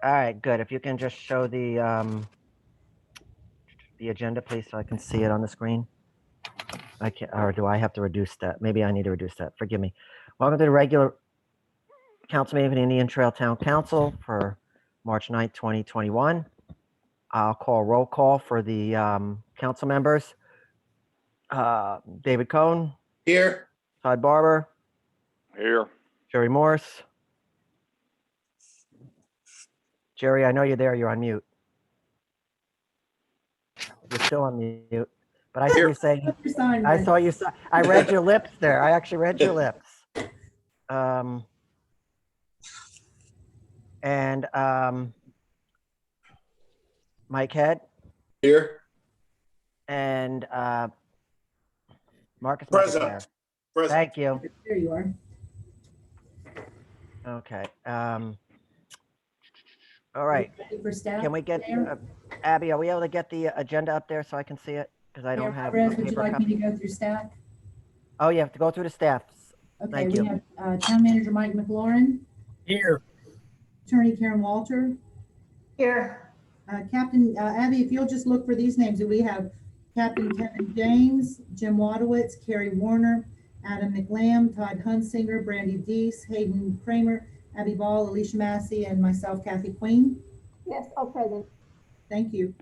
All right, good. If you can just show the agenda, please, so I can see it on the screen. I can, or do I have to reduce that? Maybe I need to reduce that. Forgive me. Welcome to the regular council meeting of the Indian Trail Town Council for March 9th, 2021. I'll call roll call for the council members. David Cohn, Here. Todd Barber, Here. Jerry Morse. Jerry, I know you're there. You're on mute. You're still on mute. But I see you saying, I saw you, I read your lips there. I actually read your lips. And Mike Head Here. and Marcus Present. McIntyre. Present. Thank you. There you are. Okay. All right. Ready for staff? Can we get, Mayor? Abby, are we able to get the agenda up there so I can see it? Because I don't Mayor have. Perez, a would you paper like copy. me to go through staff? Oh, you have to go through the staffs. Okay, Thank we you. have Town Manager Mike McLaurin, Here. Attorney Karen Walter, Here. Captain Abby, if you'll just look for these names, we have Captain Kevin James, Jim Wadowitz, Kerry Warner, Adam McLam, Todd Hunsinger, Brandy Deese, Hayden Kramer, Abby Ball, Alicia Massey, and myself, Kathy Queen. Yes, all present. Thank you.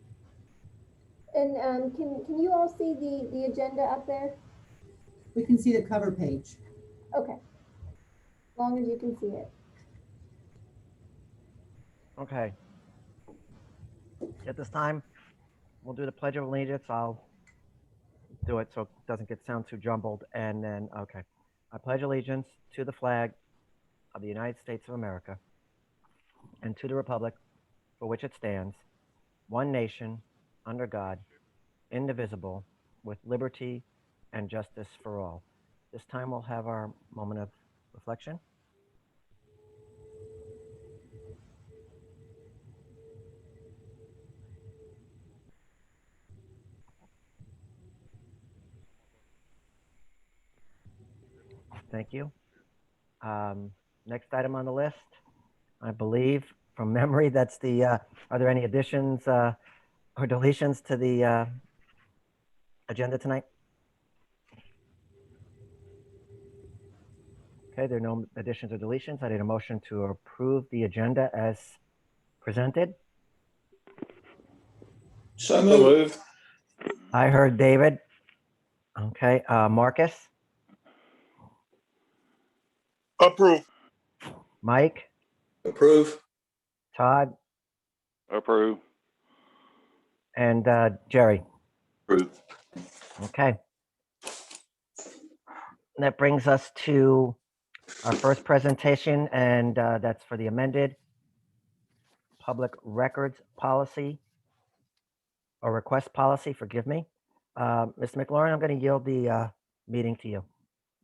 And can you all see the agenda up there? We can see the cover page. Okay. As long as you can see it. Okay. At this time, we'll do the Pledge of Allegiance. I'll do it so it doesn't sound too jumbled. And then, okay. I pledge allegiance to the flag of the United States of America and to the republic for which it stands, one nation, under God, indivisible, with liberty and justice for all. This time we'll have our moment of reflection. Thank you. Next item on the list, I believe from memory, that's the, are there any additions or deletions to the agenda tonight? Okay, there are no additions or deletions. I need a motion to approve the agenda as presented. So moved. I heard David. Okay, Marcus, Approve. Mike, Approve. Todd, Approve. and Jerry. Approve. Okay. And that brings us to our first presentation, and that's for the amended public records policy or request policy, forgive me. Mr. McLaurin, I'm going to yield the meeting to you.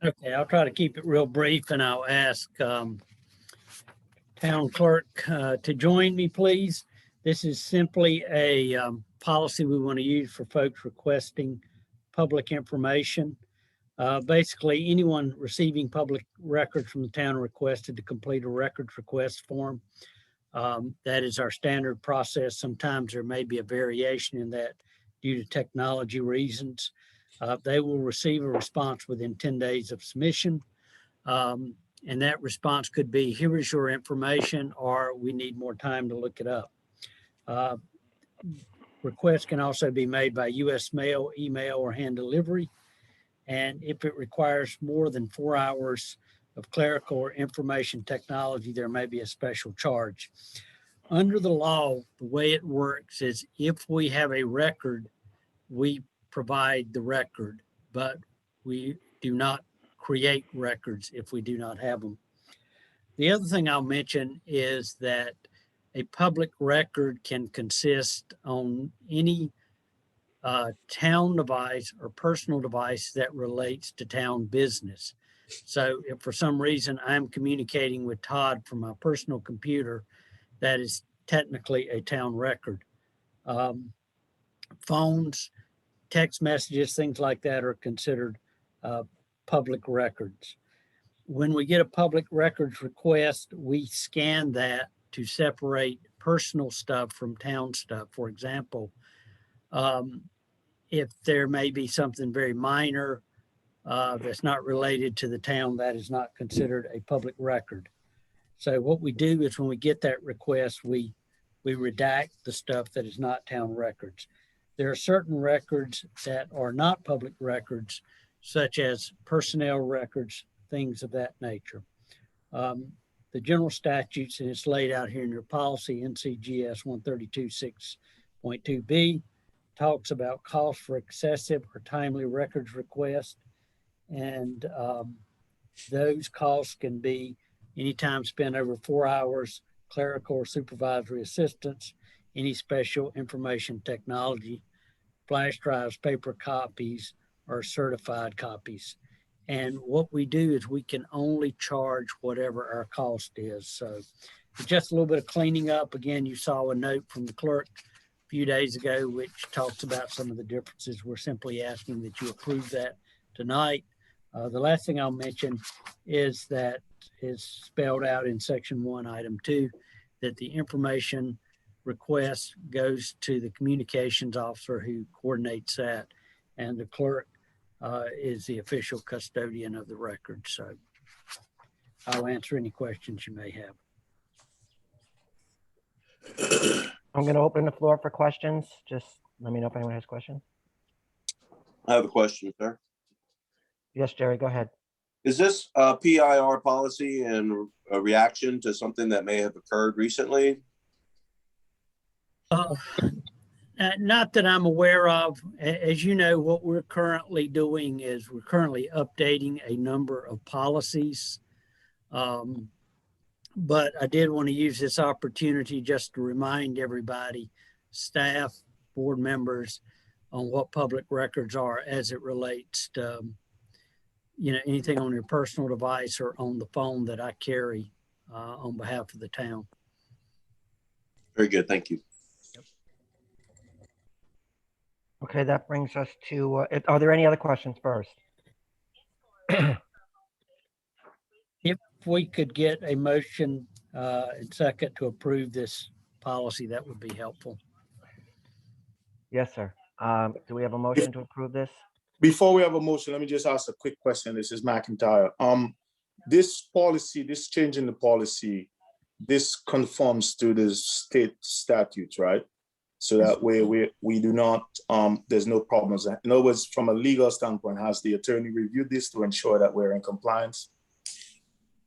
Okay, I'll try to keep it real brief and I'll ask Town Clerk to join me, please. This is simply a policy we want to use for folks requesting public information. Basically, anyone receiving public records from the town requested to complete a records request form. That is our standard process. Sometimes there may be a variation in that due to technology reasons. They will receive a response within 10 days of submission. And that response could be, here is your information, or we need more time to look it up. Requests can also be made by US mail, email, or hand delivery. And if it requires more than 4 hours of clerical or information technology, there may be a special charge. Under the law, the way it works is if we have a record, we provide the record, but we do not create records if we do not have them. The other thing I'll mention is that a public record can consist on any town device or personal device that relates to town business. So if for some reason I'm communicating with Todd from my personal computer, that is technically a town record. Phones, text messages, things like that are considered public records. When we get a public records request, we scan that to separate personal stuff from town stuff. For example, if there may be something very minor that's not related to the town, that is not considered a public record. So what we do is when we get that request, we redact the stuff that is not town records. There are certain records that are not public records, such as personnel records, things of that nature. The general statutes, and it's laid out here in your policy, NCGS 132.6.2B, talks about costs for excessive or timely records request. And those costs can be any time spent over 4 hours, clerical or supervisory assistance, any special information technology, flash drives, paper copies, or certified copies. And what we do is we can only charge whatever our cost is. So just a little bit of cleaning up. Again, you saw a note from the clerk a few days ago, which talks about some of the differences. We're simply asking that you approve that tonight. The last thing I'll mention is that is spelled out in section 1, item 2, that the information request goes to the communications officer who coordinates that, and the clerk is the official custodian of the record. So I'll answer any questions you may have. I'm going to open the floor for questions. Just let me know if anyone has questions. I have a question, sir. Yes, Jerry, go ahead. Is this a PIR policy and a reaction to something that may have occurred recently? Not that I'm aware of. As you know, what we're currently doing is we're currently updating a number of policies. But I did want to use this opportunity just to remind everybody, staff, board members, on what public records are as it relates to, anything on your personal device or on the phone that I carry on behalf of the town. Very good, thank you. Okay, that brings us to, are there any other questions first? If we could get a motion and second to approve this policy, that would be helpful. Yes, sir. Do we have a motion to approve this? Before we have a motion, let me just ask a quick question. This is McIntyre. This policy, this change in the policy, this conforms to the state statutes, right? So that way we do not, there's no problems. In other words, from a legal standpoint, has the attorney reviewed this to ensure that we're in compliance?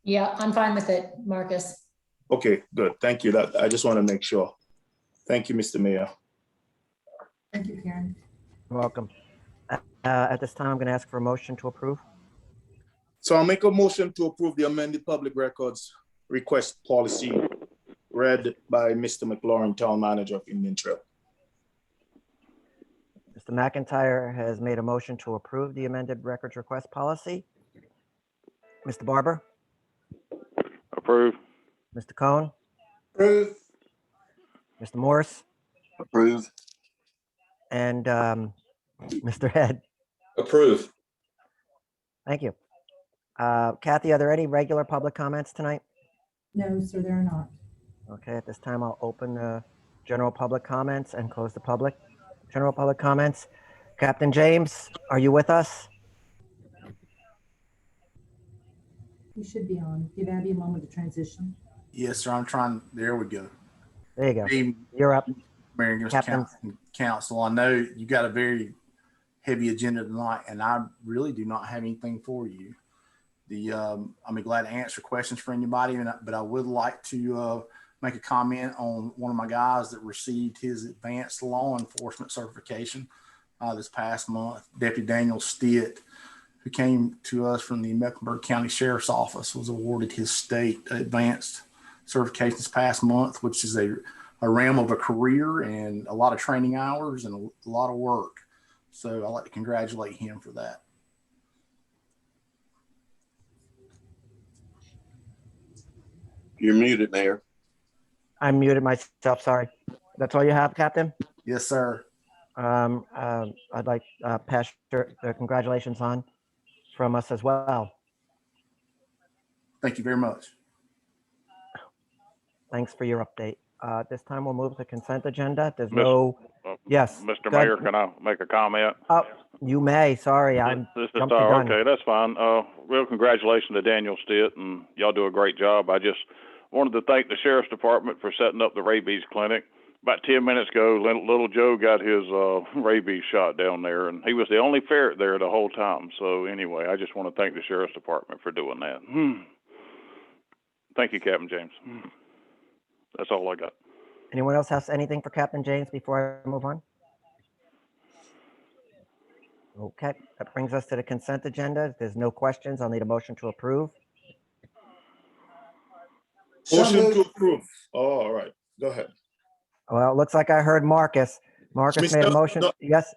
Yeah, I'm fine with it, Marcus. Okay, good. Thank you. That I just want to make sure. Thank you, Mr. Mayor. Thank you, Karen. You're welcome. At this time, I'm going to ask for a motion to approve. So I'll make a motion to approve the amended public records request policy read by Mr. McLaurin, Town Manager of Indian Trail. Mr. McIntyre has made a motion to approve the amended records request policy. Mr. Barber, Approve. Mr. Cohn, Approve. Mr. Morse, Approve. and Mr. Head. Approve. Thank you. Kathy, are there any regular public comments tonight? No, sir, there are not. Okay, at this time, I'll open the general public comments and close the general public comments. Captain James, are you with us? You should be on. Give Abby a moment to transition. Yes, sir. I'm trying. There we go. There you go. Hey, You're up. Mayor and Captain. Council, I know you got a very heavy agenda tonight, and I really do not have anything for you. I'll be glad to answer questions for anybody, but I would like to make a comment on one of my guys that received his advanced law enforcement certification this past month. Deputy Daniel Stitt, who came to us from the Mecklenburg County Sheriff's Office, was awarded his state advanced certification this past month, which is a realm of a career and a lot of training hours and a lot of work. So I'd like to congratulate him for that. You're muted, Mayor. I muted myself, sorry. That's all you have, Captain? Yes, sir. I'd like pass the congratulations on from us as well. Thank you very much. Thanks for your update. This time we'll move to consent agenda. There's Miss- no, yes. Mr. go ahead. Mayor, can I make a comment? Oh, you may. Sorry, I'm This is jumped the gun. okay, that's fine. Real congratulations to Daniel Stitt, and y'all do a great job. I just wanted to thank the Sheriff's Department for setting up the rabies clinic. About 10 minutes ago, little Joe got his rabies shot down there, and he was the only ferret there the whole time. So anyway, I just want to thank the Sheriff's Department for doing that. Thank you, Captain James. That's all I got. Anyone else has anything for Captain James before I move on? Okay, that brings us to the consent agenda. If there's no questions, I'll need a motion to approve. Motion to approve. Oh, all right, go ahead. Well, it looks like I heard Marcus. Marcus made a Mr. motion. No. Yes.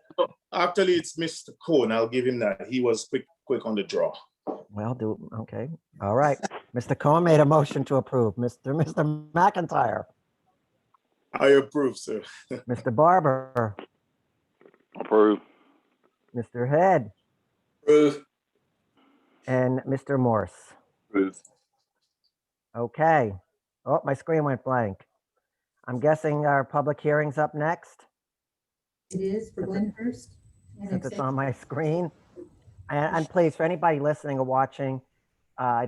Actually, it's Mr. Cohen. I'll give him that. He was quick on the draw. Well, okay. All right. Mr. Cohen made a motion to approve. Mr. McIntyre, I approve, sir. Mr. Barber, Approve. Mr. Head, Approve. and Mr. Morse. Approve. Okay. Oh, my screen went blank. I'm guessing our public hearing's up next, It is for Glenhurst. since it's on my screen. And please, for anybody listening or watching, I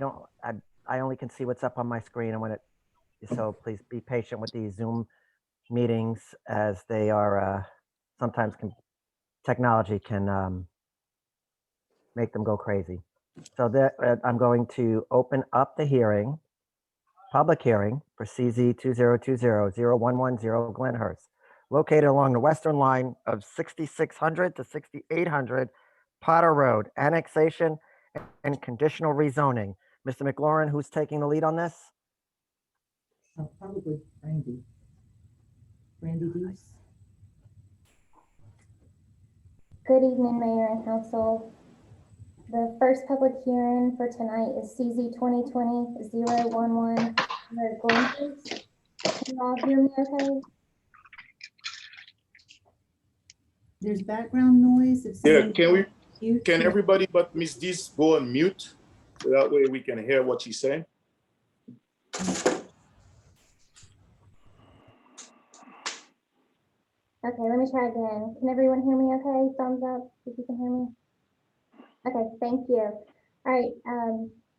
only can see what's up on my screen, and so please be patient with these Zoom meetings, as they are sometimes technology can make them go crazy. So I'm going to open up the hearing, public hearing for CZ 2020-0110 Glenhurst, located along the western line of 6600 to 6800 Potter Road, annexation and conditional rezoning. Mr. McLaurin, who's taking the lead on this? Oh, probably Brandy. Brandy Dees. Good evening, Mayor and Council. The first public hearing for tonight is CZ 2020-011 Glenhurst. Can you all hear me okay? There's background noise. If Yeah, someone can everybody but Miss Dees go on mute? So that way we can hear what she's saying. Okay, let me try again. Can everyone hear me okay? Thumbs up if you can hear me. Okay, thank you. All right,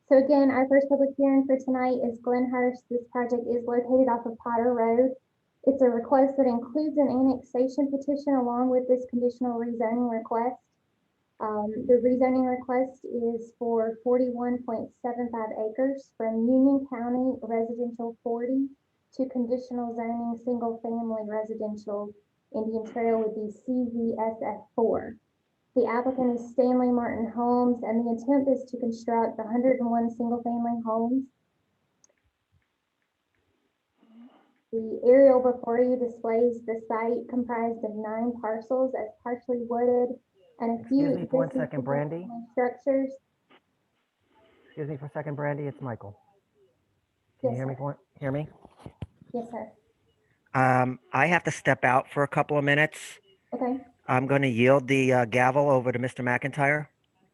so again, our first public hearing for tonight is Glenhurst. This project is located off of Potter Road. It's a request that includes an annexation petition along with this conditional rezoning request. The rezoning request is for 41.75 acres from Union County Residential 40 to conditional zoning single family residential. Indian Trail would be CVSF4. The applicant is Stanley Martin Homes, and the intent is to construct 101 single-family homes. The aerial before you displays the site comprised of 9 parcels as partially wooded and a few Excuse me for 1 existing second, Brandy. single-family structures. Excuse me for a second, Brandy. It's Michael. Can you Yes, hear me? Hear me? Yes, sir. I have to step out for a couple of minutes. Okay. I'm going to yield the gavel over to Mr. McIntyre.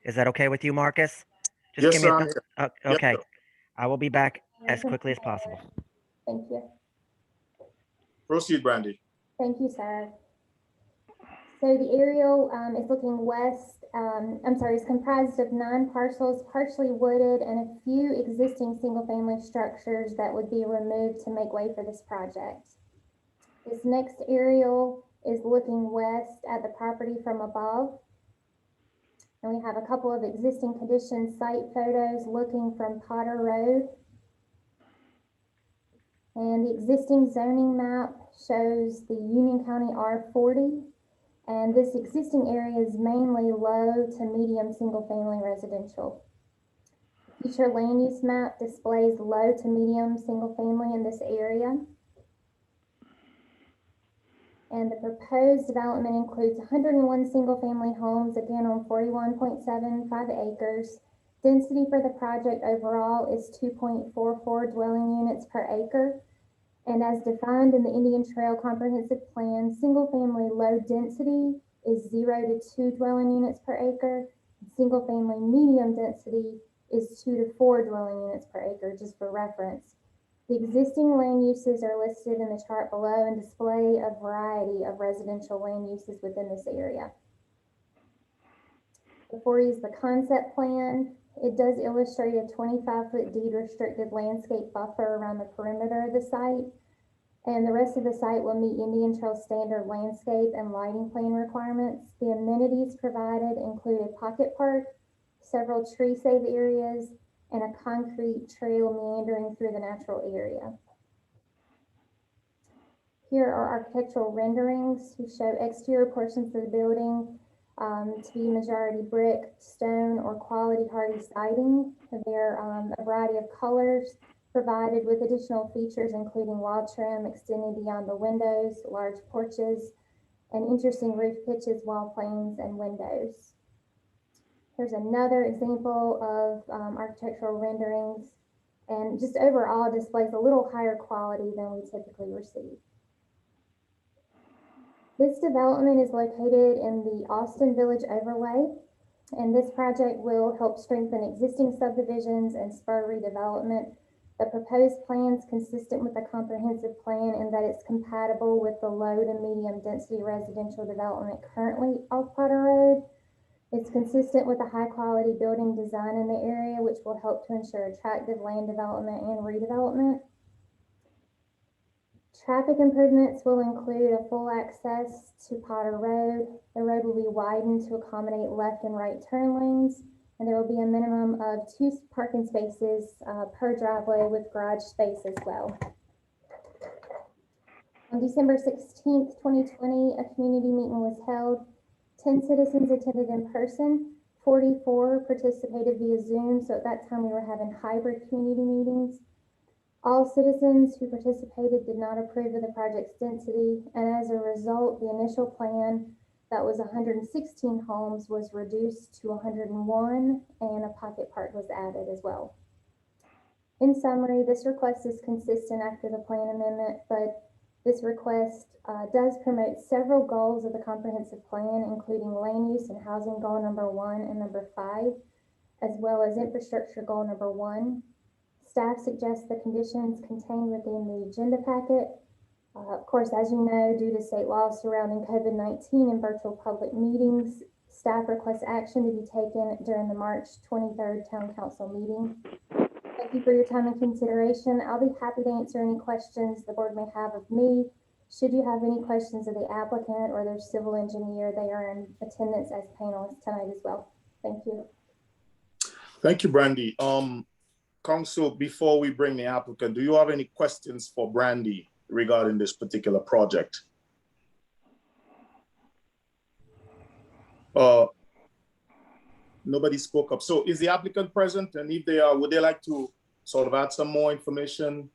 Is that okay with you, Marcus? Just Yes, give me sir. okay. Yep. I will be back as quickly as possible. Thank you. Proceed, Brandy. Thank you, sir. So the aerial is looking west, it's comprised of 9 parcels, partially wooded, and a few existing single-family structures that would be removed to make way for this project. This next aerial is looking west at the property from above. And we have a couple of existing condition site photos looking from Potter Road. And the existing zoning map shows the Union County R40. And this existing area is mainly low to medium single-family residential. Future land use map displays low to medium single-family in this area. And the proposed development includes 101 single-family homes, again on 41.75 acres. Density for the project overall is 2.44 dwelling units per acre. And as defined in the Indian Trail Comprehensive Plan, single-family low density is 0 to 2 dwelling units per acre. Single-family medium density is 2 to 4 dwelling units per acre, just for reference. The existing land uses are listed in the chart below and display a variety of residential land uses within this area. Before you is the concept plan. It does illustrate a 25-foot deed restricted landscape buffer around the perimeter of the site. And the rest of the site will meet Indian Trail standard landscape and lighting plan requirements. The amenities provided include a pocket park, several tree save areas, and a concrete trail meandering through the natural area. Here are architectural renderings who show exterior portions of the building to be majority brick, stone, or quality hardy siding. There are a variety of colors provided with additional features including wall trim extending beyond the windows, large porches, and interesting roof pitches, wall planes, and windows. Here's another example of architectural renderings, and just overall displays a little higher quality than we typically receive. This development is located in the Austin Village overlay, and this project will help strengthen existing subdivisions and spur redevelopment. The proposed plan is consistent with the comprehensive plan in that it's compatible with the low to medium density residential development currently off Potter Road. It's consistent with the high quality building design in the area, which will help to ensure attractive land development and redevelopment. Traffic improvements will include a full access to Potter Road. The road will be widened to accommodate left and right turn lanes, and there will be a minimum of 2 parking spaces per driveway with garage space as well. On December 16th, 2020, a community meeting was held. 10 citizens attended in person, 44 participated via Zoom, so at that time we were having hybrid community meetings. All citizens who participated did not approve of the project's density, and as a result, the initial plan that was 116 homes was reduced to 101, and a pocket park was added as well. In summary, this request is consistent after the plan amendment, but this request does promote several goals of the comprehensive plan, including land use and housing goal number 1 and number 5, as well as infrastructure goal number 1. Staff suggests the conditions contained within the agenda packet. Of course, as you know, due to state laws surrounding COVID-19 and virtual public meetings, staff requests action to be taken during the March 23rd Town Council meeting. Thank you for your time and consideration. I'll be happy to answer any questions the board may have of me. Should you have any questions of the applicant or their civil engineer, they are in attendance as panelists tonight as well. Thank you. Thank you, Brandy. Council, before we bring the applicant, do you have any questions for Brandy regarding this particular project? Nobody spoke up. So is the applicant present? And if they are, would they like to sort of add some more information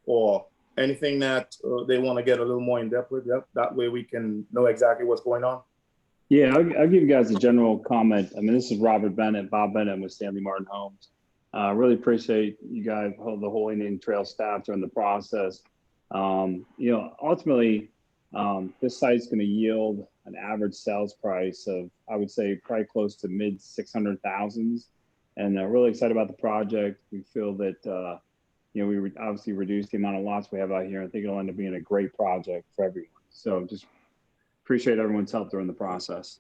or anything that they want to get a little more in depth with? Yep. That way we can know exactly what's going on. Yeah, I'll give you guys a general comment. I mean, this is Robert Bennett, Bob Bennett with Stanley Martin Homes. Really appreciate you guys, the whole Indian Trail staff during the process. Ultimately, this site's going to yield an average sales price of, I would say, probably close to mid 600,000s. And really excited about the project. We feel that, we obviously reduced the amount of lots we have out here. I think it'll end up being a great project for everyone. So just appreciate everyone's help during the process.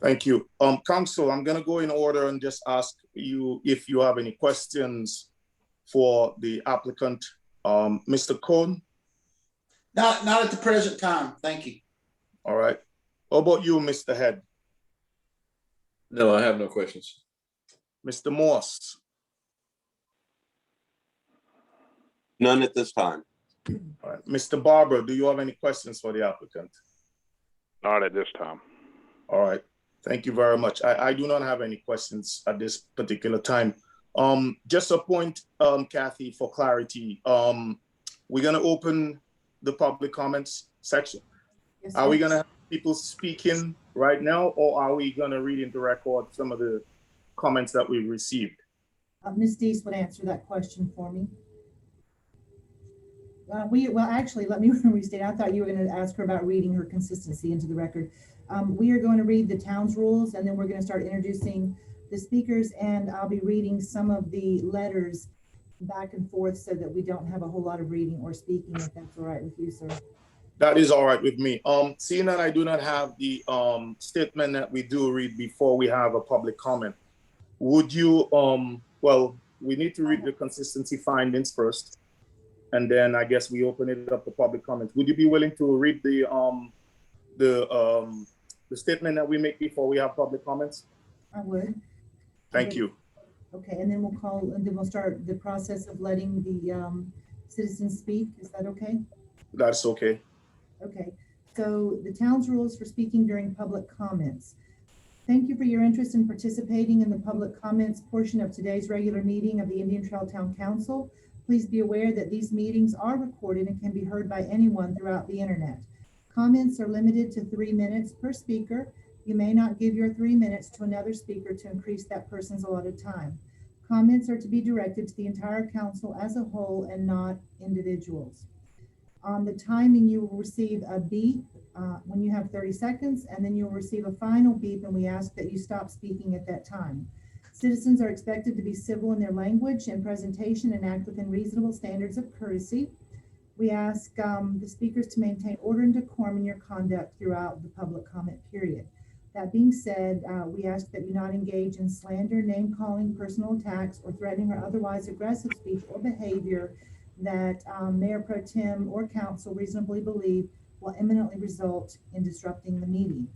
Thank you. Council, I'm going to go in order and just ask you if you have any questions for the applicant. Mr. Cohn? Not at the present time. Thank you. All right. How about you, Mr. Head? No, I have no questions. Mr. Morse? None at this time. All right. Mr. Barber, do you have any questions for the applicant? Not at this time. All right. Thank you very much. I do not have any questions at this particular time. Just a point, Kathy, for clarity. We're going to open the public comments section. Yes, are we going to have people speaking right now, or are we going to read into record some of the comments that we received? Ms. Deese would answer that question for me. Well, actually, let me restate. I thought you were going to ask her about reading her consistency into the record. We are going to read the town's rules, and then we're going to start introducing the speakers, and I'll be reading some of the letters back and forth so that we don't have a whole lot of reading or speaking, if that's all right with you, sir. That is all right with me. Seeing that I do not have the statement that we do read before we have a public comment, would you, well, we need to read the consistency findings first, and then I guess we open it up to public comments. Would you be willing to read the statement that we make before we have public comments? I would. Thank you. Okay, and then we'll start the process of letting the citizens speak. Is that okay? That's okay. Okay, so the town's rules for speaking during public comments. Thank you for your interest in participating in the public comments portion of today's regular meeting of the Indian Trail Town Council. Please be aware that these meetings are recorded and can be heard by anyone throughout the internet. Comments are limited to 3 minutes per speaker. You may not give your 3 minutes to another speaker to increase that person's allotted time. Comments are to be directed to the entire council as a whole and not individuals. On the timing, you will receive a beep when you have 30 seconds, and then you'll receive a final beep, and we ask that you stop speaking at that time. Citizens are expected to be civil in their language and presentation and act within reasonable standards of courtesy. We ask the speakers to maintain order and decorum in your conduct throughout the public comment period. That being said, we ask that you not engage in slander, name calling, personal attacks, or threatening or otherwise aggressive speech or behavior that Mayor Pro Tem or council reasonably believe will imminently result in disrupting the meeting.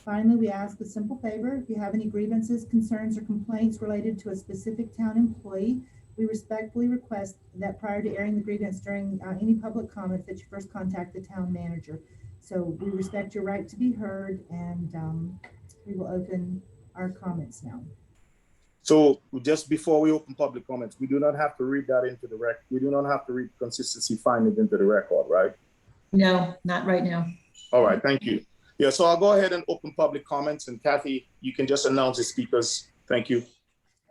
Finally, we ask a simple favor. If you have any grievances, concerns, or complaints related to a specific town employee, we respectfully request that prior to airing the grievance during any public comments that you first contact the town manager. So we respect your right to be heard, and we will open our comments now. So just before we open public comments, we do not have to read that into the record. We do not have to read consistency findings into the record, right? No, not right now. All right, thank you. Yeah, so I'll go ahead and open public comments, and Kathy, you can just announce the speakers. Thank you.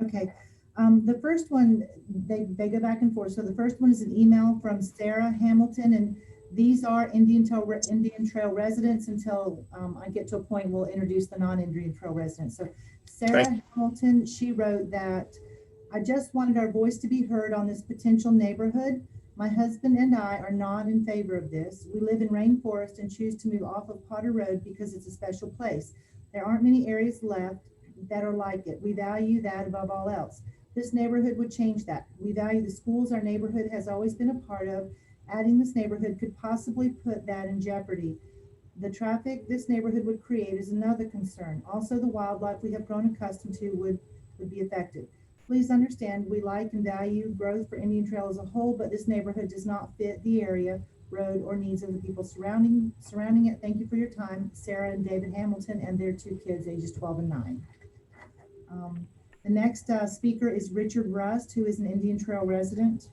Okay, the first one, they go back and forth. So the first one is an email from Sarah Hamilton, and these are Indian Trail residents. Until I get to a point, we'll introduce the non-Indian Trail residents. So Sarah Hamilton, she wrote that, I just wanted our voice to be heard on this potential neighborhood. My husband and I are not in favor of this. We live in Rainforest and choose to move off of Potter Road because it's a special place. There aren't many areas left that are like it. We value that above all else. This neighborhood would change that. We value the schools our neighborhood has always been a part of. Adding this neighborhood could possibly put that in jeopardy. The traffic this neighborhood would create is another concern. Also, the wildlife we have grown accustomed to would be affected. Please understand, we like and value growth for Indian Trail as a whole, but this neighborhood does not fit the area, road, or needs of the people surrounding it. Thank you for your time, Sarah and David Hamilton and their 2 kids, ages 12 and 9. The next speaker is Richard Rust, who is an Indian Trail resident.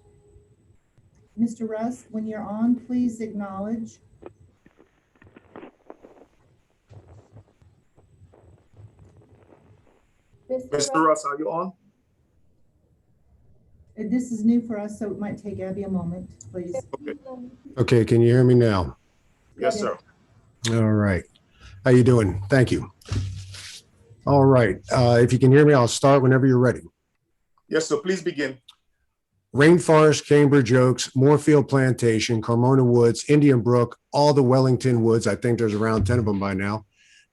Mr. Rust, when you're on, please acknowledge. Mr. Russ, are you on? This is new for us, so it might take Abby a moment, please. Okay, can you hear me now? Yes, sir. All right. How you doing? Thank you. All right. If you can hear me, I'll start whenever you're ready. Yes, sir. Please begin. Rainforest, Cambridge Oaks, Moorfield Plantation, Carmona Woods, Indian Brook, all the Wellington Woods. I think there's around 10 of them by now.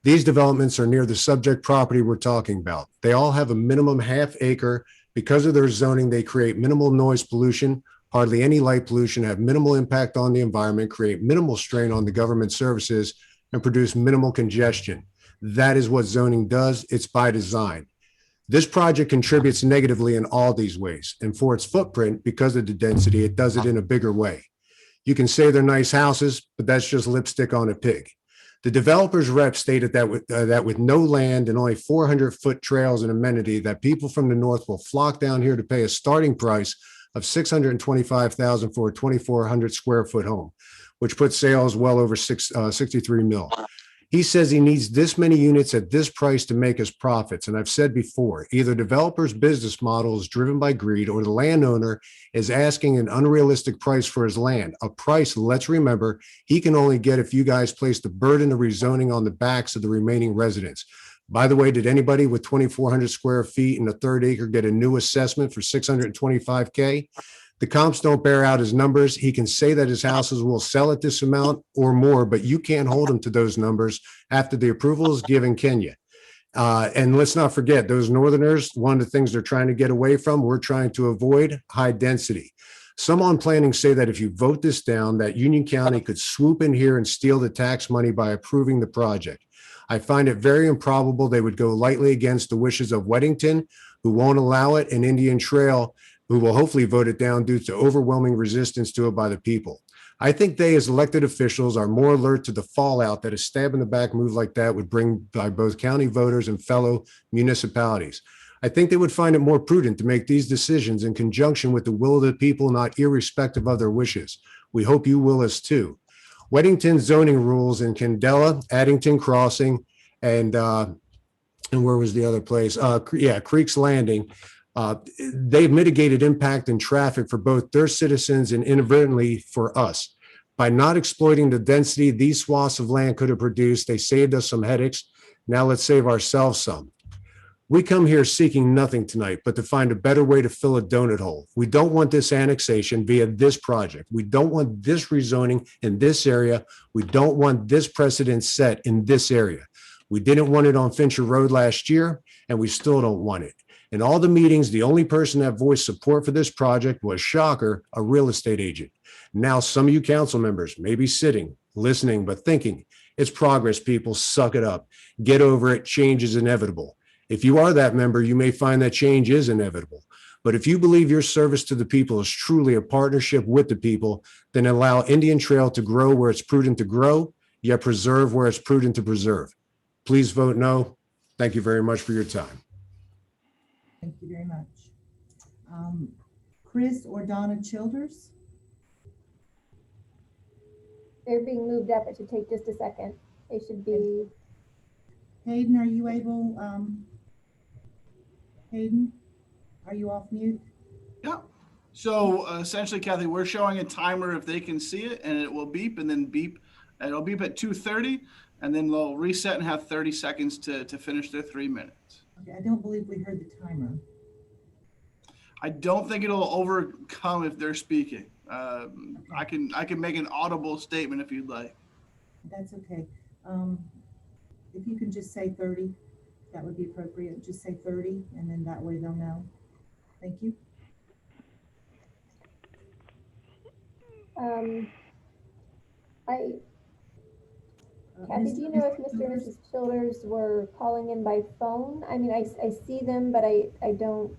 These developments are near the subject property we're talking about. They all have a minimum ½ acre. Because of their zoning, they create minimal noise pollution, hardly any light pollution, have minimal impact on the environment, create minimal strain on the government services, and produce minimal congestion. That is what zoning does. It's by design. This project contributes negatively in all these ways. And for its footprint, because of the density, it does it in a bigger way. You can say they're nice houses, but that's just lipstick on a pig. The developer's rep stated that with no land and only 400-foot trails and amenity, that people from the north will flock down here to pay a starting price of $625,000 for a 2,400 square foot home, which puts sales well over 63 mil. He says he needs this many units at this price to make his profits. And I've said before, either developer's business model is driven by greed or the landowner is asking an unrealistic price for his land, a price, let's remember, he can only get if you guys place the burden of rezoning on the backs of the remaining residents. By the way, did anybody with 2,400 square feet and a third acre get a new assessment for 625K? The comps don't bear out his numbers. He can say that his houses will sell at this amount or more, but you can't hold him to those numbers after the approval is given, can you? And let's not forget, those northerners, one of the things they're trying to get away from, we're trying to avoid high density. Some on planning say that if you vote this down, that Union County could swoop in here and steal the tax money by approving the project. I find it very improbable they would go lightly against the wishes of Weddington, who won't allow it, and Indian Trail, who will hopefully vote it down due to overwhelming resistance to it by the people. I think they, as elected officials, are more alert to the fallout that a stab in the back move like that would bring by both county voters and fellow municipalities. I think they would find it more prudent to make these decisions in conjunction with the will of the people, not irrespective of their wishes. We hope you will as too. Weddington zoning rules in Candela, Addington Crossing, and where was the other place? Creek's Landing. They've mitigated impact and traffic for both their citizens and inadvertently for us. By not exploiting the density these swaths of land could have produced, they saved us some headaches. Now let's save ourselves some. We come here seeking nothing tonight, but to find a better way to fill a donut hole. We don't want this annexation via this project. We don't want this rezoning in this area. We don't want this precedent set in this area. We didn't want it on Fincher Road last year, and we still don't want it. In all the meetings, the only person that voiced support for this project was, shocker, a real estate agent. Now some of you council members may be sitting, listening, but thinking, it's progress, people, suck it up. Get over it, change is inevitable. If you are that member, you may find that change is inevitable. But if you believe your service to the people is truly a partnership with the people, then allow Indian Trail to grow where it's prudent to grow, yet preserve where it's prudent to preserve. Please vote no. Thank you very much for your time. Thank you very much. Chris or Donna Childers? They're being moved up. It should take just a second. They should be. Hayden, are you able, Hayden, are you off mute? Yeah. So essentially, Kathy, we're showing a timer if they can see it, and it will beep and then beep. It'll beep at 2:30, and then they'll reset and have 30 seconds to finish their 3 minutes. Okay, I don't believe we heard the timer. I don't think it'll overcome if they're speaking. I can make an audible statement if you'd like. That's okay. If you can just say 30, that would be appropriate. Just say 30, and then that way they'll know. Thank you. Kathy, do you know if Mr. and Mrs. Childers were calling in by phone? I mean, I see them, but I don't.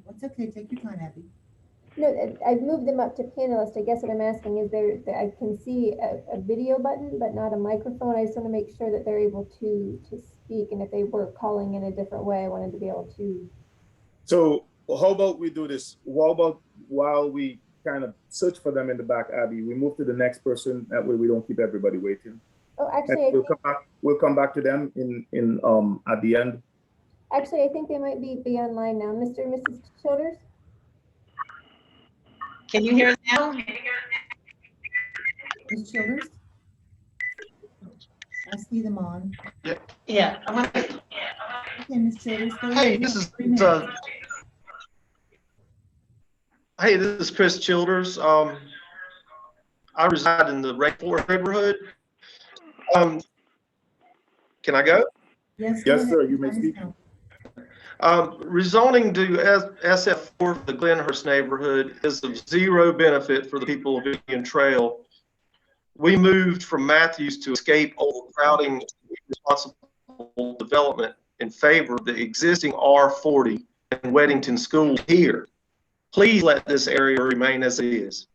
It's okay. Take your time, Abby. No, I've moved them up to panelist. I guess what I'm asking is I can see a video button, but not a microphone. I just want to make sure that they're able to speak. And if they were calling in a different way, I wanted to be able to. So how about we do this? What about while we kind of search for them in the back, Abby, we move to the next person. That way we don't keep everybody waiting. Oh, actually, we'll come back to them in at the end. Actually, I think they might be online now. Mr. and Mrs. Childers? Can you hear us now? Ms. Childers? I see them on. Yeah. Okay, Ms. Childers. Hey, this is Chris Childers. I reside in the Rec 4 neighborhood. Can I go? Yes, sir. You may speak. Rezoning to SF4 for the Glenhurst neighborhood is of zero benefit for the people of Indian Trail. We moved from Matthews to escape overcrowding and irresponsible development in favor of the existing R40 and Weddington School here. Please let this area remain as it is.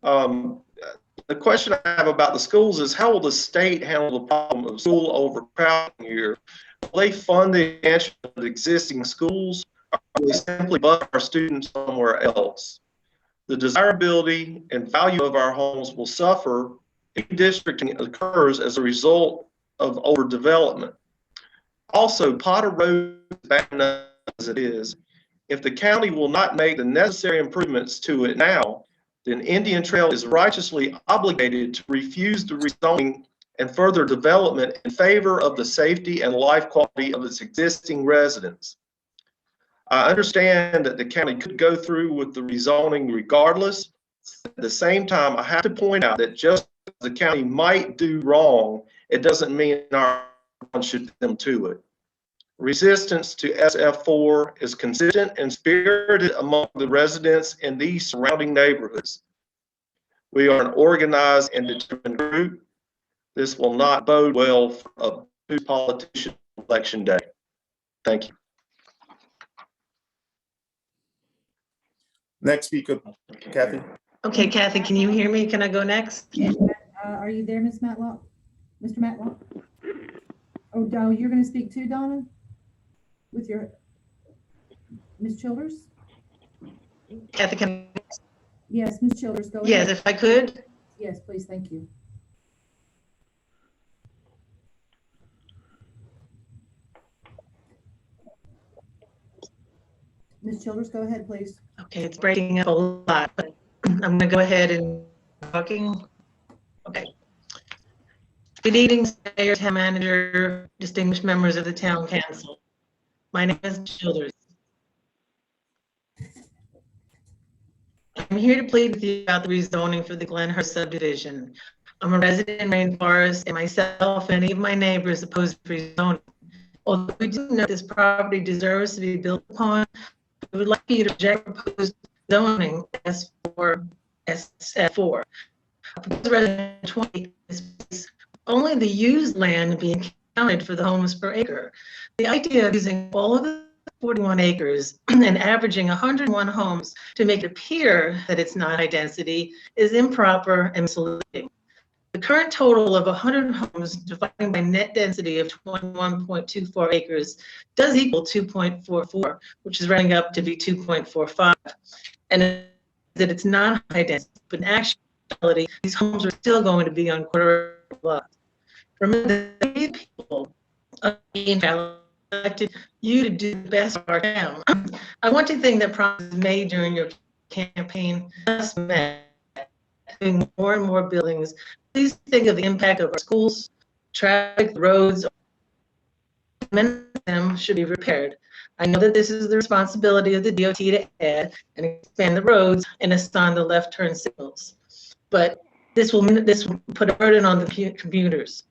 The question I have about the schools is, how will the state handle the problem of school overcrowding here? Will they fund the expansion of existing schools, or will they simply bus our students somewhere else? The desirability and value of our homes will suffer if redistricting occurs as a result of overdevelopment. Also, Potter Road is bad enough as it is. If the county will not make the necessary improvements to it now, then Indian Trail is righteously obligated to refuse the rezoning and further development in favor of the safety and life quality of its existing residents. I understand that the county could go through with the rezoning regardless. At the same time, I have to point out that just as the county might do wrong, it doesn't mean our town should do them to it. Resistance to SF4 is consistent and spirited among the residents in these surrounding neighborhoods. We are an organized and determined group. This will not bode well for a new politician election day. Thank you. Next speaker, Kathy. Okay, Kathy, can you hear me? Can I go next? Are you there, Ms. Matlock? Mr. Matlock? Oh, you're going to speak too, Donna? With your, Ms. Childers? Kathy, can, Yes, Ms. Childers, go ahead. yes, if I could. Yes, please, thank you. Ms. Childers, go ahead, please. Okay, it's breaking up a lot, but I'm gonna go ahead and talking. Okay. Good evening, Mayor, Town Manager, distinguished members of the Town Council. My name is Childers. I'm here to plead with you about the rezoning for the Glenhurst subdivision. I'm a resident in Rainforest, and myself and any of my neighbors oppose rezoning. Although we do know this property deserves to be built upon, we would like you to reject proposed zoning S4, SF4. Proposed resident 20 is only the used land being counted for the homes per acre. The idea of using all of the 41 acres and averaging 101 homes to make it appear that it's not high density is improper and misleading. The current total of 100 homes divided by net density of 21.24 acres does equal 2.44, which is running up to be 2.45. And that it's not high density, but in actuality, these homes are still going to be on quarter lots. Remember, the people are being elected you to do the best for our town. I want to think that promises made during your campaign just met, doing more and more buildings. Please think of the impact of our schools, traffic, roads. Many of them should be repaired. I know that this is the responsibility of the DOT to add and expand the roads and assign the left turn signals. But this will put a burden on the commuters,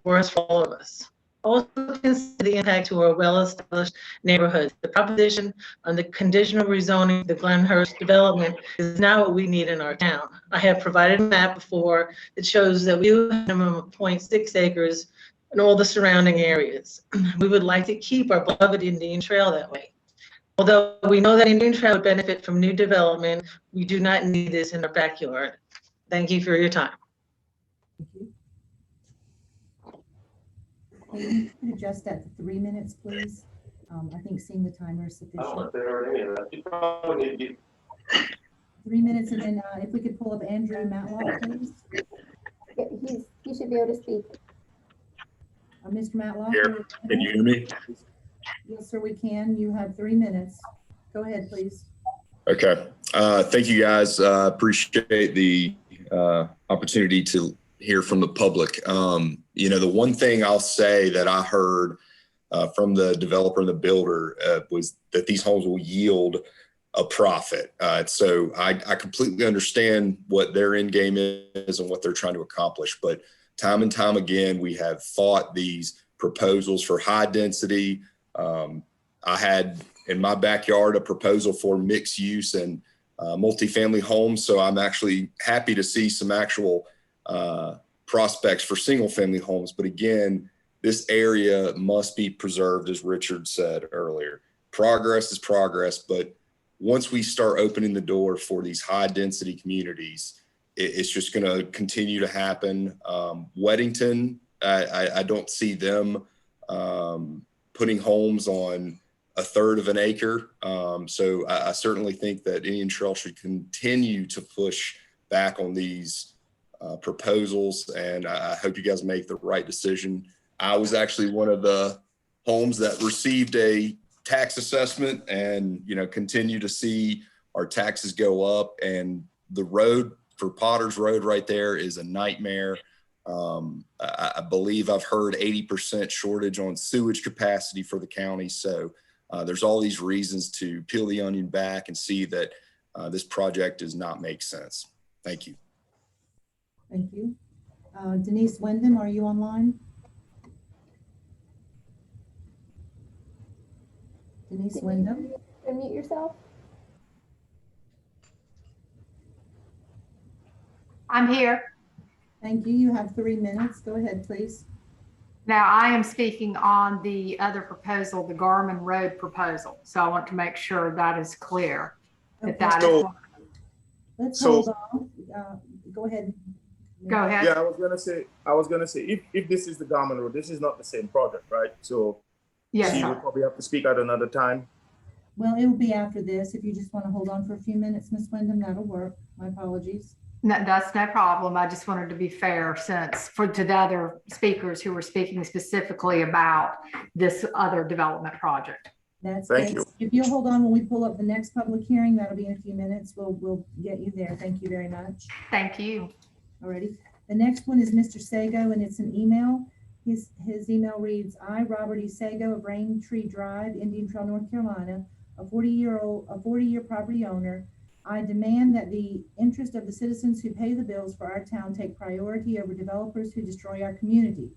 for us, for all of us. Also consider the impact to our well-established neighborhoods. The proposition on the conditional rezoning of the Glenhurst development is not what we need in our town. I have provided a map before that shows that we have a minimum of 0.6 acres in all the surrounding areas. We would like to keep our beloved Indian Trail that way. Although we know that Indian Trail would benefit from new development, we do not need this in our backyard. Thank you for your time. Thank you. Hey, you could adjust that to 3 minutes, please. I think seeing the timer is sufficient. I don't know if they heard any of that. You probably need to get 3 minutes, and then if we could pull up Andrew Matlock, please. Yeah, he should be able to speak. Mr. Matlock. Here, can you hear me? Yes, sir, we can. You have 3 minutes. Go ahead, please. Okay. Thank you, guys. Appreciate the opportunity to hear from the public. You know, the one thing I'll say that I heard from the developer and the builder was that these homes will yield a profit. So I completely understand what their end game is and what they're trying to accomplish. But time and time again, we have fought these proposals for high density. I had in my backyard a proposal for mixed use and multifamily homes. So I'm actually happy to see some actual prospects for single family homes. But again, this area must be preserved, as Richard said earlier. Progress is progress, but once we start opening the door for these high density communities, it's just going to continue to happen. Weddington, I don't see them putting homes on a third of an acre. So I certainly think that Indian Trail should continue to push back on these proposals, and I hope you guys make the right decision. I was actually one of the homes that received a tax assessment, and continue to see our taxes go up. And the road for Potter's Road right there is a nightmare. I believe I've heard 80% shortage on sewage capacity for the county. So there's all these reasons to peel the onion back and see that this project does not make sense. Thank you. Thank you. Denise Wyndham, are you online? Denise Wyndham? Unmute yourself. I'm here. Thank you. You have 3 minutes. Go ahead, please. Now, I am speaking on the other proposal, the Garmin Road proposal. So I want to make sure that is clear. Okay. That is one. Let's hold on. Go ahead. Go ahead. Yeah, I was gonna say, if this is the Garmin Road, this is not the same project, right? So Yes, she sir. will probably have to speak at another time. Well, it will be after this. If you just want to hold on for a few minutes, Ms. Wyndham, that'll work. My apologies. No, that's no problem. I just wanted to be fair to the other speakers who were speaking specifically about this other development project. That's Thank good. you. If you'll hold on when we pull up the next public hearing, that'll be in a few minutes. We'll get you there. Thank you very much. Thank you. Alrighty. The next one is Mr. Sago, and it's an email. His email reads, I, Robert E. Sago of Rain Tree Drive, Indian Trail, North Carolina, a 40-year property owner. I demand that the interest of the citizens who pay the bills for our town take priority over developers who destroy our community.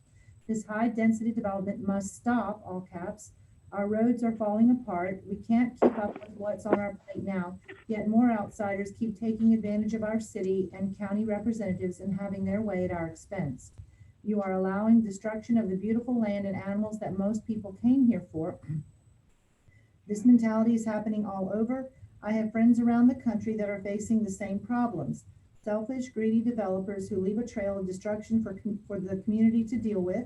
This high density development must stop, all caps. Our roads are falling apart. We can't keep up with what's on our plate now, yet more outsiders keep taking advantage of our city and county representatives and having their way at our expense. You are allowing destruction of the beautiful land and animals that most people came here for. This mentality is happening all over. I have friends around the country that are facing the same problems. Selfish, greedy developers who leave a trail of destruction for the community to deal with.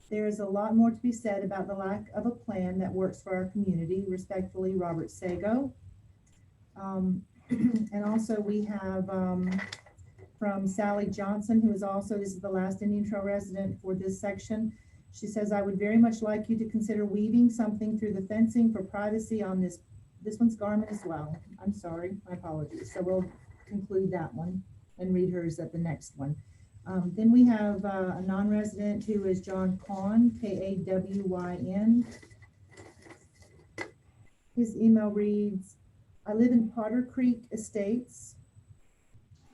There is a lot more to be said about the lack of a plan that works for our community. Respectfully, Robert Sago. And also we have from Sally Johnson, who is also, this is the last Indian Trail resident for this section. She says, I would very much like you to consider weaving something through the fencing for privacy on this. This one's Garmin as well. I'm sorry, my apologies. So we'll conclude that one and read hers at the next one. Then we have a non-resident who is John Kawn, K-A-W-Y-N. His email reads, I live in Potter Creek Estates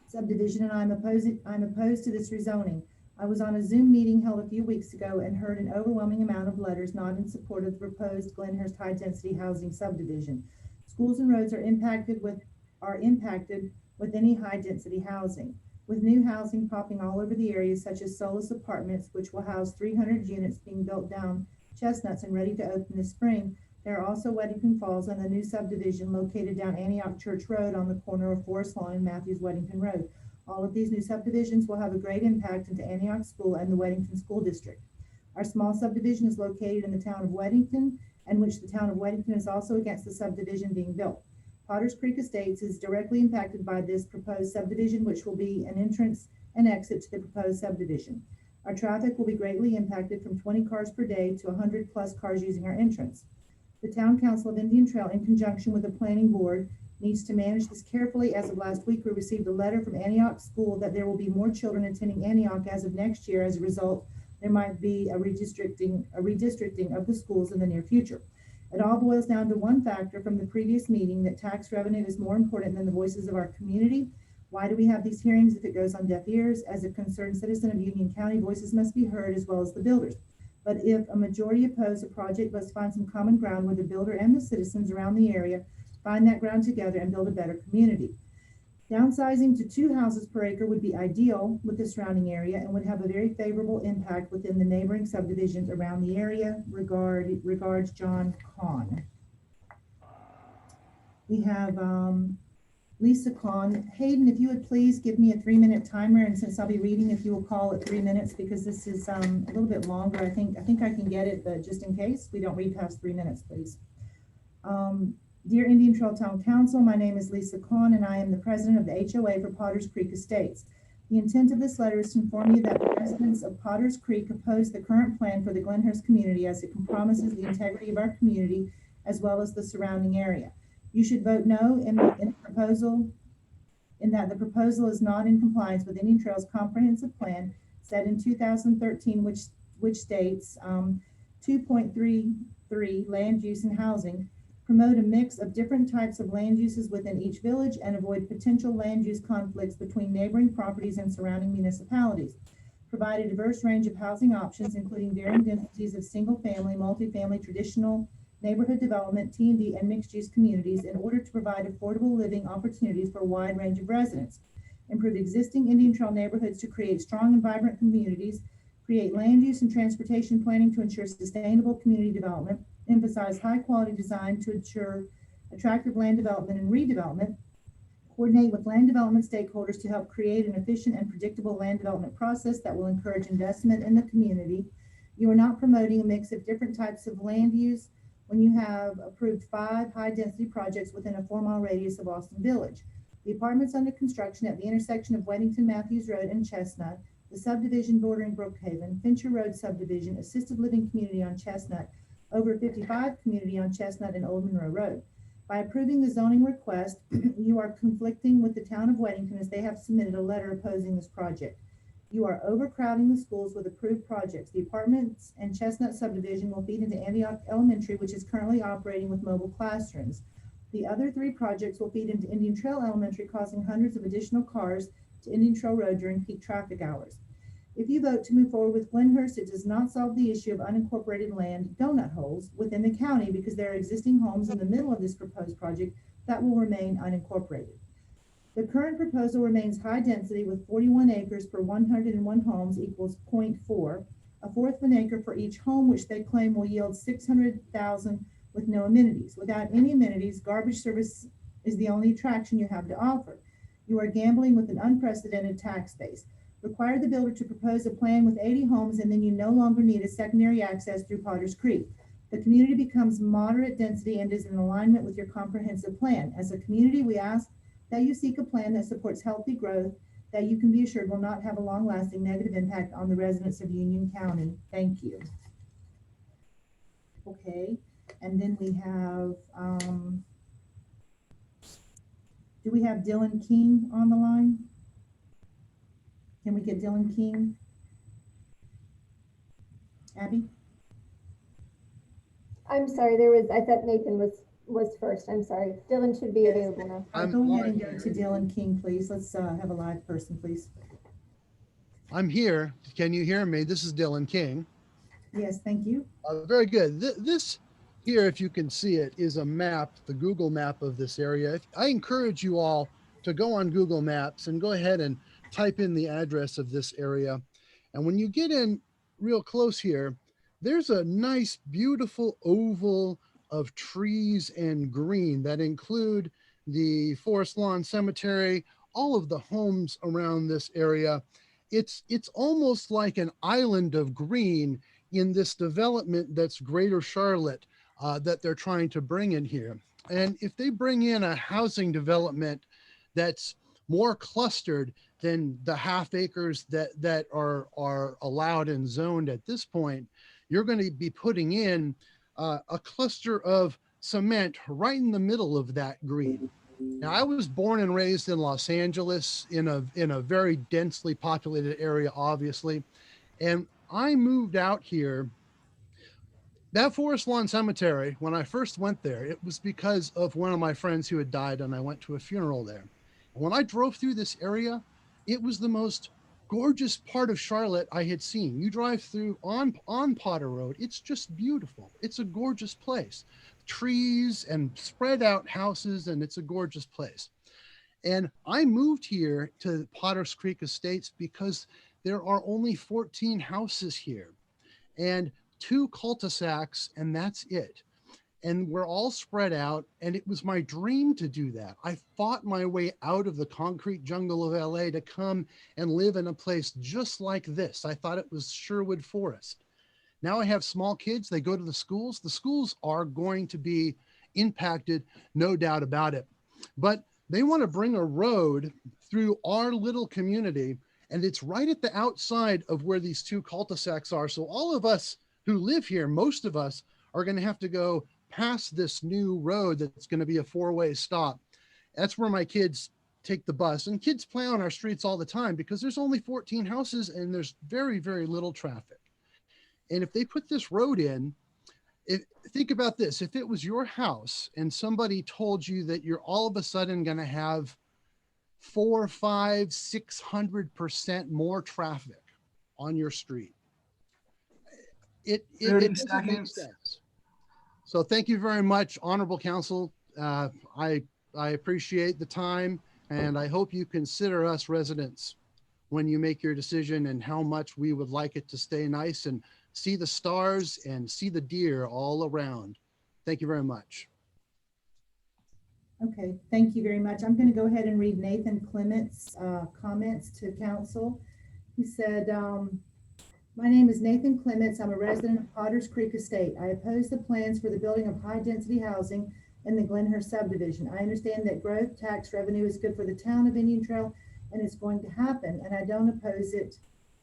subdivision and I'm opposed to this rezoning. I was on a Zoom meeting held a few weeks ago and heard an overwhelming amount of letters not in support of the proposed Glenhurst high density housing subdivision. Schools and roads are impacted with any high density housing. With new housing popping all over the area, such as Solis Apartments, which will house 300 units being built down Chestnuts and ready to open this spring, there are also Weddington Falls and the new subdivision located down Antioch Church Road on the corner of Forest Lawn and Matthews Weddington Road. All of these new subdivisions will have a great impact into Antioch School and the Weddington School District. Our small subdivision is located in the town of Weddington, and which the town of Weddington is also against the subdivision being built. Potters Creek Estates is directly impacted by this proposed subdivision, which will be an entrance and exit to the proposed subdivision. Our traffic will be greatly impacted from 20 cars per day to 100 plus cars using our entrance. The Town Council of Indian Trail, in conjunction with the Planning Board, needs to manage this carefully. As of last week, we received a letter from Antioch School that there will be more children attending Antioch as of next year. As a result, there might be a redistricting of the schools in the near future. It all boils down to one factor from the previous meeting, that tax revenue is more important than the voices of our community. Why do we have these hearings if it goes on deaf ears? As a concerned citizen of Union County, voices must be heard as well as the builders. But if a majority oppose a project, let's find some common ground where the builder and the citizens around the area find that ground together and build a better community. Downsizing to 2 houses per acre would be ideal with the surrounding area and would have a very favorable impact within the neighboring subdivisions around the area. Regards, John Kawn. We have Lisa Kawn. Hayden, if you would please give me a 3-minute timer, and since I'll be reading, if you will call at 3 minutes, because this is a little bit longer. I think I can get it, but just in case we don't read past 3 minutes, please. Dear Indian Trail Town Council, my name is Lisa Kawn, and I am the president of the HOA for Potters Creek Estates. The intent of this letter is to inform you that the residents of Potters Creek oppose the current plan for the Glenhurst community, as it compromises the integrity of our community as well as the surrounding area. You should vote no in that the proposal is not in compliance with Indian Trail's comprehensive plan set in 2013, which states 2.33 land use and housing, promote a mix of different types of land uses within each village and avoid potential land use conflicts between neighboring properties and surrounding municipalities. Provide a diverse range of housing options, including varying densities of single-family, multifamily, traditional neighborhood development, T&D, and mixed-use communities in order to provide affordable living opportunities for a wide range of residents. Improve existing Indian Trail neighborhoods to create strong and vibrant communities. Create land use and transportation planning to ensure sustainable community development. Emphasize high-quality design to ensure attractive land development and redevelopment. Coordinate with land development stakeholders to help create an efficient and predictable land development process that will encourage investment in the community. You are not promoting a mix of different types of land use when you have approved 5 high-density projects within a 4-mile radius of Austin Village. The apartments under construction at the intersection of Weddington Matthews Road and Chestnut, the subdivision bordering Brookhaven, Fincher Road subdivision, assisted living community on Chestnut, over 55 community on Chestnut and Old Monroe Road. By approving the zoning request, you are conflicting with the town of Weddington as they have submitted a letter opposing this project. You are overcrowding the schools with approved projects. The apartments and Chestnut subdivision will feed into Antioch Elementary, which is currently operating with mobile classrooms. The other 3 projects will feed into Indian Trail Elementary, causing hundreds of additional cars to Indian Trail Road during peak traffic hours. If you vote to move forward with Glenhurst, it does not solve the issue of unincorporated land donut holes within the county because there are existing homes in the middle of this proposed project that will remain unincorporated. The current proposal remains high density with 41 acres per 101 homes equals 0.4, a fourth of an acre for each home, which they claim will yield 600,000 with no amenities. Without any amenities, garbage service is the only attraction you have to offer. You are gambling with an unprecedented tax base. Require the builder to propose a plan with 80 homes, and then you no longer need a secondary access through Potter's Creek. The community becomes moderate density and is in alignment with your comprehensive plan. As a community, we ask that you seek a plan that supports healthy growth that you can be assured will not have a long-lasting negative impact on the residents of Union County. Thank you. Okay, and then we have, do we have Dylan King on the line? Can we get Dylan King? Abby? I'm sorry, I thought Nathan was first. I'm sorry. Dylan should be available now. Go ahead and go to Dylan King, please. Let's have a live person, please. I'm here. Can you hear me? This is Dylan King. Yes, thank you. Very good. This here, if you can see it, is a map, the Google map of this area. I encourage you all to go on Google Maps and go ahead and type in the address of this area. And when you get in real close here, there's a nice, beautiful oval of trees and green that include the Forest Lawn Cemetery, all of the homes around this area. It's almost like an island of green in this development that's Greater Charlotte that they're trying to bring in here. And if they bring in a housing development that's more clustered than the half acres that are allowed and zoned at this point, you're going to be putting in a cluster of cement right in the middle of that green. Now, I was born and raised in Los Angeles in a very densely populated area, obviously, and I moved out here. That Forest Lawn Cemetery, when I first went there, it was because of one of my friends who had died, and I went to a funeral there. And when I drove through this area, it was the most gorgeous part of Charlotte I had seen. You drive through on Potter Road, it's just beautiful. It's a gorgeous place. Trees and spread out houses, and it's a gorgeous place. And I moved here to Potter's Creek Estates because there are only 14 houses here and 2 cul-de-sacs, and that's it. And we're all spread out, and it was my dream to do that. I fought my way out of the concrete jungle of LA to come and live in a place just like this. I thought it was Sherwood Forest. Now I have small kids, they go to the schools. The schools are going to be impacted, no doubt about it. But they want to bring a road through our little community, and it's right at the outside of where these 2 cul-de-sacs are. So all of us who live here, most of us, are going to have to go past this new road that's going to be a 4-way stop. That's where my kids take the bus, and kids play on our streets all the time because there's only 14 houses and there's very, very little traffic. And if they put this road in, think about this, if it was your house and somebody told you that you're all of a sudden going to have 400, 500, 600% more traffic on your street, it doesn't make sense. So thank you very much, Honorable Council. I appreciate the time, and I hope you consider us residents when you make your decision and how much we would like it to stay nice and see the stars and see the deer all around. Thank you very much. Okay, thank you very much. I'm going to go ahead and read Nathan Clement's comments to council. He said, my name is Nathan Clements. I'm a resident of Potters Creek Estate. I oppose the plans for the building of high-density housing in the Glenhurst subdivision. I understand that growth tax revenue is good for the town of Indian Trail, and it's going to happen, and I don't oppose it,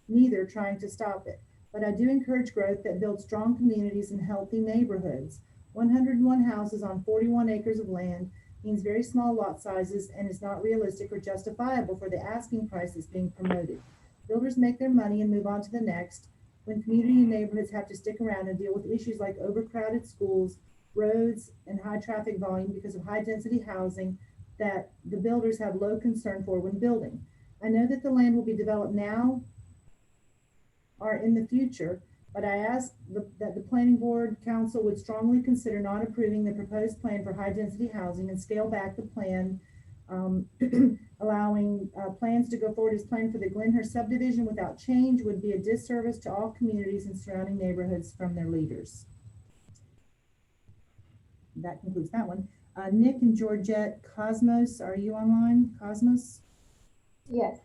neither trying to stop it. But I do encourage growth that builds strong communities and healthy neighborhoods. 101 houses on 41 acres of land means very small lot sizes and is not realistic or justifiable for the asking prices being promoted. Builders make their money and move on to the next, when community and neighborhoods have to stick around and deal with issues like overcrowded schools, roads, and high traffic volume because of high density housing that the builders have low concern for when building. I know that the land will be developed now or in the future, but I ask that the planning board council would strongly consider not approving the proposed plan for high density housing and scale back the plan, allowing plans to go forward as planned for the Glenhurst subdivision without change would be a disservice to all communities and surrounding neighborhoods from their leaders. That concludes that one. Nick and Georgette Cosmos, are you online? Cosmos? Yes.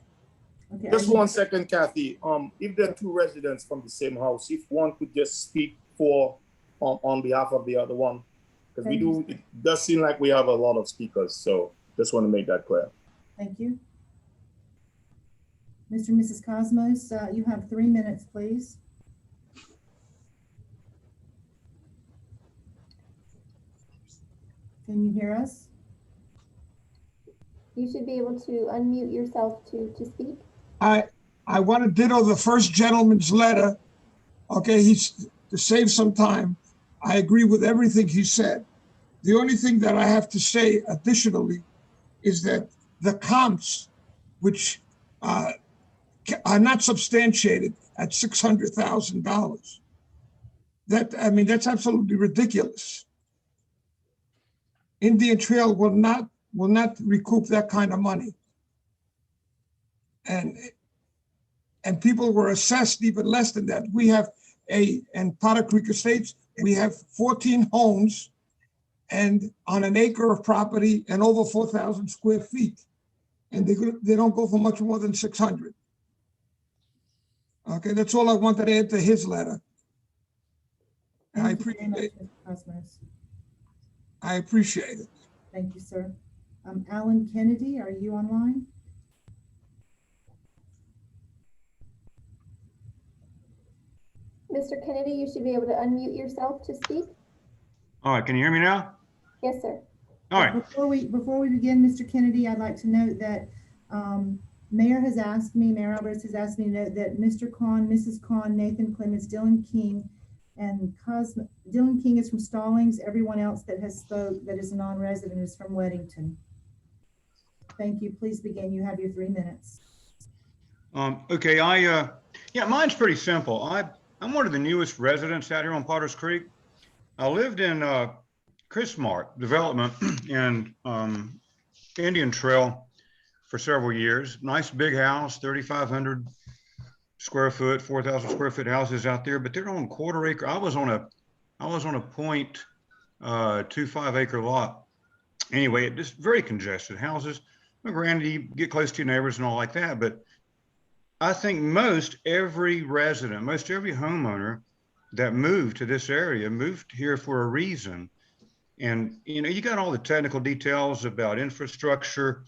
Okay. Just 1 second, Kathy. If there are two residents from the same house, if one could just speak for on behalf of the other one, because it does seem like we have a lot of speakers. So just want to make that clear. Thank you. Mr. and Mrs. Cosmos, you have 3 minutes, please. Can you hear us? You should be able to unmute yourself to speak. I want to ditto the first gentleman's letter. Okay, he's to save some time. I agree with everything he said. The only thing that I have to say additionally is that the comps, which are not substantiated at $600,000, that's absolutely ridiculous. Indian Trail will not recoup that kind of money. And people were assessed even less than that. We have in Potter Creek Estates, we have 14 homes and on an acre of property and over 4,000 square feet. And they don't go for much more than 600. Okay, that's all I wanted to add to his letter. I appreciate it. Thank you, sir. Alan Kennedy, are you online? Mr. Kennedy, you should be able to unmute yourself to speak. All right, can you hear me now? Yes, sir. All right. Before we begin, Mr. Kennedy, I'd like to note that Mayor Alvarez has asked me to note that Mr. Kahn, Mrs. Kahn, Nathan Clements, Dylan King, and Dylan King is from Stallings. Everyone else that has spoke that is a non-resident is from Weddington. Thank you. Please begin. You have your 3 minutes. Okay, yeah, mine's pretty simple. I'm one of the newest residents out here on Potters Creek. I lived in Chrismart development in Indian Trail for several years. Nice big house, 3,500 square foot, 4,000 square foot houses out there, but they're on quarter acre. I was on a 0.25 acre lot. Anyway, it just very congested houses. Granted, you get close to your neighbors and all like that, but I think most every homeowner that moved to this area moved here for a reason. And, you got all the technical details about infrastructure,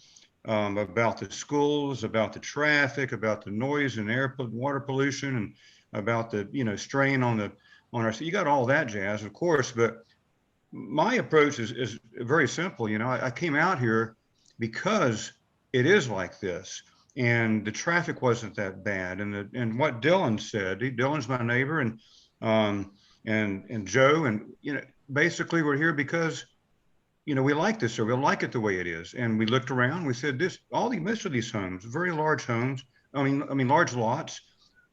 about the schools, about the traffic, about the noise and water pollution, and about the, strain on our, so you got all that jazz, of course, but my approach is very simple. I came out here because it is like this. And the traffic wasn't that bad. And what Dylan said, Dylan's my neighbor, and Joe, and basically we're here because we like this, or we like it the way it is. And we looked around, we said most of these homes, very large homes, I mean large lots,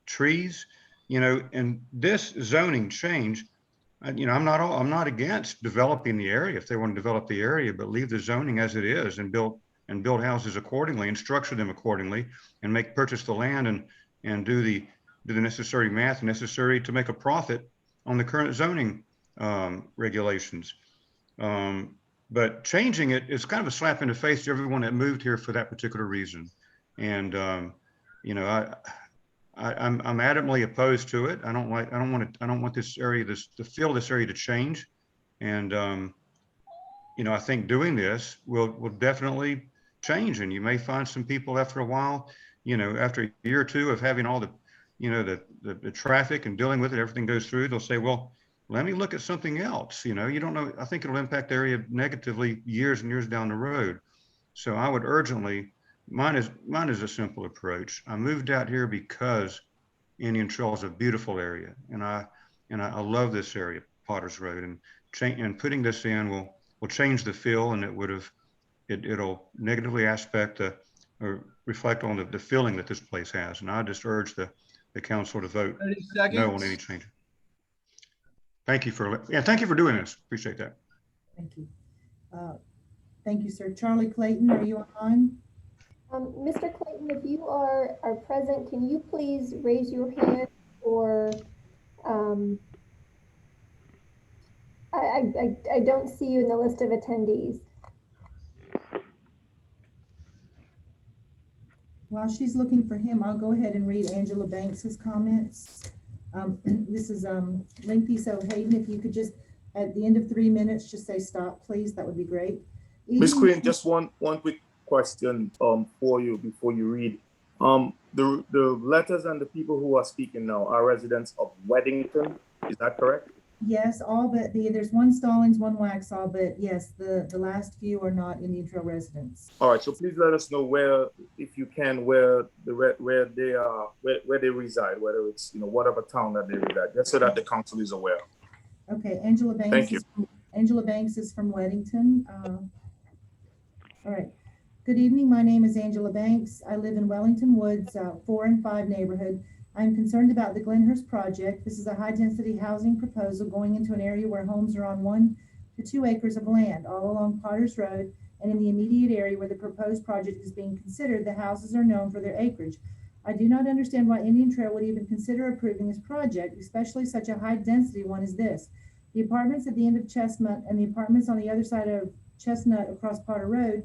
trees, and this zoning change, I'm not against developing the area if they want to develop the area, but leave the zoning as it is and build houses accordingly and structure them accordingly and purchase the land and do the necessary math necessary to make a profit on the current zoning regulations. But changing it is kind of a slap in the face to everyone that moved here for that particular reason. And I'm adamantly opposed to it. I don't want this area to change. And I think doing this will definitely change. And you may find some people after a while, after a year or two of having all the traffic and dealing with it, everything goes through, they'll say, well, let me look at something else. You don't know. I think it'll impact the area negatively years and years down the road. So I would urgently, mine is a simple approach. I moved out here because Indian Trail is a beautiful area, and I love this area, Potter's Road, and putting this in will change the feel, and it'll negatively or reflect on the feeling that this place has. And I just urge the council to vote no on any change. Thank you for doing this. Appreciate that. Thank you. Thank you, sir. Charlie Clayton, are you online? Mr. Clayton, if you are present, can you please raise your hand, or I don't see you in the list of attendees. While she's looking for him, I'll go ahead and read Angela Banks's comments. This is lengthy, so Hayden, if you could just, at the end of 3 minutes, just say stop, please, that would be great. Ms. Quinn, just one quick question for you before you read. The letters and the people who are speaking now are residents of Weddington, is that correct? Yes, all but there's one Stallings, one Waxhaw, but yes, the last few are not Indian Trail residents. All right, so please let us know where, if you can, where they are, where they reside, whether it's whatever town that they reside, just so that the council is aware. Okay, Angela Banks. Thank you. Angela Banks is from Weddington. All right. Good evening. My name is Angela Banks. I live in Wellington Woods, 4 and 5 neighborhood. I'm concerned about the Glenhurst project. This is a high-density housing proposal going into an area where homes are on 1 to 2 acres of land all along Potter's Road, and in the immediate area where the proposed project is being considered, the houses are known for their acreage. I do not understand why Indian Trail would even consider approving this project, especially such a high-density one as this. The apartments at the end of Chestnut and the apartments on the other side of Chestnut across Potter Road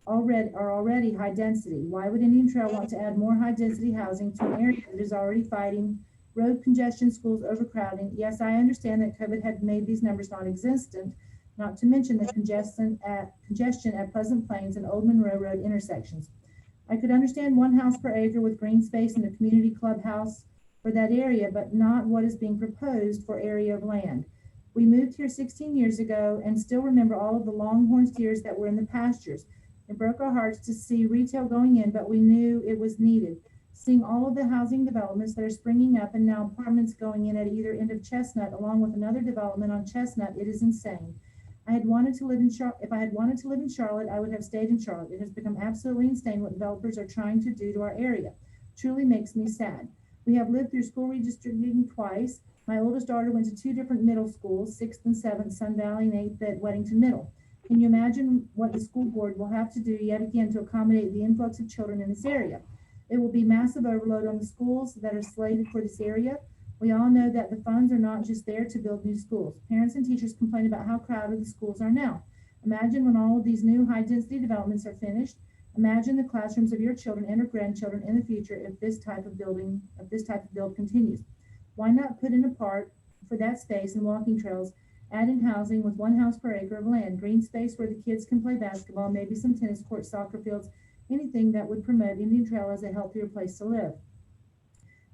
are already high density. Why would Indian Trail want to add more high density housing to an area that is already fighting road congestion, schools overcrowding? Yes, I understand that COVID had made these numbers non-existent, not to mention the congestion at Pleasant Plains and Old Monroe Road intersections. I could understand 1 house per acre with green space and a community clubhouse for that area, but not what is being proposed for area of land. We moved here 16 years ago and still remember all of the longhorn steers that were in the pastures. It broke our hearts to see retail going in, but we knew it was needed. Seeing all of the housing developments that are springing up and now apartments going in at either end of Chestnut, along with another development on Chestnut, it is insane. If I had wanted to live in Charlotte, I would have stayed in Charlotte. It has become absolutely insane what developers are trying to do to our area. Truly makes me sad. We have lived through school redistricting twice. My oldest daughter went to 2 different middle schools, 6th and 7th, Sun Valley, and 8th at Weddington Middle. Can you imagine what the school board will have to do yet again to accommodate the influx of children in this area? It will be massive overload on the schools that are slated for this area. We all know that the funds are not just there to build new schools. Parents and teachers complain about how crowded the schools are now. Imagine when all of these new high-density developments are finished. Imagine the classrooms of your children and or grandchildren in the future if this type of build continues. Why not put in a park for that space and walking trails, add in housing with 1 house per acre of land, green space where the kids can play basketball, maybe some tennis courts, soccer fields, anything that would promote Indian Trail as a healthier place to live.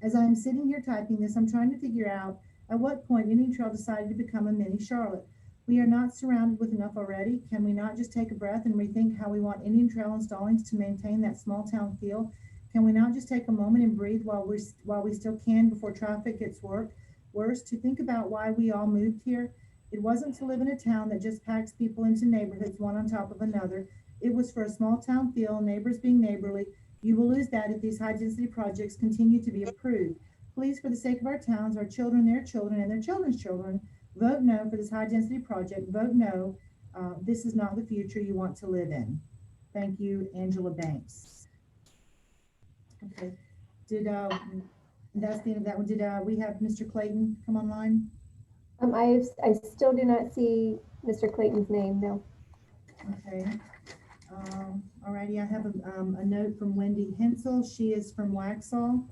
As I'm sitting here typing this, I'm trying to figure out at what point Indian Trail decided to become a mini Charlotte. We are not surrounded with enough already. Can we not just take a breath and rethink how we want Indian Trail installings to maintain that small town feel? Can we not just take a moment and breathe while we still can before traffic gets worse? To think about why we all moved here. It wasn't to live in a town that just packs people into neighborhoods one on top of another. It was for a small town feel, neighbors being neighborly. You will lose that if these high density projects continue to be approved. Please, for the sake of our towns, our children, their children, and their children's children, vote no for this high density project. Vote no. This is not the future you want to live in. Thank you, Angela Banks. Okay. That's the end of that one. Did we have Mr. Clayton come online? I still do not see Mr. Clayton's name, no. Okay. Alrighty, I have a note from Wendy Hensel. She is from Waxhaw.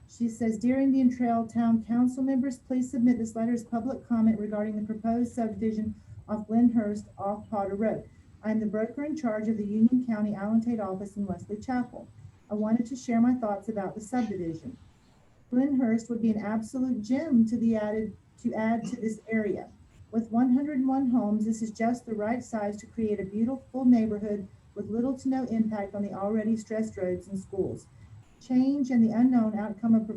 She says, dear Indian Trail Town Council members, please submit this letter as public comment regarding the proposed subdivision off Glenhurst off Potter Road. I am the broker in charge of the Union County Allen Tate office in Wesley Chapel. I wanted to share my thoughts about the subdivision. Glenhurst would be an absolute gem to add to this area. With 101 homes, this is just the right size to create a beautiful neighborhood with little to no impact on the already stressed roads and schools. Change and the unknown outcome of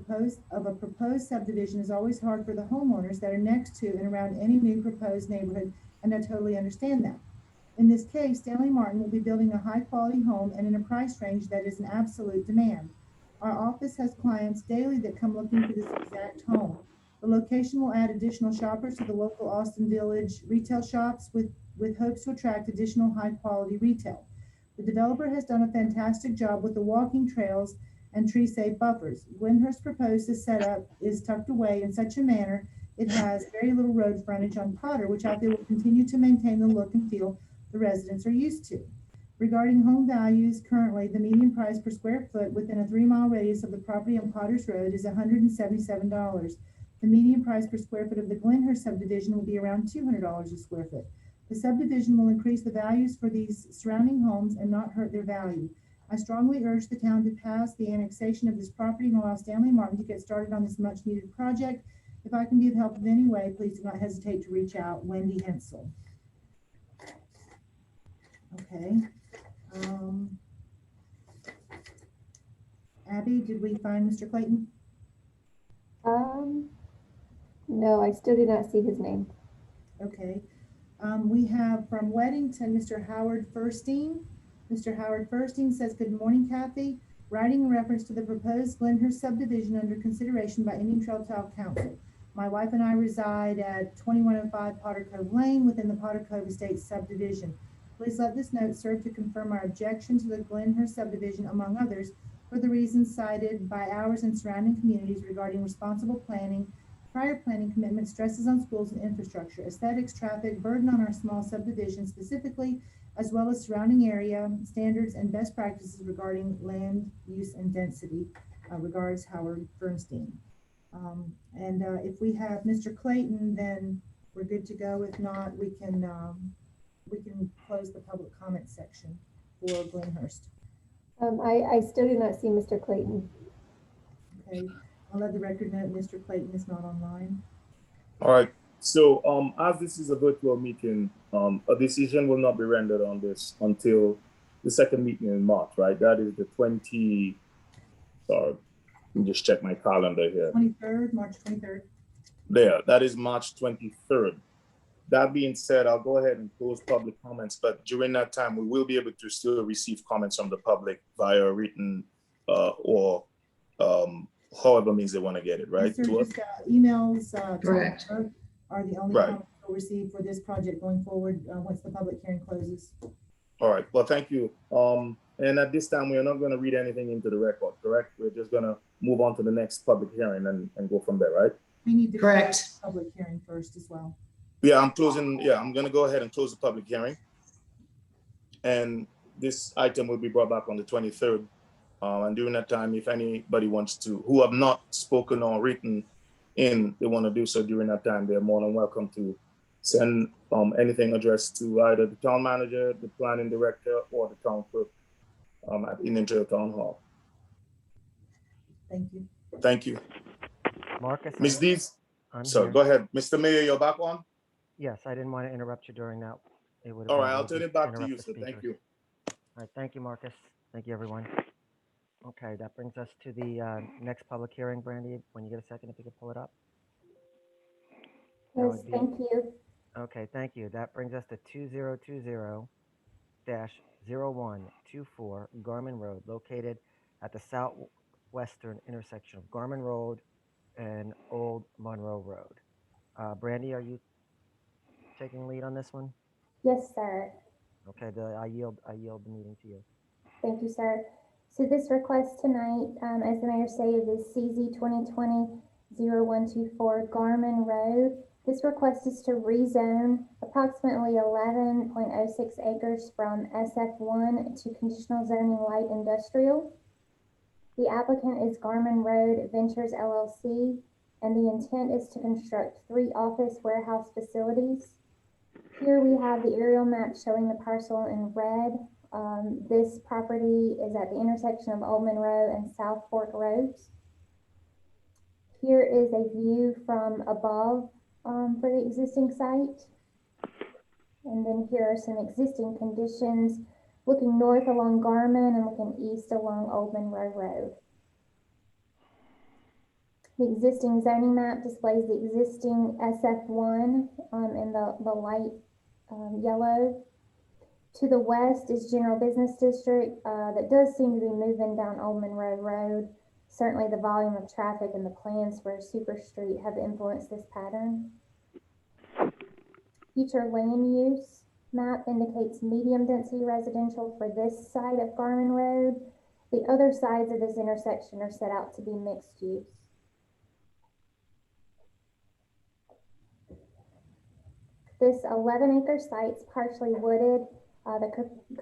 a proposed subdivision is always hard for the homeowners that are next to and around any new proposed neighborhood, and I totally understand that. In this case, Stanley Martin will be building a high-quality home and in a price range that is an absolute demand. Our office has clients daily that come looking for this exact home. The location will add additional shoppers to the local Austin Village retail shops with hopes to attract additional high-quality retail. The developer has done a fantastic job with the walking trails and tree-safe buffers. Glenhurst's proposed setup is tucked away in such a manner it has very little road frontage on Potter, which I feel will continue to maintain the look and feel the residents are used to. Regarding home values, currently the median price per square foot within a 3-mile radius of the property on Potter's Road is $177. The median price per square foot of the Glenhurst subdivision will be around $200 a square foot. The subdivision will increase the values for these surrounding homes and not hurt their value. I strongly urge the town to pass the annexation of this property and allow Stanley Martin to get started on this much needed project. If I can be of help in any way, please do not hesitate to reach out. Wendy Hensel. Okay. Abby, did we find Mr. Clayton? No, I still do not see his name. Okay. We have from Weddington, Mr. Howard Furstein. Mr. Howard Furstein says, good morning, Kathy. Writing in reference to the proposed Glenhurst subdivision under consideration by Indian Trail Town Council. My wife and I reside at 2105 Potter Cove Lane within the Potter Cove Estates subdivision. Please let this note serve to confirm our objection to the Glenhurst subdivision, among others, for the reasons cited by ours and surrounding communities regarding responsible planning, prior planning commitments, stresses on schools and infrastructure, aesthetics, traffic, burden on our small subdivision specifically, as well as surrounding area standards and best practices regarding land use and density. Regards, Howard Bernstein. If we have Mr. Clayton, then we're good to go. If not, we can close the public comment section for Glenhurst. I still do not see Mr. Clayton. Okay, I'll let the record note Mr. Clayton is not online. All right. So as this is a virtual meeting, a decision will not be rendered on this until the second meeting in March, right? That is the 20, sorry, let me just check my calendar here. 23rd, March 23rd. There, that is March 23rd. That being said, I'll go ahead and close public comments, but during that time, we will be able to still receive comments from the public via written or however means they want to get it, right? Yes, sir, just, emails Correct. are the only comments we'll receive for this project going forward once the public hearing closes. All right, well, thank you. And at this time, we are not going to read anything into the record, correct? We're just going to move on to the next public hearing and go from there, right? We need to Correct. close the public hearing first as well. Yeah, I'm closing. Yeah, I'm going to go ahead and close the public hearing. And this item will be brought back on the 23rd. And during that time, if anybody wants to, who have not spoken or written in, they want to do so during that time, they're more than welcome to send anything addressed to either the town manager, the planning director, or the town clerk at Indian Trail Town Hall. Thank you. Thank you. Marcus. Ms. Dees, so go ahead. Mr. Mayor, you're back on? Yes, I didn't want to interrupt you during that. It would have All been right, I'll rude turn to it back to interrupt you, the sir. Thank speakers. you. All right, thank you, Marcus. Thank you, everyone. Okay, that brings us to the next public hearing. Brandy, when you get a second, if you could pull it up. That Yes, would be, thank you. okay, thank you. That brings us to 2020-0124 Garmin Road, located at the southwestern intersection of Garmin Road and Old Monroe Road. Brandy, are you taking lead on this one? Yes, sir. Okay, I yield the meeting to you. Thank you, sir. So this request tonight, as the mayor stated, is CZ 2020-0124 Garmin Road. This request is to rezone approximately 11.06 acres from SF1 to conditional zoning light industrial. The applicant is Garmin Road Ventures LLC, and the intent is to construct 3 office warehouse facilities. Here we have the aerial map showing the parcel in red. This property is at the intersection of Old Monroe and South Fork Roads. Here is a view from above for the existing site. And then here are some existing conditions looking north along Garmin and looking east along Old Monroe Road. The existing zoning map displays the existing SF1 in the light yellow. To the west is General Business District that does seem to be moving down Old Monroe Road. Certainly the volume of traffic and the plans for Super Street have influenced this pattern. Future land use map indicates medium density residential for this side of Garmin Road. The other sides of this intersection are set out to be mixed use. This 11-acre site is partially wooded. The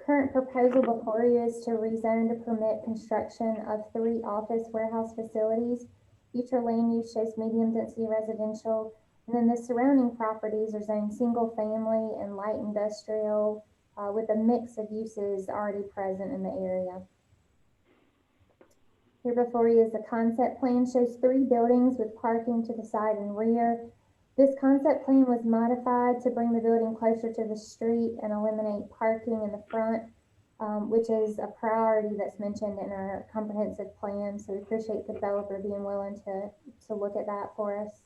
current proposal before you is to rezone to permit construction of 3 office warehouse facilities. Future land use shows medium density residential, and then the surrounding properties are zoned single family and light industrial with a mix of uses already present in the area. Here before you is the concept plan, shows 3 buildings with parking to the side and rear. This concept plan was modified to bring the building closer to the street and eliminate parking in the front, which is a priority that's mentioned in our comprehensive plan. So we appreciate the developer being willing to look at that for us.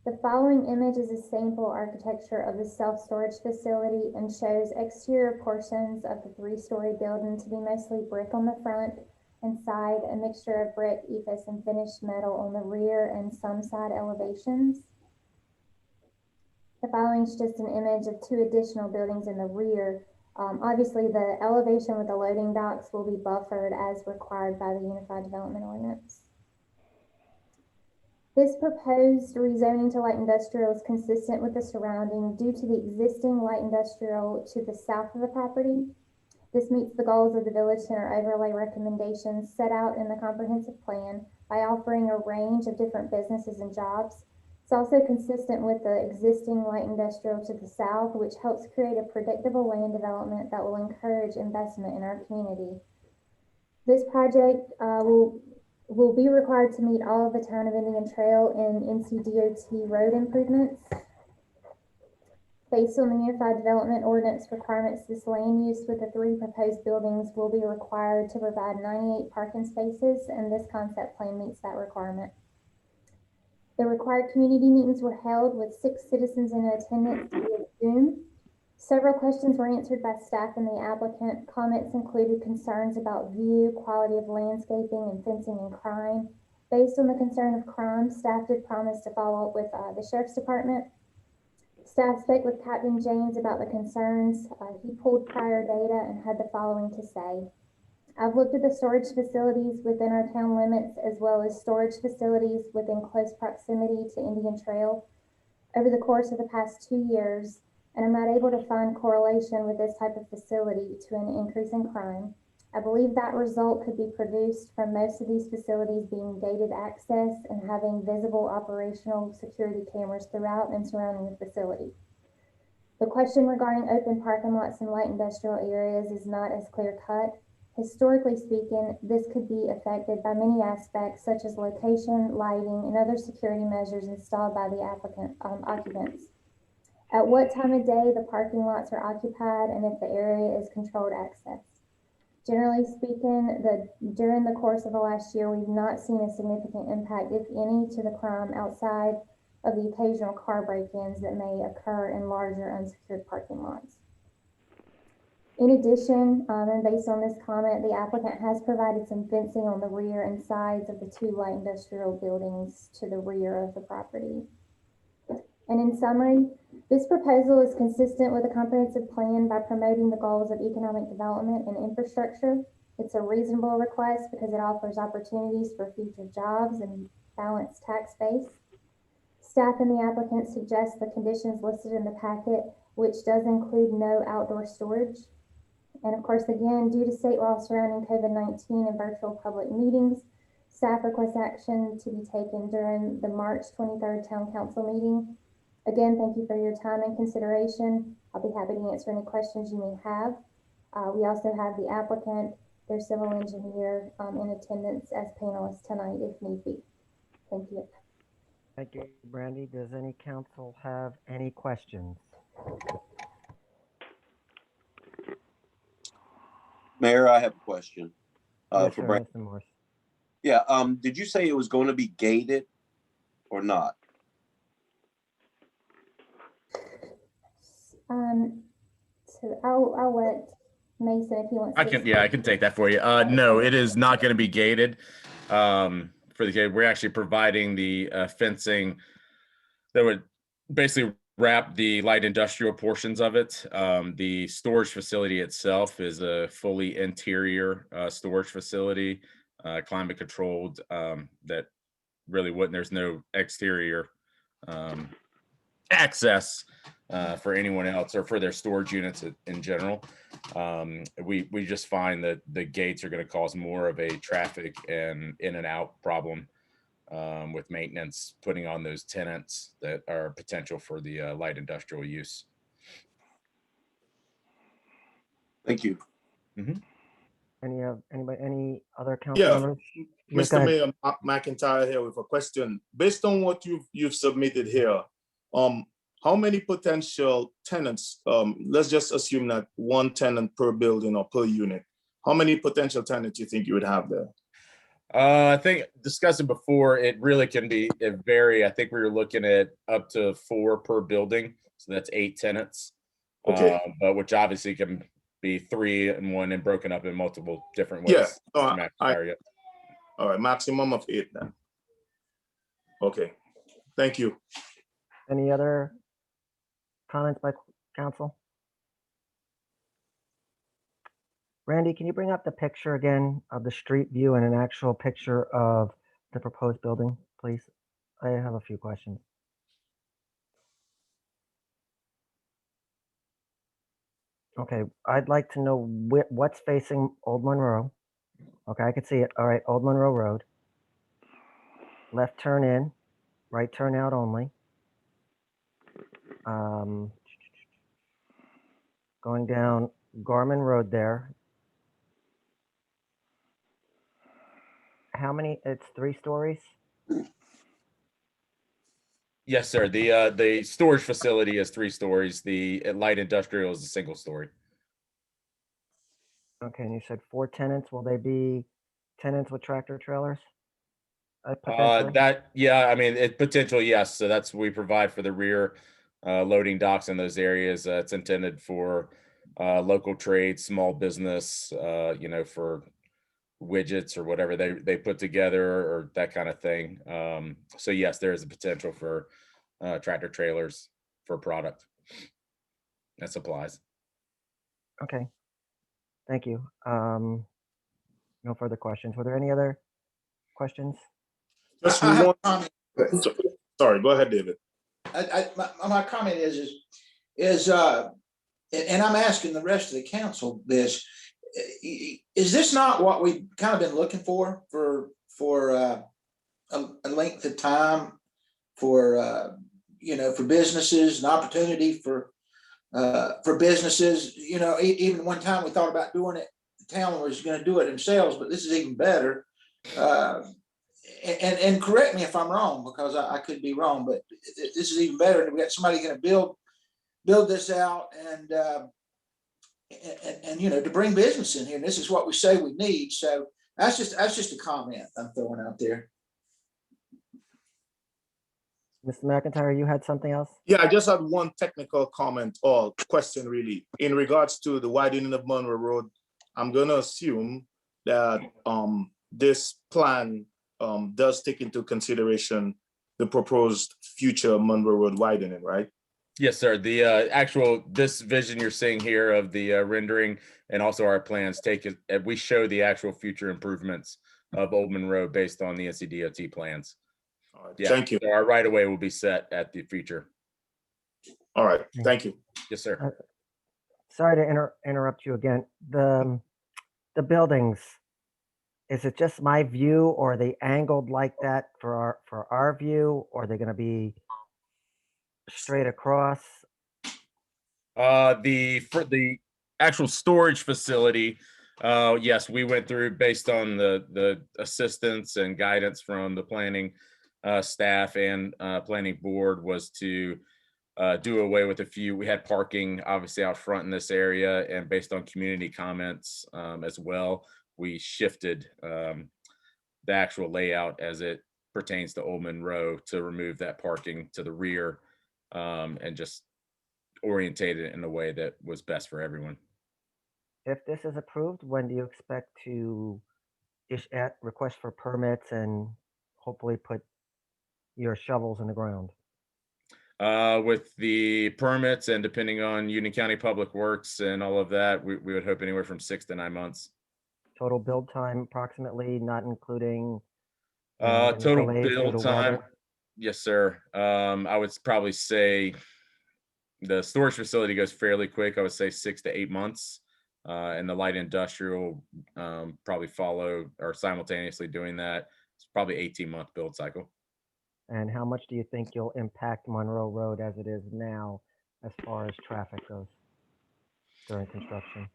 The following image is a sample architecture of the self-storage facility and shows exterior portions of the 3-story building to be mostly brick on the front and side, a mixture of brick, EIFS, and finished metal on the rear and some side elevations. The following is just an image of 2 additional buildings in the rear. Obviously, the elevation with the loading docks will be buffered as required by the Unified Development Ordinance. This proposed rezoning to light industrial is consistent with the surrounding due to the existing light industrial to the south of the property. This meets the goals of the Village Center overlay recommendations set out in the comprehensive plan by offering a range of different businesses and jobs. It's also consistent with the existing light industrial to the south, which helps create a predictable land development that will encourage investment in our community. This project will be required to meet all of the Town of Indian Trail and NCDOT road improvements. Based on the Unified Development Ordinance requirements, this land use with the 3 proposed buildings will be required to provide 98 parking spaces, and this concept plan meets that requirement. The required community meetings were held with 6 citizens in attendance via Zoom. Several questions were answered by staff and the applicant. Comments included concerns about view, quality of landscaping, and fencing and crime. Based on the concern of crime, staff did promise to follow up with the Sheriff's Department. Staff spoke with Captain James about the concerns. He pulled prior data and had the following to say. I've looked at the storage facilities within our town limits as well as storage facilities within close proximity to Indian Trail over the course of the past 2 years, and I'm not able to find correlation with this type of facility to an increase in crime. I believe that result could be produced from most of these facilities being gated access and having visible operational security cameras throughout and surrounding the facility. The question regarding open parking lots in light industrial areas is not as clear cut. Historically speaking, this could be affected by many aspects such as location, lighting, and other security measures installed by the occupants. At what time of day the parking lots are occupied and if the area is controlled access. Generally speaking, during the course of the last year, we've not seen a significant impact, if any, to the crime outside of the occasional car break-ins that may occur in larger unsecured parking lots. In addition, and based on this comment, the applicant has provided some fencing on the rear and sides of the two light industrial buildings to the rear of the property. And in summary, this proposal is consistent with a comprehensive plan by promoting the goals of economic development and infrastructure. It's a reasonable request because it offers opportunities for future jobs and balanced tax base. Staff and the applicant suggest the conditions listed in the packet, which does include no outdoor storage. And of course, again, due to state law surrounding COVID-19 and virtual public meetings, staff requests action to be taken during the March 23rd Town Council meeting. Again, thank you for your time and consideration. I'll be happy to answer any questions you may have. We also have the applicant, their civil engineer in attendance as panelists tonight if need be. Thank you. Thank you, Brandy. Does any council have any questions? Mayor, I have a question. Yes, For sir, Brandy. Mr. Morris. Yeah, did you say it was going to be gated or not? So I'll let Mason if he wants to. I can take that for you. No, it is not going to be gated. For the gate, we're actually providing the fencing that would basically wrap the light industrial portions of it. The storage facility itself is a fully interior storage facility, climate controlled, that really wouldn't, there's no exterior access for anyone else or for their storage units in general. We just find that the gates are going to cause more of a traffic and in and out problem with maintenance, putting on those tenants that are potential for the light industrial use. Thank you. Mm-hmm. Any other council Yeah, members? Mr. Mayor, McIntyre here with a question. Based on what you've submitted here, how many potential tenants, let's just assume that one tenant per building or per unit, how many potential tenants you think you would have there? I think discussing before, it really can vary. I think we were looking at up to 4 per building. So that's 8 tenants. Okay. But which obviously can be 3 and 1 and broken up in multiple different ways. Yeah. All right. Maximum of 8 then. Okay. Thank you. Any other comments by council? Randy, can you bring up the picture again of the street view and an actual picture of the proposed building, please? I have a few questions. Okay, I'd like to know what's facing Old Monroe. Okay, I can see it. All right, Old Monroe Road. Left turn in, right turn out only. Going down Gorman Road there. How many? It's 3 stories? Yes, sir. The storage facility is 3 stories. The light industrial is a single story. Okay, and you said 4 tenants. Will they be tenants with tractor trailers? Potential, yes. So that's what we provide for the rear loading docks in those areas. It's intended for local trade, small business, for widgets or whatever they put together or that kind of thing. So yes, there is a potential for tractor trailers for product and supplies. Okay, thank you. No further questions. Were there any other questions? Just I have one. a comment. Sorry, go ahead, David. My comment is, and I'm asking the rest of the council this, is this not what we've kind of been looking for a length of time for businesses, an opportunity for businesses? Even one time we thought about doing it town was gonna do it themselves, but this is even better. And correct me if I'm wrong, because I could be wrong, but this is even better. We got somebody gonna build this out and you know, to bring business in here. And this is what we say we need. So that's just a comment I'm throwing out there. Mr. McIntyre, you had something else? Yeah, I just had one technical comment or question really. In regards to the widening of Monroe Road, I'm gonna assume that this plan does take into consideration the proposed future Monroe Road widening, right? Yes, sir. The this vision you're seeing here of the rendering and also our plans take it, we show the actual future improvements of Old Monroe based on the NCDOT plans. All right, Yeah, thank you. so our right of way will be set at the future. All right, thank you. Yes, sir. Sorry to interrupt you again. The buildings, is it just my view, or are they angled like that for our view, or are they going to be straight across? For the actual storage facility, yes, we went through based on the assistance and guidance from the planning staff and planning board was to do away with a few. We had parking obviously out front in this area, and based on community comments as well, we shifted the actual layout as it pertains to Old Monroe to remove that parking to the rear and just orientated it in a way that was best for everyone. If this is approved, when do you expect to request for permits and hopefully put your shovels in the ground? With the permits and depending on Union County Public Works and all of that, we would hope anywhere from 6 to 9 months. Total build time approximately, not including Total delays due build to time. weather? Yes, sir. I would probably say the storage facility goes fairly quick. I would say 6 to 8 months. And the light industrial probably follow or simultaneously doing that. It's probably 18-month build cycle. And how much do you think you'll impact Monroe Road as it is now as far as traffic goes during construction?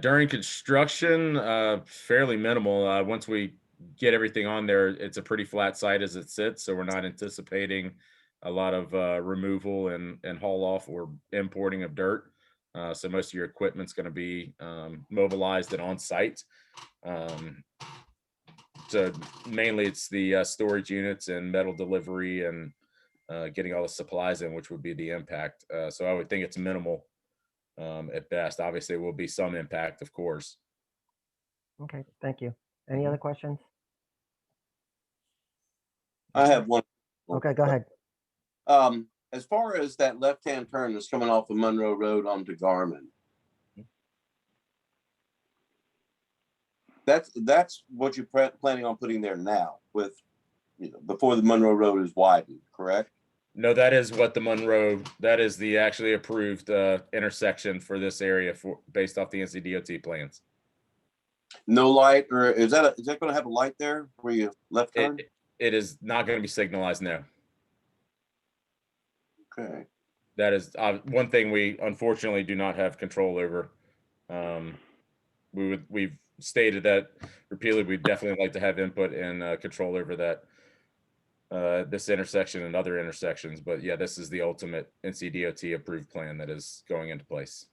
During construction, fairly minimal. Once we get everything on there, it's a pretty flat site as it sits, so we're not anticipating a lot of removal and haul off or importing of dirt. So most of your equipment's going to be mobilized and on site. So mainly it's the storage units and metal delivery and getting all the supplies in, which would be the impact. So I would think it's minimal at best. Obviously, will be some impact, of course. Okay, thank you. Any other questions? I have one. Okay, go ahead. As far as that left-hand turn that's coming off of Monroe Road onto Garmin, that's what you're planning on putting there now with, you know, before the Monroe Road is widened, correct? No, that is what the Monroe, that is the actually approved intersection for this area for based off the NCDOT plans. No light, or is that going to have a light there where you left turn? It is not going to be signalized now. Okay. That is one thing we unfortunately do not have control over. We've stated that repeatedly. We'd definitely like to have input and control over that. This intersection and other intersections, but yeah, this is the ultimate NCDOT approved plan that is going into place.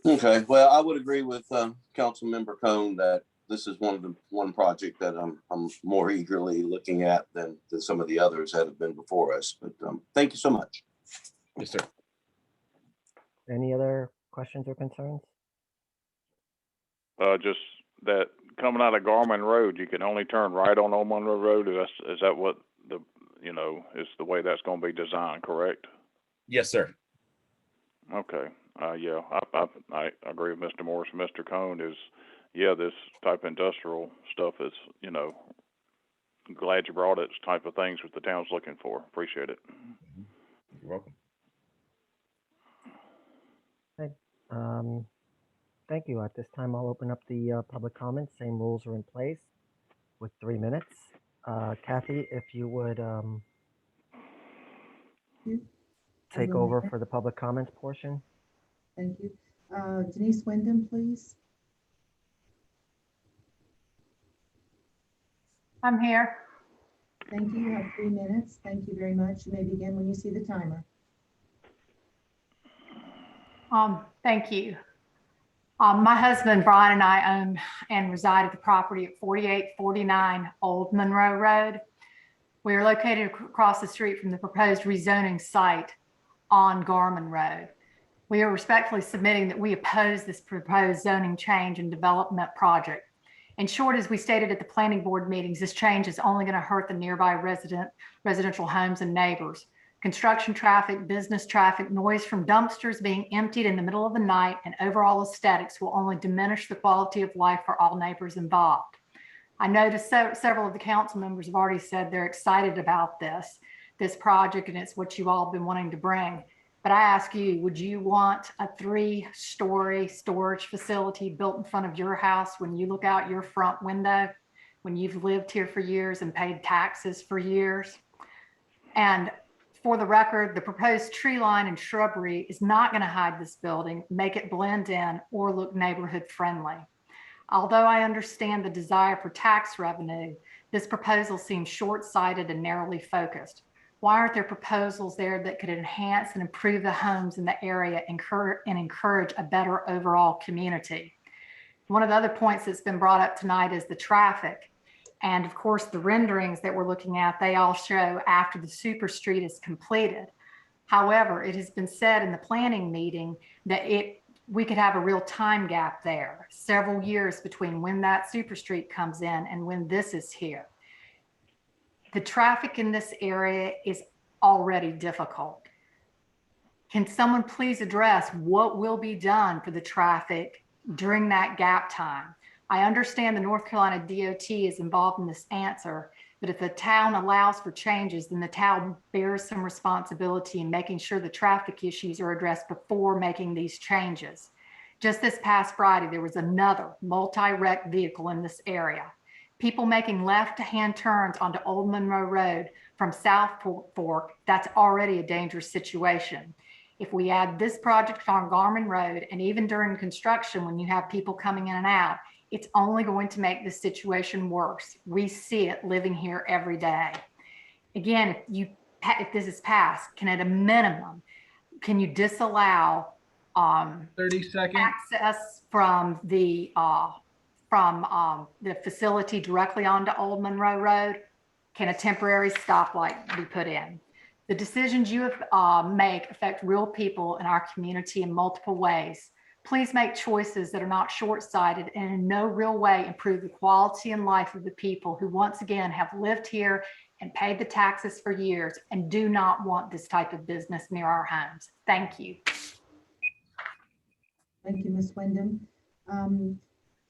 Okay, well, I would agree with Council Member Cone that this is one project that I'm more eagerly looking at than some of the others that have been before us. But thank you so much. Yes, sir. Any other questions or concerns? Just that coming out of Garmin Road, you can only turn right on Old Monroe Road. Is that what the, you know, is the way that's going to be designed, correct? Yes, sir. Okay. Yeah, I agree with Mr. Morris and Mr. Cone is, yeah, this type of industrial stuff is, you know, glad you brought it. It's type of things that the town's looking for. Appreciate it. You're welcome. Okay. Thank you. At this time, I'll open up the public comments. Same rules are in place with 3 minutes. Kathy, if you would take over for the public comments portion. Thank you. Denise Wyndham, please. I'm here. Thank you. You have 3 minutes. Thank you very much. You may begin when you see the timer. Thank you. My husband Brian and I own and reside at the property at 4849 Old Monroe Road. We are located across the street from the proposed rezoning site on Garmin Road. We are respectfully submitting that we oppose this proposed zoning change and development project. In short, as we stated at the planning board meetings, this change is only going to hurt the nearby residential homes and neighbors. Construction traffic, business traffic, noise from dumpsters being emptied in the middle of the night, and overall aesthetics will only diminish the quality of life for all neighbors involved. I noticed several of the council members have already said they're excited about this project, and it's what you all have been wanting to bring. But I ask you, would you want a 3-story storage facility built in front of your house when you look out your front window, when you've lived here for years and paid taxes for years? And for the record, the proposed tree line and shrubbery is not going to hide this building, make it blend in, or look neighborhood friendly. Although I understand the desire for tax revenue, this proposal seems short-sighted and narrowly focused. Why aren't there proposals there that could enhance and improve the homes in the area and encourage a better overall community? One of the other points that's been brought up tonight is the traffic. And of course, the renderings that we're looking at, they all show after the super street is completed. However, it has been said in the planning meeting that we could have a real time gap there, several years between when that super street comes in and when this is here. The traffic in this area is already difficult. Can someone please address what will be done for the traffic during that gap time? I understand the North Carolina DOT is involved in this answer, but if the town allows for changes, then the town bears some responsibility in making sure the traffic issues are addressed before making these changes. Just this past Friday, there was another multi-wreck vehicle in this area. People making left-hand turns onto Old Monroe Road from South Fork, that's already a dangerous situation. If we add this project on Garmin Road, and even during construction, when you have people coming in and out, it's only going to make the situation worse. We see it living here every day. Again, if this is passed, can at a minimum, can you disallow 30 seconds access from the facility directly onto Old Monroe Road? Can a temporary stoplight be put in? The decisions you make affect real people in our community in multiple ways. Please make choices that are not short-sighted and in no real way improve the quality and life of the people who once again have lived here and paid the taxes for years and do not want this type of business near our homes. Thank you. Thank you, Ms. Wyndham.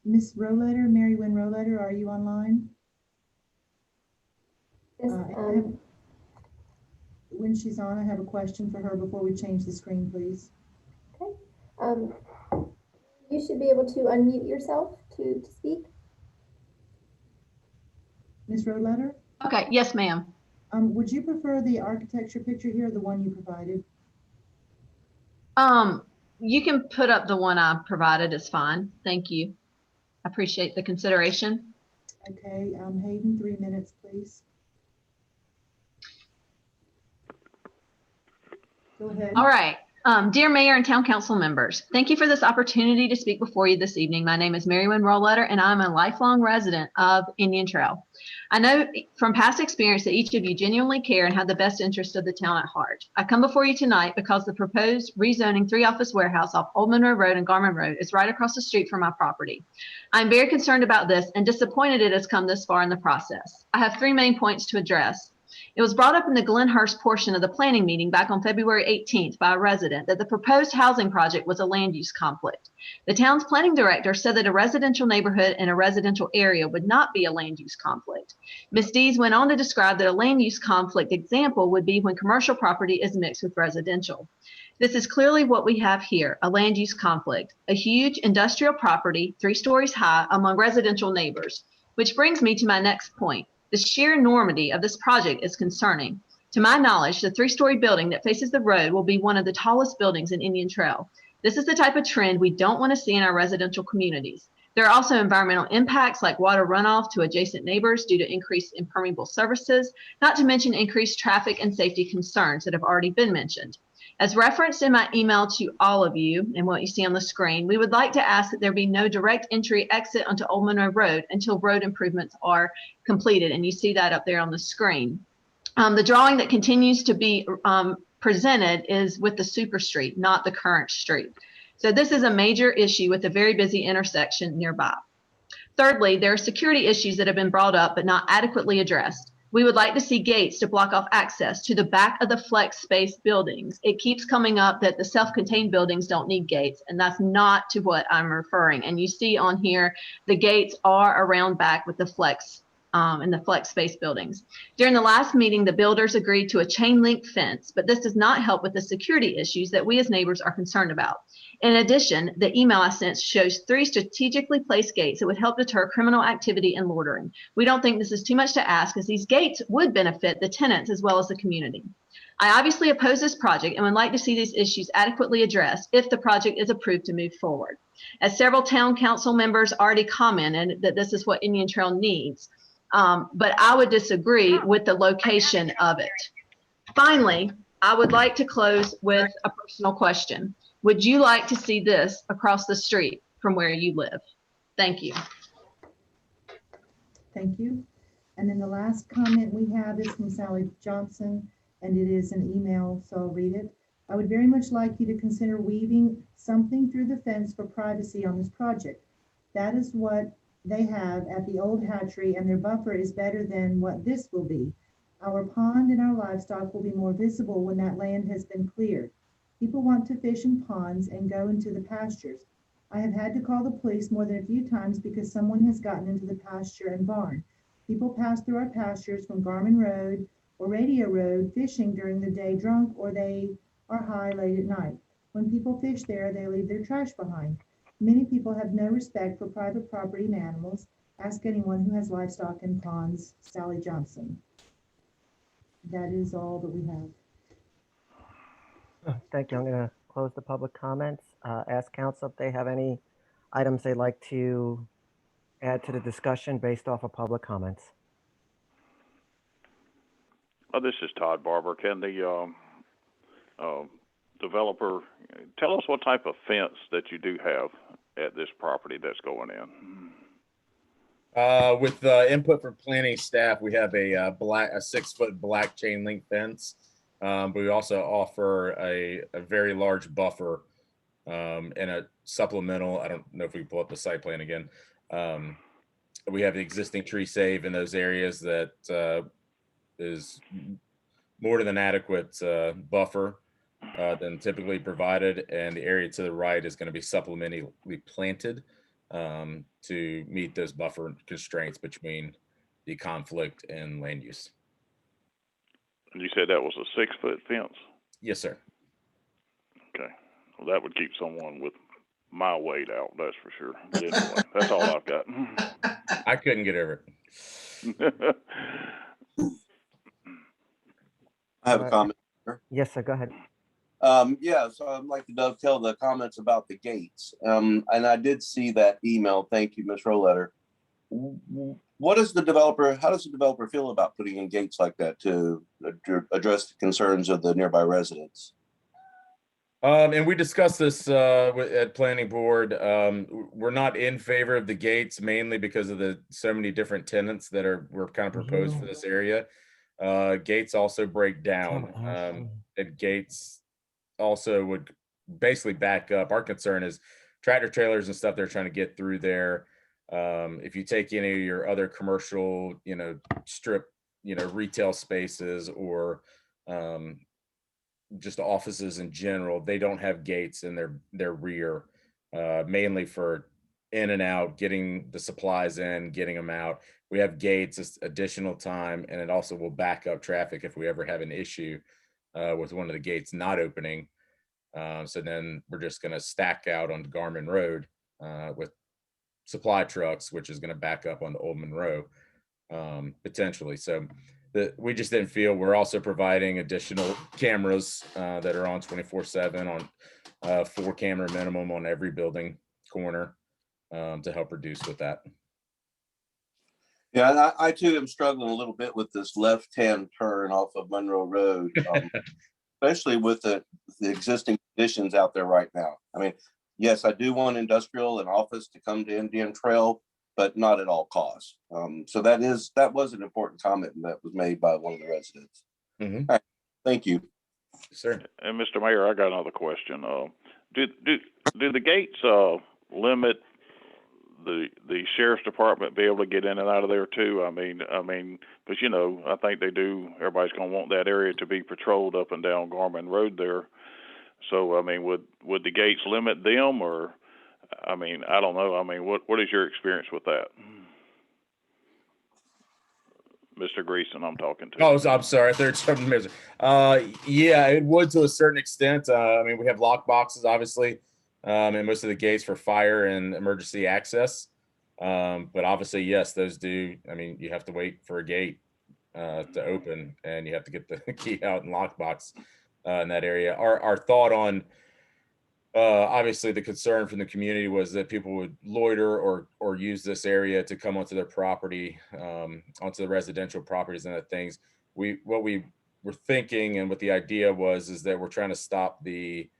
Ms. Roletter, Mary Wynn Roletter, are you online? Yes, when she's on, I have a question for her before we change the screen, please. Okay. You should be able to unmute yourself to speak. Ms. Roletter? Okay, yes, ma'am. Would you prefer the architecture picture here or the one you provided? You can put up the one I provided, it's fine. Thank you. I appreciate the consideration. Okay, Hayden, 3 minutes, please. Go ahead. All right. Dear Mayor and Town Council members, thank you for this opportunity to speak before you this evening. My name is Mary Wynn Roletter, and I'm a lifelong resident of Indian Trail. I know from past experience that each of you genuinely care and have the best interest of the town at heart. I come before you tonight because the proposed rezoning 3-office warehouse off Old Monroe Road and Garmin Road is right across the street from my property. I'm very concerned about this and disappointed it has come this far in the process. I have 3 main points to address. It was brought up in the Glenhurst portion of the planning meeting back on February 18th by a resident that the proposed housing project was a land use conflict. The town's planning director said that a residential neighborhood in a residential area would not be a land use conflict. Ms. Dees went on to describe that a land use conflict example would be when commercial property is mixed with residential. This is clearly what we have here, a land use conflict, a huge industrial property 3 stories high among residential neighbors, which brings me to my next point. The sheer enormity of this project is concerning. To my knowledge, the 3-story building that faces the road will be one of the tallest buildings in Indian Trail. This is the type of trend we don't want to see in our residential communities. There are also environmental impacts like water runoff to adjacent neighbors due to increased impermeable surfaces, not to mention increased traffic and safety concerns that have already been mentioned. As referenced in my email to all of you and what you see on the screen, we would like to ask that there be no direct entry exit onto Old Monroe Road until road improvements are completed. And you see that up there on the screen. The drawing that continues to be presented is with the super street, not the current street. So this is a major issue with a very busy intersection nearby. Thirdly, there are security issues that have been brought up but not adequately addressed. We would like to see gates to block off access to the back of the flex space buildings. It keeps coming up that the self-contained buildings don't need gates, and that's not to what I'm referring. And you see on here, the gates are around back with the flex in the flex space buildings. During the last meeting, the builders agreed to a chain link fence, but this does not help with the security issues that we as neighbors are concerned about. In addition, the email I sent shows 3 strategically placed gates that would help deter criminal activity and loitering. We don't think this is too much to ask, as these gates would benefit the tenants as well as the community. I obviously oppose this project and would like to see these issues adequately addressed if the project is approved to move forward. As several town council members already commented that this is what Indian Trail needs, but I would disagree with the location of it. Finally, I would like to close with a personal question. Would you like to see this across the street from where you live? Thank you. Thank you. And then the last comment we have is from Sally Johnson, and it is an email, so I'll read it. I would very much like you to consider weaving something through the fence for privacy on this project. That is what they have at the old hatchery, and their buffer is better than what this will be. Our pond and our livestock will be more visible when that land has been cleared. People want to fish in ponds and go into the pastures. I have had to call the police more than a few times because someone has gotten into the pasture and barn. People pass through our pastures from Garmin Road or Radio Road fishing during the day drunk, or they are high late at night. When people fish there, they leave their trash behind. Many people have no respect for private property and animals. Ask anyone who has livestock in ponds. Sally Johnson. That is all that we have. Thank you. I'm going to close the public comments. Ask council if they have any items they'd like to add to the discussion based off of public comments. This is Todd Barber. Can the developer tell us what type of fence that you do have at this property that's going in? With the input from planning staff, we have a 6-foot black chain link fence. But we also offer a very large buffer and a supplemental. I don't know if we can pull up the site plan again. We have the existing tree save in those areas that is more than adequate buffer than typically provided, and the area to the right is going to be supplementally planted to meet those buffer constraints between the conflict and land use. And you said that was a 6-foot fence? Yes, sir. Okay. Well, that would keep someone with my weight out, that's for sure. But anyway, that's all I've got. I couldn't get over it. I have a comment. Yes, sir. Go ahead. Yeah, so I'd like to dovetail the comments about the gates. And I did see that email. Thank you, Ms. Roletter. How does the developer feel about putting in gates like that to address the concerns of the nearby residents? And we discussed this at planning board. We're not in favor of the gates, mainly because of the so many different tenants that were kind of proposed for this area. Gates also break down, and gates also would basically back up. Our concern is tractor trailers and stuff they're trying to get through there. If you take any of your other commercial, strip, retail spaces or just offices in general, they don't have gates in their rear, mainly for in and out, getting the supplies in, getting them out. We have gates, it's additional time, and it also will back up traffic if we ever have an issue with one of the gates not opening. So then we're just going to stack out on Garmin Road with supply trucks, which is going to back up on the Old Monroe potentially. So we just didn't feel. We're also providing additional cameras that are on 24/7 on 4-camera minimum on every building corner to help reduce with that. Yeah, and I too am struggling a little bit with this left-hand turn off of Monroe Road, especially with the existing conditions out there right now. I mean, yes, I do want industrial and office to come to Indian Trail, but not at all costs. So that was an important comment that was made by one of the residents. Mm-hmm. All right, thank you. Sir. And Mr. Mayor, I got another question. Do the gates limit the sheriff's department be able to get in and out of there too? I mean, because I think they do. Everybody's gonna want that area to be patrolled up and down Garmin Road there. So I mean, would the gates limit them, or I mean, I don't know. I mean, what is your experience with that, Mr. Greason? I'm talking to. Oh, I'm sorry. Third something. Yeah, it would to a certain extent. I mean, we have lock boxes, obviously. And most of the gates for fire and emergency access. But obviously, yes, those do. I mean, you have to wait for a gate to open, and you have to get the key out and lockbox in that area. Our thought on obviously the concern from the community was that people would loiter or use this area to come onto their property, onto the residential properties and other things. What we were thinking and what the idea was is that we're trying to stop the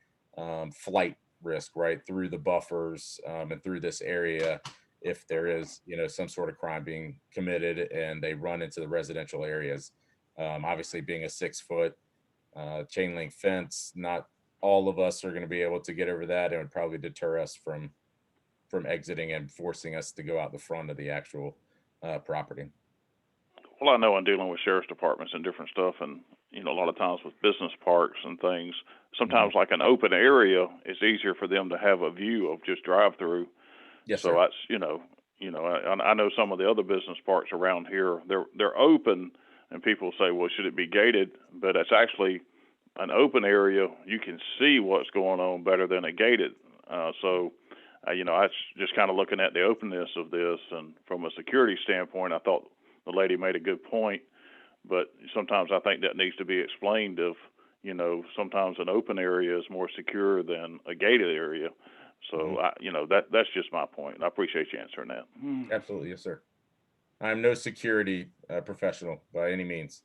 flight risk right through the buffers and through this area if there is some sort of crime being committed and they run into the residential areas. Obviously being a 6-foot chain link fence, not all of us are going to be able to get over that. It would probably deter us from exiting and forcing us to go out the front of the actual property. Well, I know I'm dealing with sheriff's departments and different stuff, and a lot of times with business parks and things, sometimes like an open area, it's easier for them to have a view of just drive through. Yes, so sir. that's I know some of the other business parks around here, they're open, and people say, well, should it be gated? But it's actually an open area. You can see what's going on better than a gated. I just kind of looking at the openness of this, and from a security standpoint, I thought the lady made a good point, but sometimes I think that needs to be explained of, sometimes an open area is more secure than a gated area. So, that's just my point. I appreciate you answering that. Absolutely. Yes, sir. I'm no security professional by any means.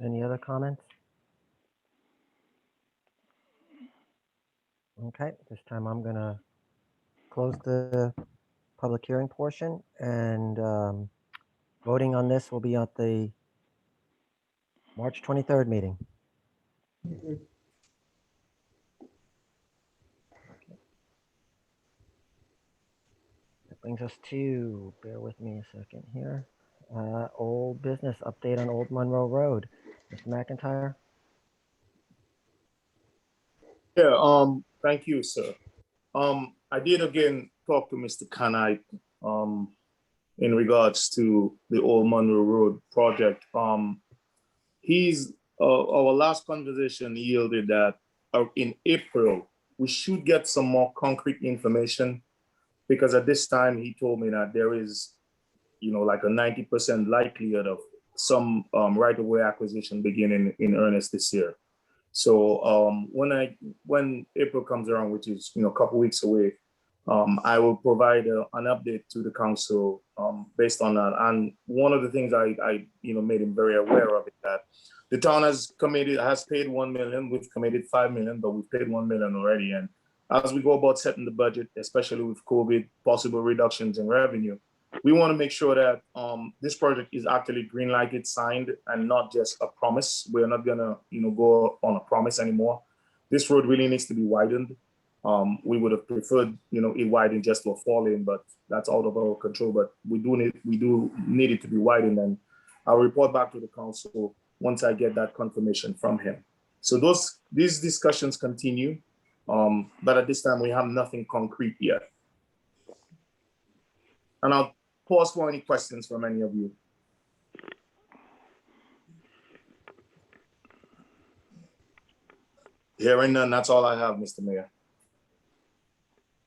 Any other comments? Okay, this time I'm gonna close the public hearing portion, and voting on this will be at the March 23rd meeting. That brings us to, bear with me a second here, old business update on Old Monroe Road. Mr. McIntyre? Yeah, thank you, sir. I did again talk to Mr. Kanai in regards to the Old Monroe Road project. Our last conversation yielded that in April, we should get some more concrete information, because at this time he told me that there is, like a 90% likelihood of some right-of-way acquisition beginning in earnest this year. So when April comes around, which is a couple weeks away, I will provide an update to the council based on that. And one of the things I made him very aware of is that the town has paid 1 million. We've committed 5 million, but we've paid 1 million already. And as we go about setting the budget, especially with COVID, possible reductions in revenue, we want to make sure that this project is actually green lighted, signed, and not just a promise. We're not gonna, go on a promise anymore. This road really needs to be widened. We would have preferred, it widened just to a 4-lane, but that's out of our control. But we do need it to be widened, and I'll report back to the council once I get that confirmation from him. So these discussions continue, but at this time we have nothing concrete yet. And I'll pause for any questions from any of you. Hearing none, that's all I have, Mr. Mayor.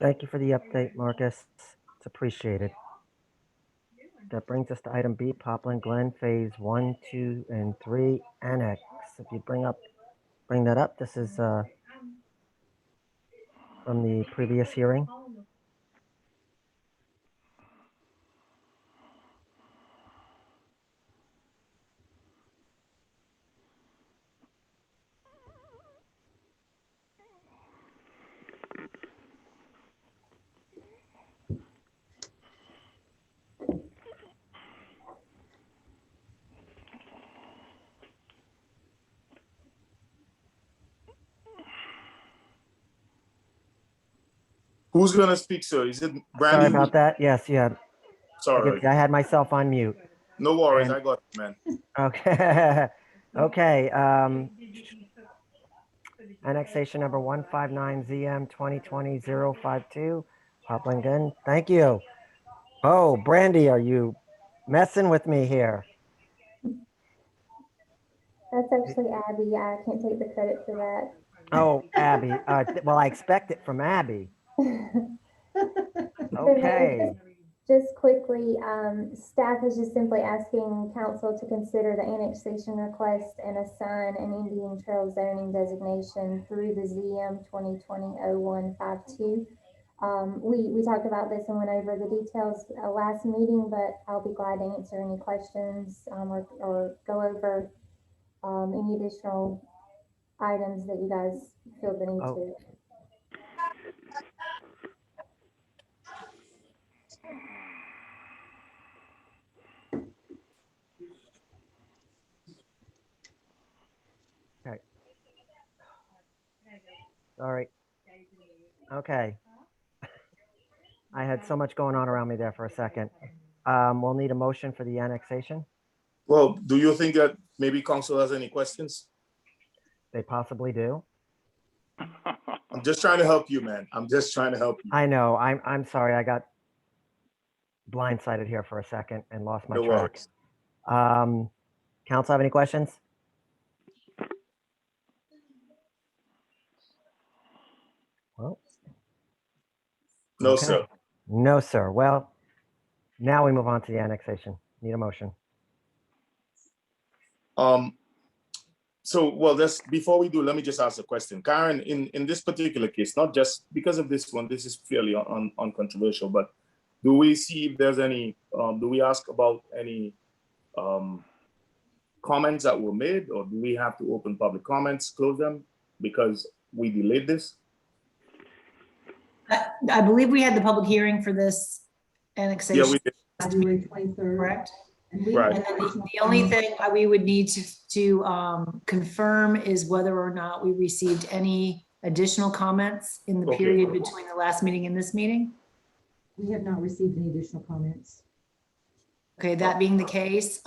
Thank you for the update, Marcus. It's appreciated. That brings us to item B, Poplar Glen Phase 1, 2, and 3 Annex. If you bring up bring that up. This is from the previous hearing. Who's gonna speak, sir? Is it Sorry Brandy? about that. Yes, yeah. Sorry. I had myself on mute. No worries, And- I got it, man. Okay. Okay. Annexation number 159 ZM 2020-052, Hoplingen. Thank you. Oh, Brandy, are you messing with me here? That's actually Abby. I can't take the credit for that. Oh, Abby. Well, I expect it from Abby. Okay. Just quickly, staff is just simply asking council to consider the annexation request and assign an Indian Trail zoning designation through the ZM 2020-0152. We talked about this and went over the details last meeting, but I'll be glad to answer any questions or go over any additional items that you guys feel the need to. Okay. Sorry. Okay. I had so much going on around me there for a second. We'll need a motion for the annexation. Well, do you think that maybe council has any questions? They possibly do. I'm just trying to help you, man. I'm just trying to help you. I know. I'm sorry. I got blindsided here for a second and lost my No track. Council have any questions? Well, No, okay. sir. No, sir. Well, now we move on to the annexation. Need a motion. So, well, before we do, let me just ask a question. Karen, in this particular case, not just because of this one, this is fairly uncontroversial, but do we see if there's any, do we ask about any comments that were made, or do we have to open public comments, close them because we delayed this? I believe we had the public hearing for this annexation. Yeah, we did. February 23rd. Correct. Right. And then the only thing we would need to confirm is whether or not we received any additional comments in the Okay. period between the last meeting and this meeting. We have not received any additional comments. Okay, that being the case,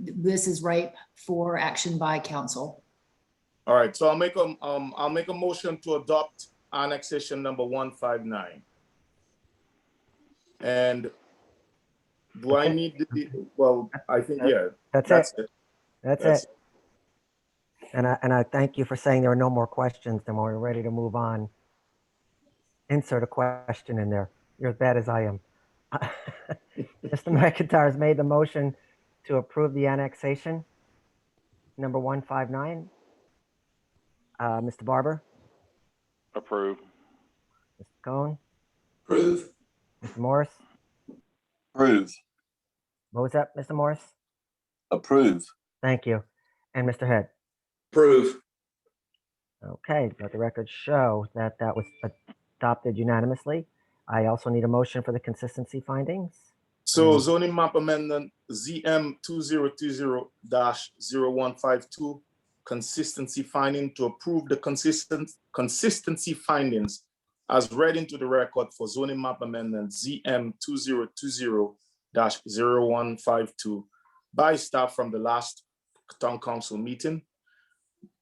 this is ripe for action by council. All right, so I'll make a motion to adopt annexation number 159. And do I need well, I think, yeah. That's it. That's it. And I thank you for saying there are no more questions. Then when we're ready to move on, insert a question in there. You're as bad as I am. Mr. McIntyre has made the motion to approve the annexation number 159. Mr. Barber, Approve. Mr. Cohen, Approve. Mr. Morris. Approve. What was that, Mr. Morris? Approve. Thank you. And Mr. Head. Approve. Okay, let the record show that that was adopted unanimously. I also need a motion for the consistency findings. So zoning map amendment ZM 2020-0152, consistency finding to approve the consistency findings as read into the record for zoning map amendment ZM 2020-0152 by staff from the last town council meeting.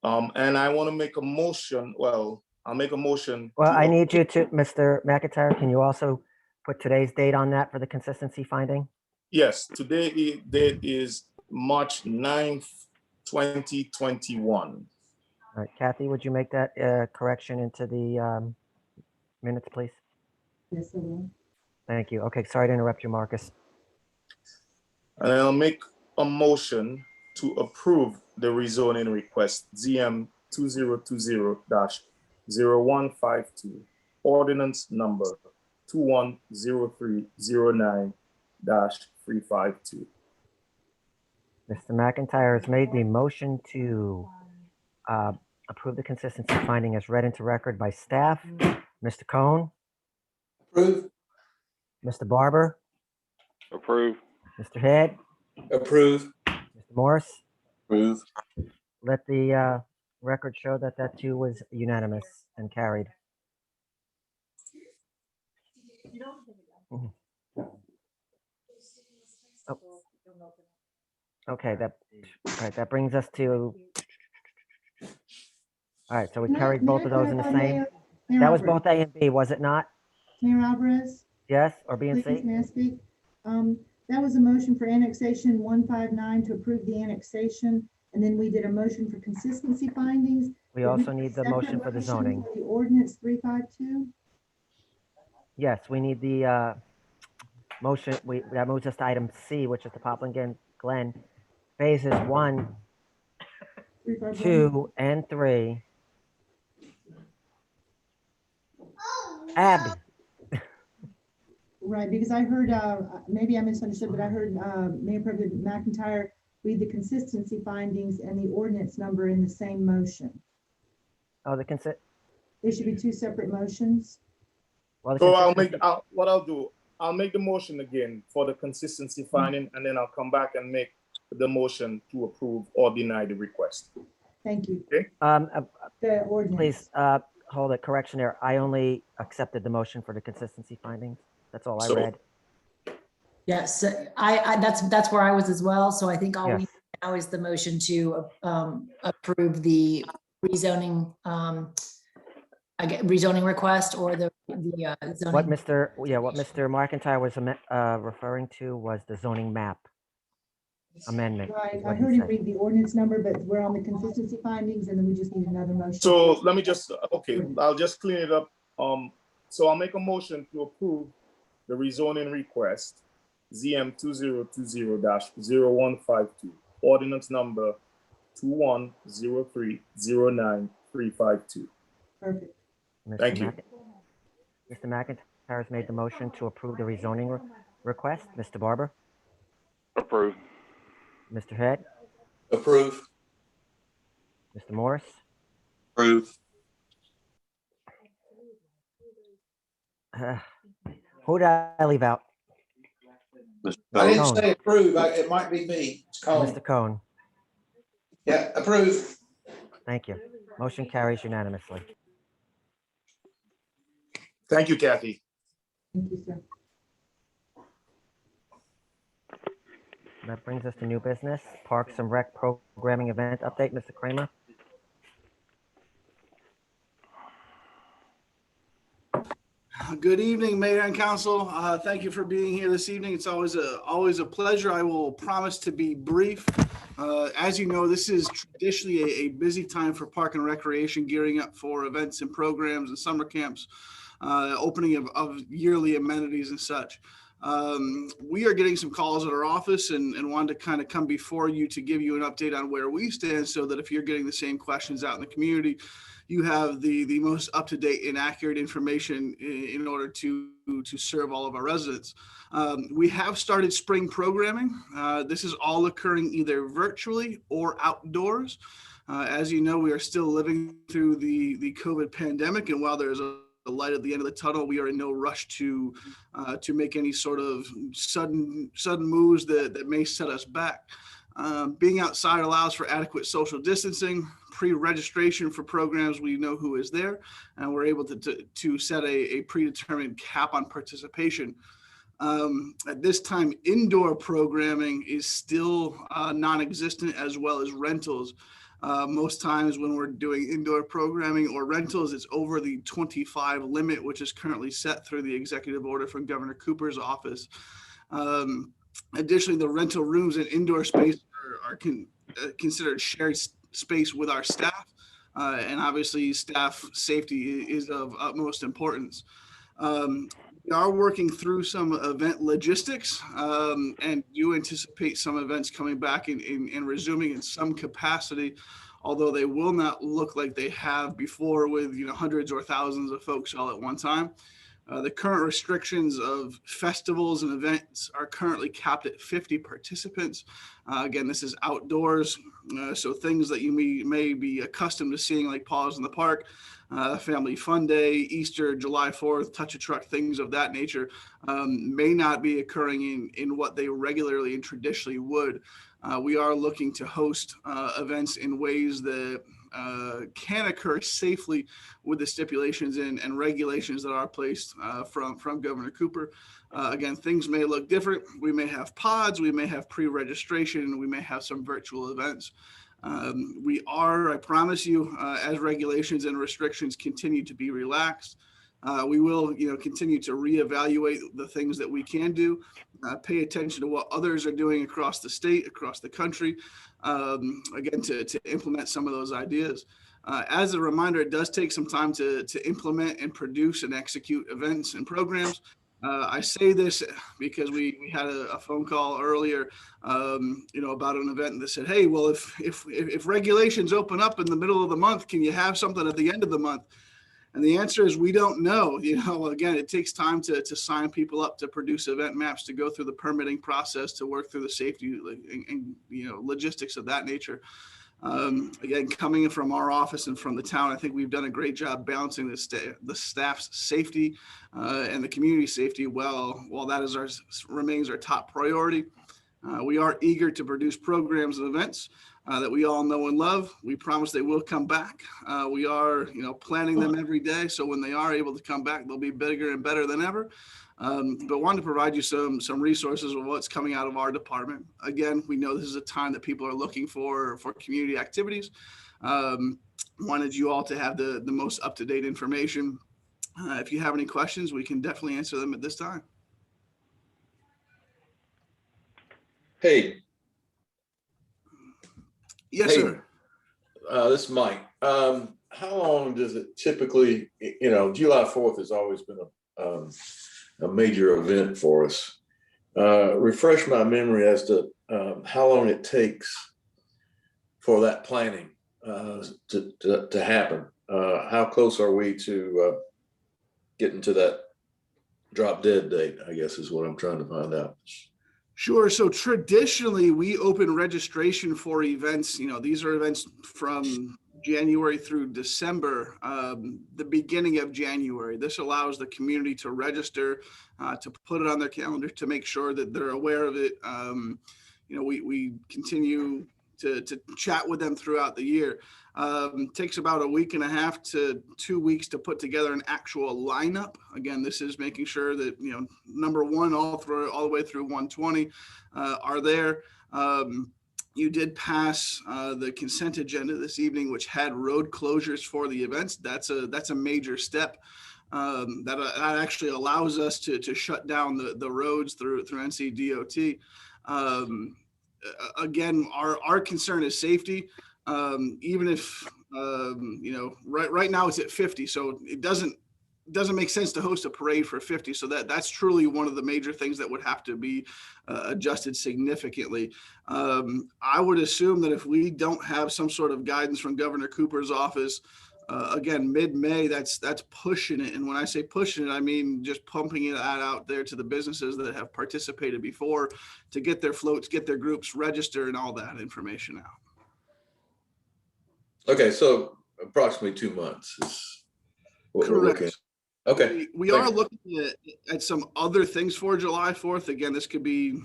And I want to make a motion. Well, I'll make a motion. Well, I need you to, Mr. McIntyre, can you also put today's date on that for the consistency finding? Yes, today date is March 9th, 2021. All right, Kathy, would you make that correction into the minutes, please? Yes, I will. Thank you. Okay, sorry to interrupt you, Marcus. And I'll make a motion to approve the rezoning request ZM 2020-0152, ordinance number 210309-352. Mr. McIntyre has made the motion to approve the consistency finding as read into record by staff. Mr. Cohn, Approve. Mr. Barber, Approve. Mr. Head, Approve. Mr. Morse. Approve. Let the record show that that too was unanimous and carried. Mhm. Oh. Okay, that brings us to. All right, so we carried both of those in the same. That was both A and B, was it not? Mayor Alvarez? Yes, or B and Please, C? may I speak? That was a motion for annexation 159 to approve the annexation, and then we did a motion for consistency findings. We Did also do a need the separate motion for the zoning. for the ordinance 352? Yes, we need the motion. That moves us to item C, which is the Poplar Glen phases 1, 2, and 3. Abby. Right, because I heard, maybe I misunderstood, but I heard Mayor Pro Tem McIntyre read the consistency findings and the ordinance number in the same motion. Oh, the consent. They should be two separate motions. Well, So I'll make the motion again for the consistency finding, and then I'll come back and make the motion to approve or deny the request. Thank you. Okay. The ordinance. Please hold it. Correction there. I only accepted the motion for the consistency findings. That's all I read. Yes, that's where I was as well. So I think all we Yes. need now is the motion to approve the rezoning, rezoning request or the zoning. What Mr. McIntyre was referring to was the zoning map amendment. Right, is I what he heard him said. read the ordinance number, but we're on the consistency findings, and then we just need another motion. So let me just, I'll just clean it up. So I'll make a motion to approve the rezoning request, ZM 2020-0152, ordinance number 210309-352. Perfect. Thank you. Mr. McIntyre has made the motion to approve the rezoning request. Mr. Barber, Approve. Mr. Head, Approve. Mr. Morris, Approve. who did I leave out? I didn't Cohn. say approve. It might be me. It's Cohn. Mr. Cohn. Yeah, approve. Thank you. Motion carries unanimously. Thank you, Kathy. Thank you, sir. That brings us to new business, Parks and Rec programming event update. Mr. Kramer. Good evening, Mayor and Council. Thank you for being here this evening. It's always a pleasure. I will promise to be brief. As you know, this is traditionally a busy time for Park and Recreation, gearing up for events and programs and summer camps, opening of yearly amenities and such. We are getting some calls at our office and wanted to kind of come before you to give you an update on where we stand, so that if you're getting the same questions out in the community, you have the most up-to-date and accurate information in order to serve all of our residents. We have started spring programming. This is all occurring either virtually or outdoors. As you know, we are still living through the COVID pandemic, and while there's a light at the end of the tunnel, we are in no rush to make any sort of sudden moves that may set us back. Being outside allows for adequate social distancing, pre-registration for programs. We know who is there, and we're able to set a predetermined cap on participation. At this time, indoor programming is still non-existent, as well as rentals. Most times when we're doing indoor programming or rentals, it's over the 25 limit, which is currently set through the executive order from Governor Cooper's office. Additionally, the rental rooms and indoor space are considered shared space with our staff. And obviously staff safety is of utmost importance. We are working through some event logistics and do anticipate some events coming back and resuming in some capacity. although they will not look like they have before with, hundreds or thousands of folks all at one time. The current restrictions of festivals and events are currently capped at 50 participants. Again, this is outdoors, so things that you may be accustomed to seeing, like Paws in the Park, Family Fun Day, Easter, July 4th, Touch a Truck, things of that nature, may not be occurring in what they regularly and traditionally would. We are looking to host events in ways that can occur safely with the stipulations and regulations that are placed from Governor Cooper. Again, things may look different. We may have pods, we may have pre-registration, we may have some virtual events. We are, I promise you, as regulations and restrictions continue to be relaxed, we will, continue to reevaluate the things that we can do, pay attention to what others are doing across the state, across the country, again, to implement some of those ideas. As a reminder, it does take some time to implement and produce and execute events and programs. I say this because we had a phone call earlier, about an event that said, hey, well, if regulations open up in the middle of the month, can you have something at the end of the month? And the answer is we don't know. Again, it takes time to sign people up, to produce event maps, to go through the permitting process, to work through the safety and logistics of that nature. Again, coming from our office and from the town, I think we've done a great job balancing the staff's safety and the community safety while that remains our top priority. We are eager to produce programs and events that we all know and love. We promise they will come back. We are, planning them every day, so when they are able to come back, they'll be bigger and better than ever. But wanted to provide you some resources of what's coming out of our department. Again, we know this is a time that people are looking for community activities. Wanted you all to have the most up-to-date information. If you have any questions, we can definitely answer them at this time. Hey. Yes, sir. This is Mike. How long does it typically, July 4th has always been a major event for us. Refresh my memory as to how long it takes for that planning to happen. How close are we to getting to that drop dead date, I guess is what I'm trying to find out. Sure. So traditionally, we open registration for events. These are events from January through December, the beginning of January. This allows the community to register, to put it on their calendar, to make sure that they're aware of it. We continue to chat with them throughout the year. Takes about a week and a half to 2 weeks to put together an actual lineup. Again, this is making sure that, number one, all the way through 120 are there. You did pass the consent agenda this evening, which had road closures for the events. That's a major step. That actually allows us to shut down the roads through NCDOT. Again, our concern is safety. Even if right now it's at 50, so it doesn't make sense to host a parade for 50. So that's truly one of the major things that would have to be adjusted significantly. I would assume that if we don't have some sort of guidance from Governor Cooper's office, again, mid-May, that's pushing it. And when I say pushing it, I mean just pumping it out there to the businesses that have participated before to get their floats, get their groups registered, and all that information out. Okay, so approximately 2 months is what we're looking at. Okay. We are looking at some other things for July 4th. Again, this could be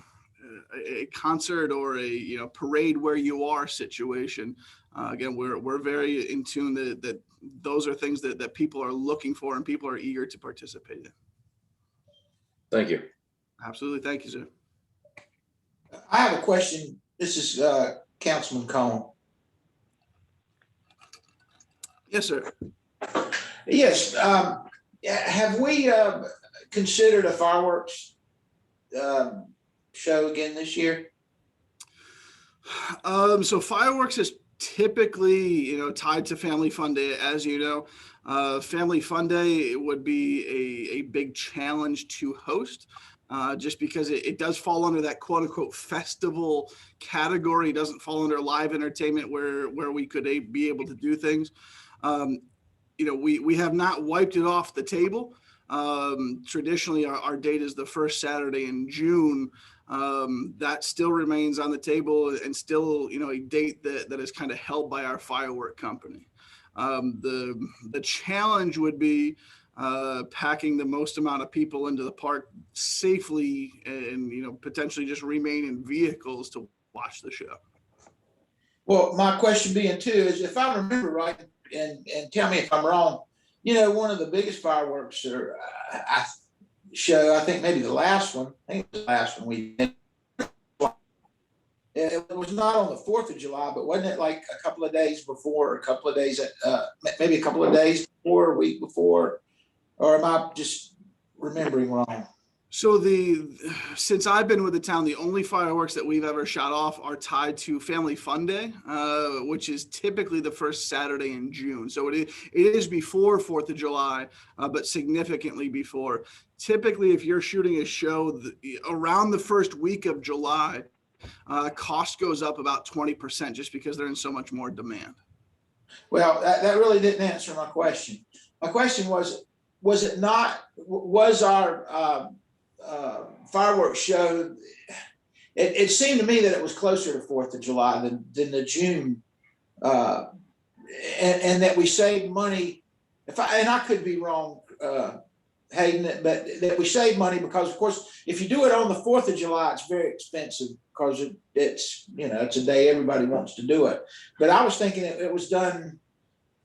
a concert or a parade where you are situation. Again, we're very in tune that those are things that people are looking for and people are eager to participate in. Thank you. Absolutely. Thank you, sir. I have a question. This is Councilman Cohen. Yes, sir. Yes. Have we considered a fireworks show again this year? So fireworks is typically, tied to Family Fun Day, as you know. Family Fun Day would be a big challenge to host. just because it does fall under that quote unquote festival category. It doesn't fall under live entertainment where we could be able to do things. We have not wiped it off the table. Traditionally, our date is the first Saturday in June. That still remains on the table and still, a date that is kind of held by our firework company. The challenge would be packing the most amount of people into the park safely and, potentially just remain in vehicles to watch the show. Well, my question being too is, if I remember right, and tell me if I'm wrong, one of the biggest fireworks I think maybe the last one, we did. It was not on the 4th of July, but wasn't it like a couple of days before, maybe a couple of days before, a week before, or am I just remembering wrong? So since I've been with the town, the only fireworks that we've ever shot off are tied to Family Fun Day, which is typically the first Saturday in June. So it is before 4th of July, but significantly before. Typically, if you're shooting a show around the first week of July, cost goes up about 20% just because they're in so much more demand. Well, that really didn't answer my question. My question was our fireworks show, it seemed to me that it was closer to 4th of July than the June, and that we saved money. And I could be wrong, Hayden, but that we save money because, of course, if you do it on the 4th of July, it's very expensive because it's a day everybody wants to do it. But I was thinking it was done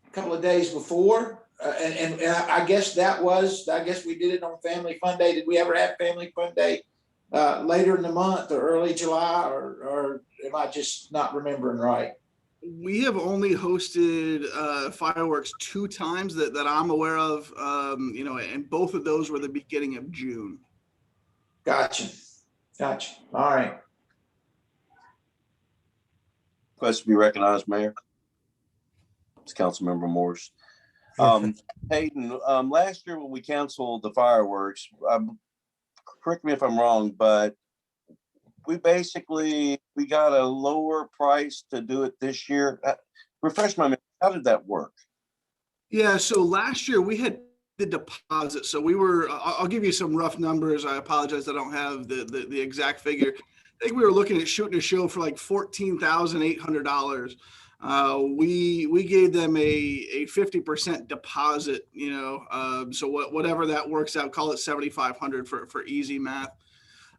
a couple of days before. And I guess we did it on Family Fun Day. Did we ever have Family Fun Day later in the month or early July, or am I just not remembering right? We have only hosted fireworks 2 times that I'm aware of, and both of those were the beginning of June. Gotcha. All right. Question be recognized, Mayor. It's Councilmember Morse. Hayden, last year when we canceled the fireworks, correct me if I'm wrong, but we got a lower price to do it this year. Refresh my memory, how did that work? Yeah, so last year we had the deposit. So I'll give you some rough numbers. I apologize, I don't have the exact figure. I think we were looking at shooting a show for like $14,800. We gave them a 50% deposit, so whatever that works out, call it 7,500 for easy math.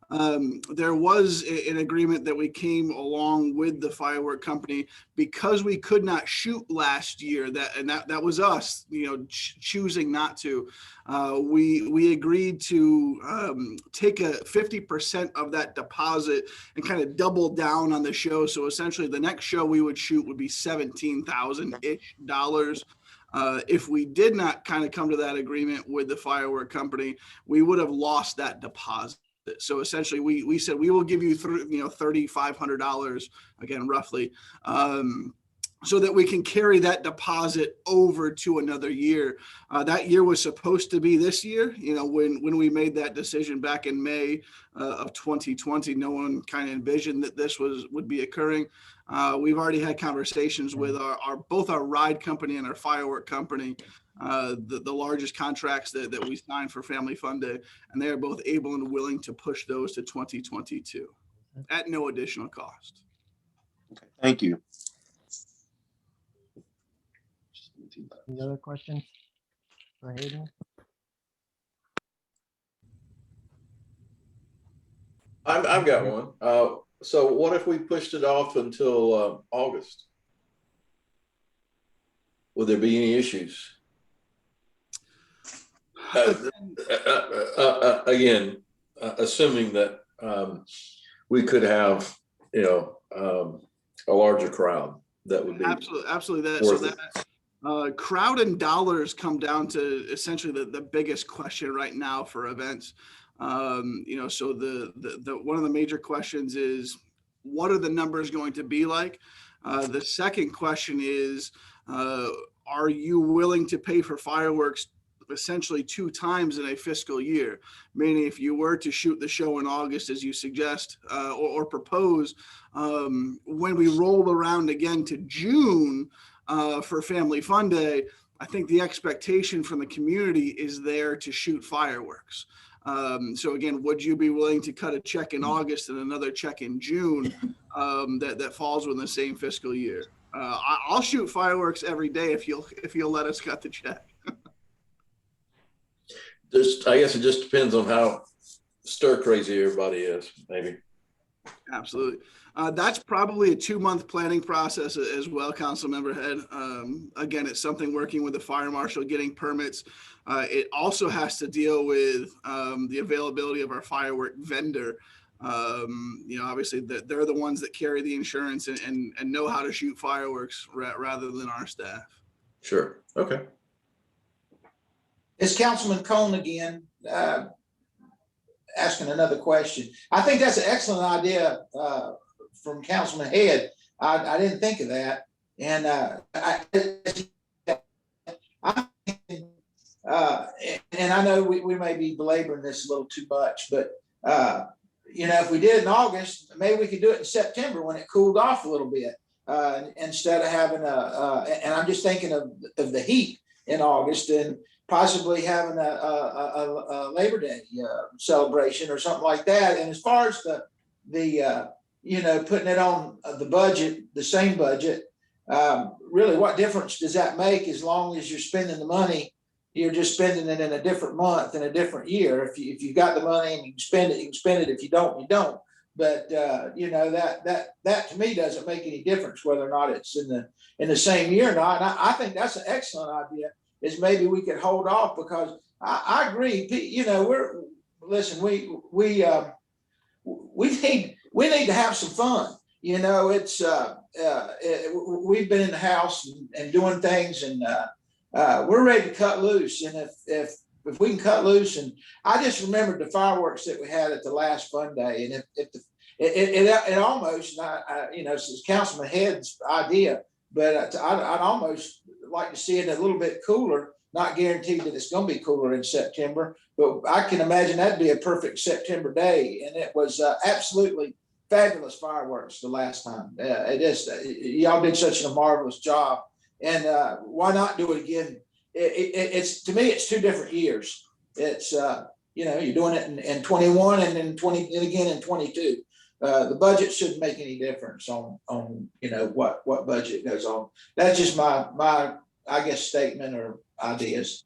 There was an agreement that we came along with the firework company because we could not shoot last year. That was us, choosing not to. We agreed to take a 50% of that deposit and kind of double down on the show. So essentially, the next show we would shoot would be $17,000-ish. If we did not kind of come to that agreement with the firework company, we would have lost that deposit. So essentially, we said we will give you $3,500 again, roughly, so that we can carry that deposit over to another year. That year was supposed to be this year. When we made that decision back in May of 2020, no one kind of envisioned that this would be occurring. We've already had conversations with both our ride company and our firework company. The largest contracts that we signed for Family Fun Day, and they are both able and willing to push those to 2022 at no additional cost. Okay, thank you. Any other questions for Hayden? I've got one. So what if we pushed it off until August? Would there be any issues? Again, assuming that we could have, a larger crowd, that would be absolutely. Crowd and dollars come down to essentially the biggest question right now for events. So the one of the major questions is, what are the numbers going to be like? The second question is, are you willing to pay for fireworks essentially 2 times in a fiscal year, meaning if you were to shoot the show in August, as you suggest, or propose, when we roll around again to June for Family Fun Day, I think the expectation from the community is there to shoot fireworks. So again, would you be willing to cut a check in August and another check in June that falls within the same fiscal year? I'll shoot fireworks every day if you'll let us cut the check. I guess it just depends on how stir crazy everybody is, maybe. Absolutely. That's probably a 2-month planning process as well, Councilmember Head. Again, it's something working with the fire marshal, getting permits. It also has to deal with the availability of our firework vendor. Obviously they're the ones that carry the insurance and know how to shoot fireworks rather than our staff. Sure. Okay. It's Councilman Cone again, asking another question. I think that's an excellent idea from Councilman Head. I didn't think of that. And and I know we may be belaboring this a little too much, but if we did it in August, maybe we could do it in September when it cooled off a little bit, instead of having and I'm just thinking of the heat in August, and possibly having a Labor Day celebration or something like that. And as far as the putting it on the budget, the same budget, really what difference does that make as long as you're spending the money? You're just spending it in a different month in a different year. If you got the money and you can spend it, you can spend it. If you don't, you don't. But that to me doesn't make any difference whether or not it's in the same year or not. And I think that's an excellent idea. Is maybe we could hold off, because I agree. We need to have some fun. It's we've been in the house and doing things, and we're ready to cut loose. And if we can cut loose, and I just remembered the fireworks that we had at the last Fun Day, and it almost, it's Councilman Head's idea, but I'd almost like to see it a little bit cooler. Not guaranteed that it's going to be cooler in September, but I can imagine that'd be a perfect September day. And it was absolutely fabulous fireworks the last time. Y'all did such a marvelous job, and why not do it again? It's to me, it's 2 different years. It's you're doing it in 21 and then 20 and again in 22. The budget shouldn't make any difference on what budget goes on. That's just my I guess statement or ideas.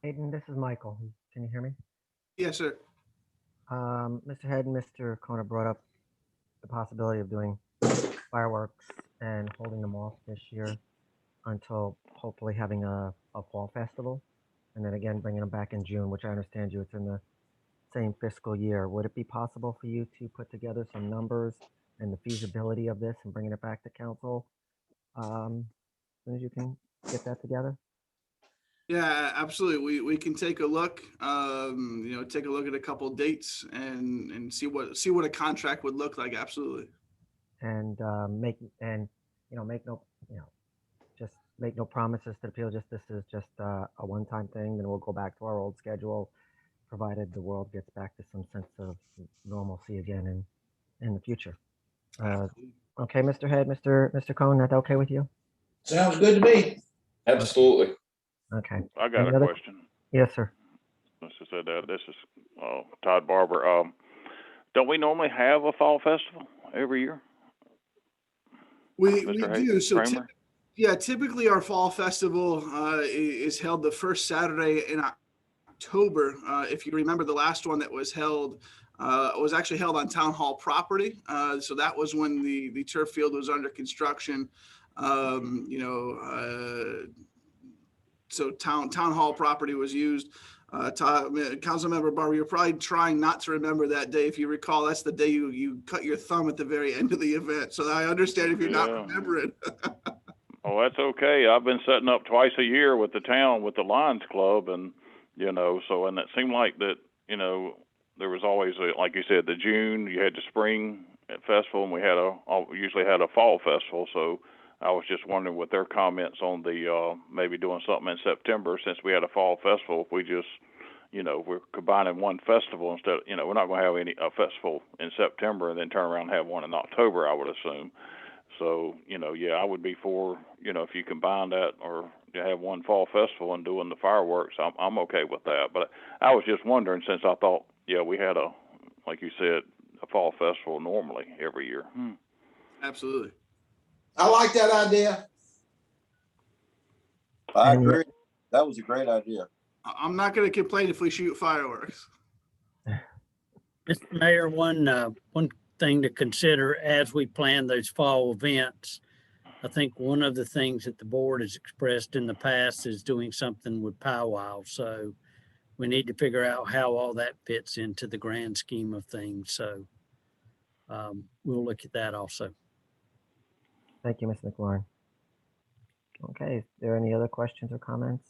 Hayden, this is Michael. Can you hear me? Yes, sir. Mr. Head and Mr. Kona brought up the possibility of doing fireworks and holding them off this year until hopefully having a fall festival, and then again bringing them back in June, which I understand it's in the same fiscal year. Would it be possible for you to put together some numbers and the feasibility of this and bringing it back to council as soon as you can get that together? Yeah, absolutely. We can take a look, take a look at a couple of dates and see what a contract would look like. Absolutely. And make no promises to the people. This is just a one-time thing. Then we'll go back to our old schedule, provided the world gets back to some sense of normalcy again in the future. Okay, Mr. Head, Mr. Cohn, that okay with you? Sounds good to me. Absolutely. Okay. I got Any a other- question. Yes, sir. This is Todd Barber. Don't we normally have a fall festival every year? We Mr. do. So Kramer? typically our fall festival is held the first Saturday in October. If you remember, the last one that was held was actually held on town hall property. So that was when the turf field was under construction. So town hall property was used. Councilmember Barber, you're probably trying not to remember that day. If you recall, that's the day you cut your thumb at the very end of the event. So I understand if you're not remembering. Oh, that's okay. I've been setting up twice a year with the town, with the Lions Club, and and it seemed like that, there was always like you said, the June, you had the spring festival, and we usually had a fall festival. So I was just wondering with their comments on the maybe doing something in September, since we had a fall festival. If we just, we're combining one festival instead. We're not going to have a festival in September and then turn around and have one in October, I would assume. So, yeah, I would be for, if you combine that or you have one fall festival and doing the fireworks, I'm okay with that. But I was just wondering, since I thought, yeah, we had like you said, a fall festival normally every year. Absolutely. I like that idea. I agree. That was a great idea. I'm not going to complain if we shoot fireworks. Mr. Mayor, one thing to consider as we plan those fall events, I think one of the things that the board has expressed in the past is doing something with powwow. So we need to figure out how all that fits into the grand scheme of things. So we'll look at that also. Thank you, Ms. McLaurin. Okay, is there any other questions or comments?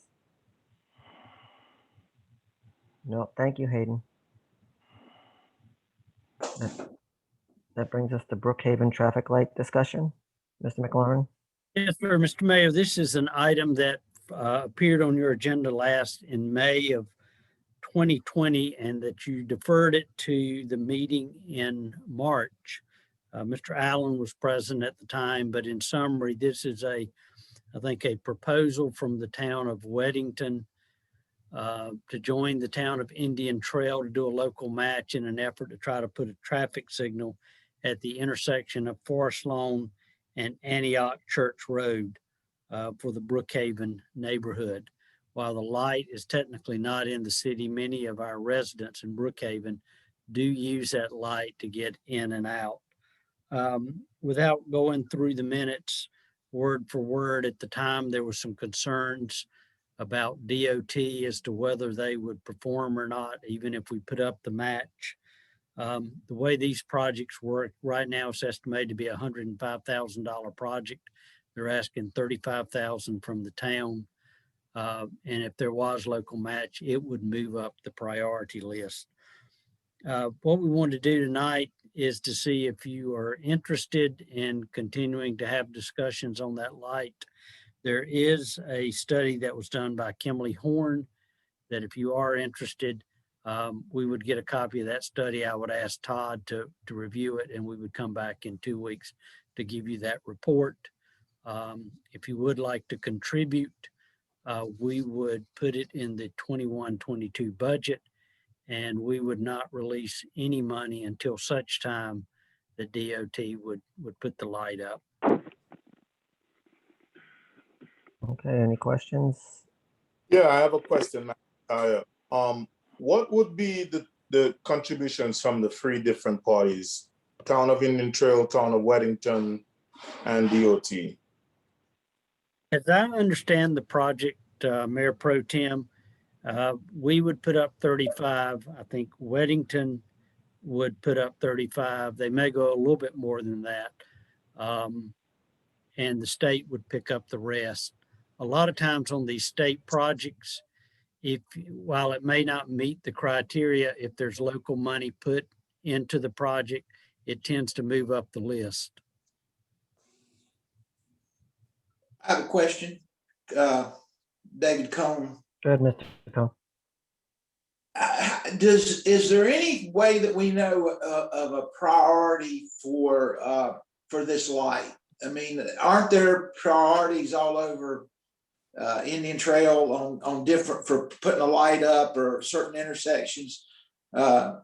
No, thank you, Hayden. That brings us to Brookhaven traffic light discussion. Mr. McLaurin? Yes, sir, Mr. Mayor, this is an item that appeared on your agenda last in May of 2020 and that you deferred it to the meeting in March. Mr. Allen was present at the time, but in summary, this is I think a proposal from the town of Weddington to join the town of Indian Trail to do a local match in an effort to try to put a traffic signal at the intersection of Forest Lawn and Antioch Church Road for the Brookhaven neighborhood. While the light is technically not in the city, many of our residents in Brookhaven do use that light to get in and out. Without going through the minutes word for word, at the time there were some concerns about DOT as to whether they would perform or not, even if we put up the match. The way these projects work right now, it's estimated to be a $105,000 project. They're asking $35,000 from the town. And if there was local match, it would move up the priority list. What we want to do tonight is to see if you are interested in continuing to have discussions on that light. There is a study that was done by Kimberly Horn that if you are interested, we would get a copy of that study. I would ask Todd to review it, and we would come back in 2 weeks to give you that report. If you would like to contribute, we would put it in the 21-22 budget, and we would not release any money until such time the DOT would put the light up. Okay, any questions? Yeah, I have a question. What would be the contributions from the three different parties? Town of Indian Trail, Town of Weddington, and DOT? As I understand the project, Mayor Pro Tem, we would put up 35. I think Weddington would put up 35. They may go a little bit more than that. And the state would pick up the rest. A lot of times on these state projects, while it may not meet the criteria, if there's local money put into the project, it tends to move up the list. I have a question. David Cohn. Go ahead, Mr. Cohn. Is there any way that we know of a priority for this light? I mean, aren't there priorities all over Indian Trail on different for putting a light up or certain intersections?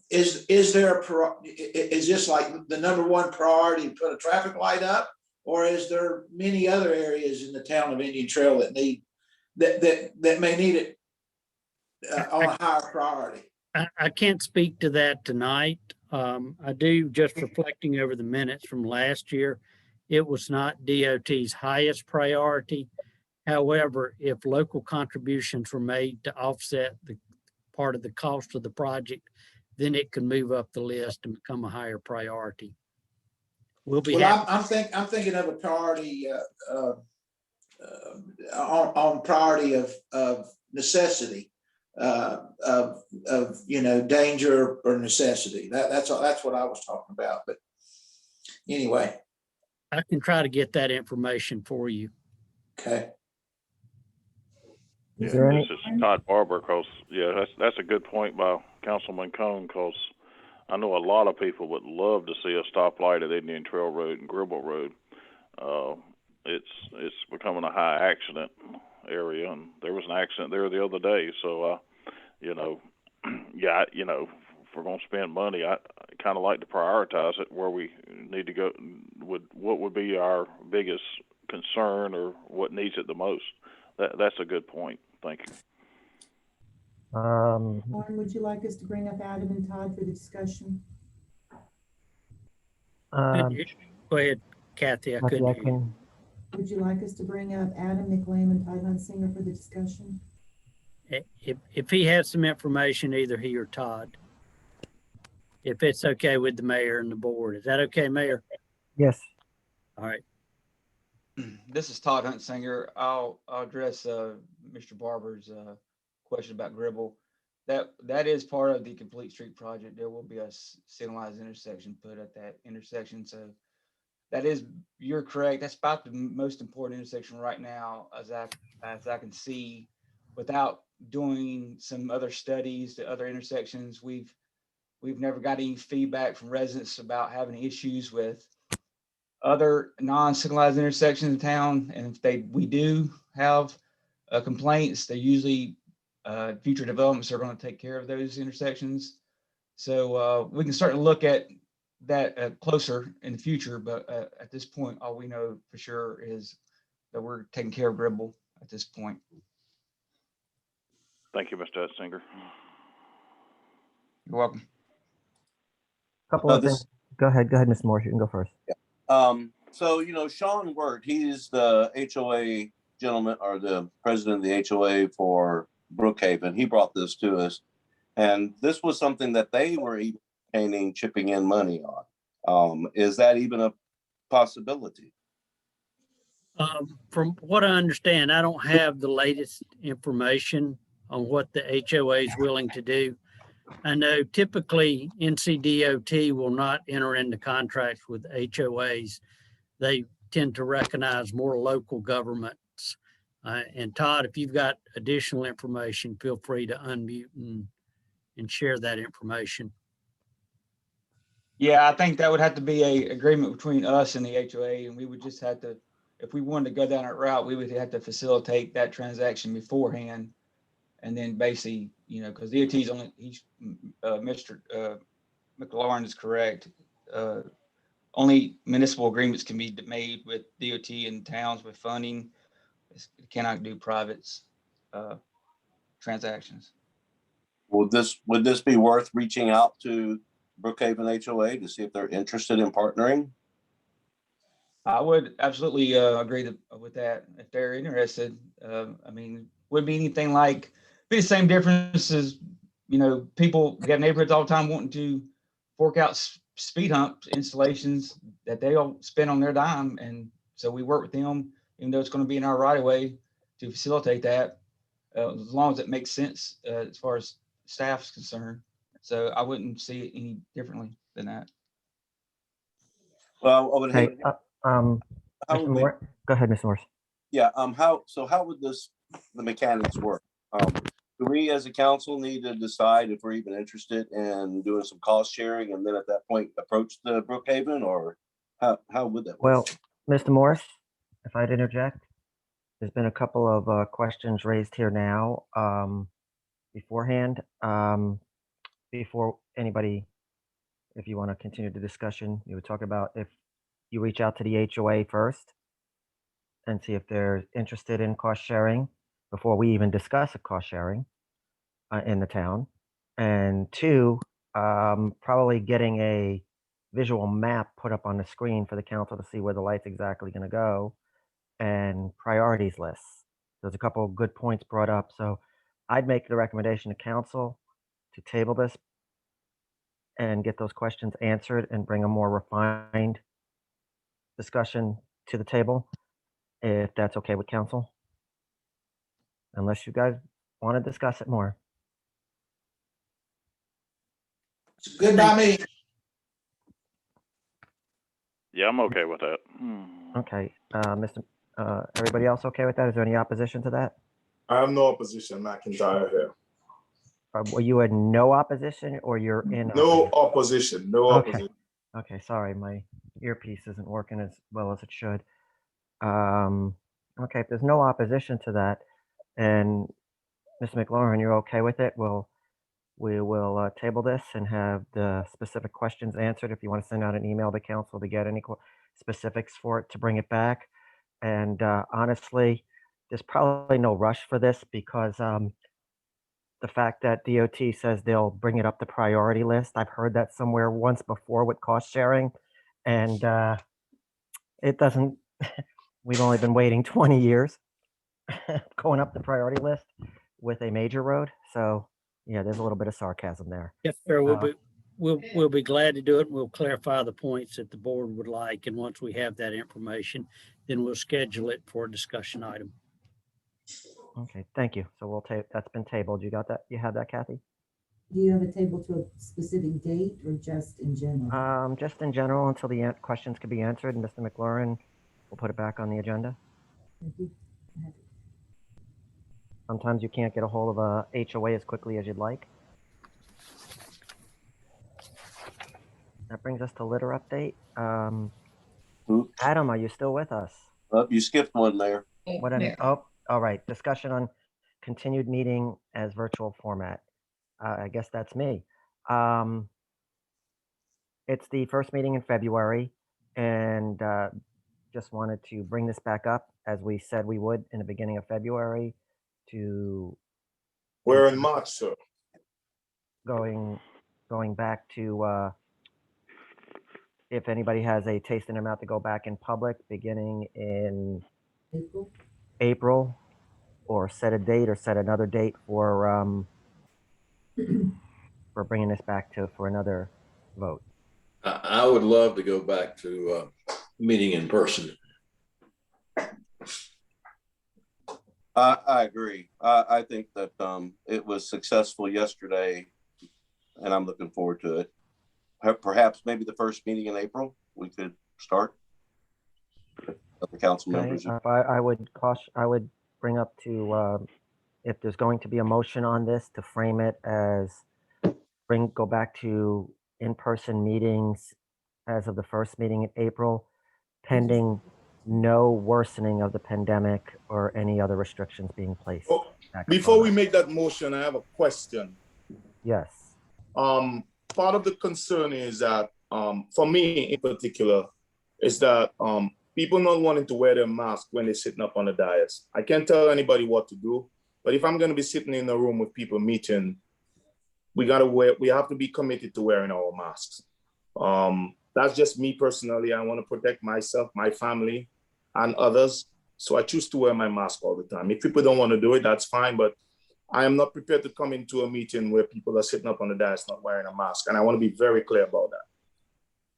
Is there is this like the number one priority to put a traffic light up, or is there many other areas in the town of Indian Trail that need that may need it on a higher priority? I can't speak to that tonight. I do, just reflecting over the minutes from last year, it was not DOT's highest priority. However, if local contributions were made to offset the part of the cost of the project, then it can move up the list and become a higher priority. We'll be happy. I'm thinking of a priority on priority of necessity, of danger or necessity. That's what I was talking about. But anyway. I can try to get that information for you. Okay. Is there any? This is Todd Barber, because, yeah, that's a good point by Councilman Cone, because I know a lot of people would love to see a stoplight at Indian Trail Road and Gribble Road. It's becoming a high accident area, and there was an accident there the other day. So, yeah, if we're going to spend money, I kind of like to prioritize it where we need to go. What would be our biggest concern or what needs it the most? That's a good point. Thank you. Lauren, would you like us to bring up Adam and Todd for the discussion? Go ahead, Kathy. I couldn't hear you. Would you like us to bring up Adam McLam and Todd Hunsinger for the discussion? If he has some information, either he or Todd. If it's okay with the mayor and the board. Is that okay, Mayor? Yes. All right. This is Todd Huntsinger. I'll address Mr. Barber's question about Gribble. That is part of the Complete Street project. There will be a signalized intersection put at that intersection. So that is, you're correct. That's about the most important intersection right now, as I can see. Without doing some other studies, the other intersections, we've never got any feedback from residents about having issues with other non-signalized intersections in town. And if we do have complaints, they usually future developments are going to take care of those intersections. So we can start to look at that closer in the future. But at this point, all we know for sure is that we're taking care of Gribble at this point. Thank you, Mr. Huntsinger. You're welcome. Couple of things. Go ahead, Mr. Morris. You can go first. So, Sean Wirt, he's the HOA gentleman or the president of the HOA for Brookhaven. He brought this to us. And this was something that they were even chipping in money on. Is that even a possibility? From what I understand, I don't have the latest information on what the HOA is willing to do. I know typically NCDOT will not enter into contracts with HOAs. They tend to recognize more local governments. And Todd, if you've got additional information, feel free to unmute and share that information. Yeah, I think that would have to be an agreement between us and the HOA, and we would just have to, if we wanted to go down that route, we would have to facilitate that transaction beforehand. And then basically, because DOT's Mr. McLaurin is correct. Only municipal agreements can be made with DOT and towns with funding. It cannot do private transactions. Would this be worth reaching out to Brookhaven HOA to see if they're interested in partnering? I would absolutely agree with that if they're interested. Wouldn't be anything like, be the same difference as, people get neighborhoods all the time wanting to fork out speed hump installations that they'll spend on their dime. And so we work with them, even though it's going to be in our right of way, to facilitate that, as long as it makes sense as far as staff's concerned. So I wouldn't see it any differently than that. Well, I would hate. Mr. Moore, go ahead, Mr. Morris. Yeah. How would the mechanics work? Do we as a council need to decide if we're even interested in doing some cost sharing and then at that point approach the Brookhaven, or how would that work? Well, Mr. Morris, if I'd interject, there's been a couple of questions raised here now beforehand. Before anybody, if you want to continue the discussion, you would talk about if you reach out to the HOA first and see if they're interested in cost sharing before we even discuss a cost sharing in the town. And two, probably getting a visual map put up on the screen for the council to see where the light's exactly going to go and priorities lists. There's a couple of good points brought up. So I'd make the recommendation to council to table this and get those questions answered and bring a more refined discussion to the table, if that's okay with council. Unless you guys want to discuss it more. Good by me. Yeah, I'm okay with that. Okay, everybody else okay with that? Is there any opposition to that? I have no opposition, McIntyre here. Were you in no opposition or you're in? No opposition, no Okay. opposition. Okay, sorry, my earpiece isn't working as well as it should. Okay, if there's no opposition to that, and Ms. McLaurin, you're okay with it, we will table this and have the specific questions answered. If you want to send out an email to council to get any specifics for it, to bring it back. And honestly, there's probably no rush for this because the fact that DOT says they'll bring it up the priority list. I've heard that somewhere once before with cost sharing, and it doesn't, we've only been waiting 20 years going up the priority list with a major road. So yeah, there's a little bit of sarcasm there. Yes, sir. We'll be glad to do it. We'll clarify the points that the board would like. And once we have that information, then we'll schedule it for a discussion item. Okay, thank you. So we'll take, that's been tabled. You got that? You have that, Kathy? Do you have a table to a specific date or just in general? Just in general until the questions can be answered, and Mr. McLaurin will put it back on the agenda. Thank you. Sometimes you can't get a hold of a HOA as quickly as you'd like. That brings us to litter update. Adam, are you still with us? Oh, you skipped one there. Oh, all right. Discussion on continued meeting as virtual format. I guess that's me. It's the first meeting in February, and just wanted to bring this back up as we said we would in the beginning of February. We're in March, sir. Going back to if anybody has a taste in their mouth to go back in public beginning in April, or set a date or set another date for bringing this back for another vote. I would love to go back to meeting in person. I agree. I think that it was successful yesterday, and I'm looking forward to it. Perhaps maybe the first meeting in April we could start. The council members. I would bring up to if there's going to be a motion on this, to frame it as go back to in-person meetings as of the first meeting in April, pending no worsening of the pandemic or any other restrictions being placed. Before we make that motion, I have a question. Yes. Part of the concern is that, for me in particular, is that people not wanting to wear their mask when they're sitting up on the dais. I can't tell anybody what to do, but if I'm going to be sitting in a room with people meeting, we have to be committed to wearing our masks. That's just me personally. I want to protect myself, my family, and others. So I choose to wear my mask all the time. If people don't want to do it, that's fine. But I am not prepared to come into a meeting where people are sitting up on the dais not wearing a mask. And I want to be very clear about that.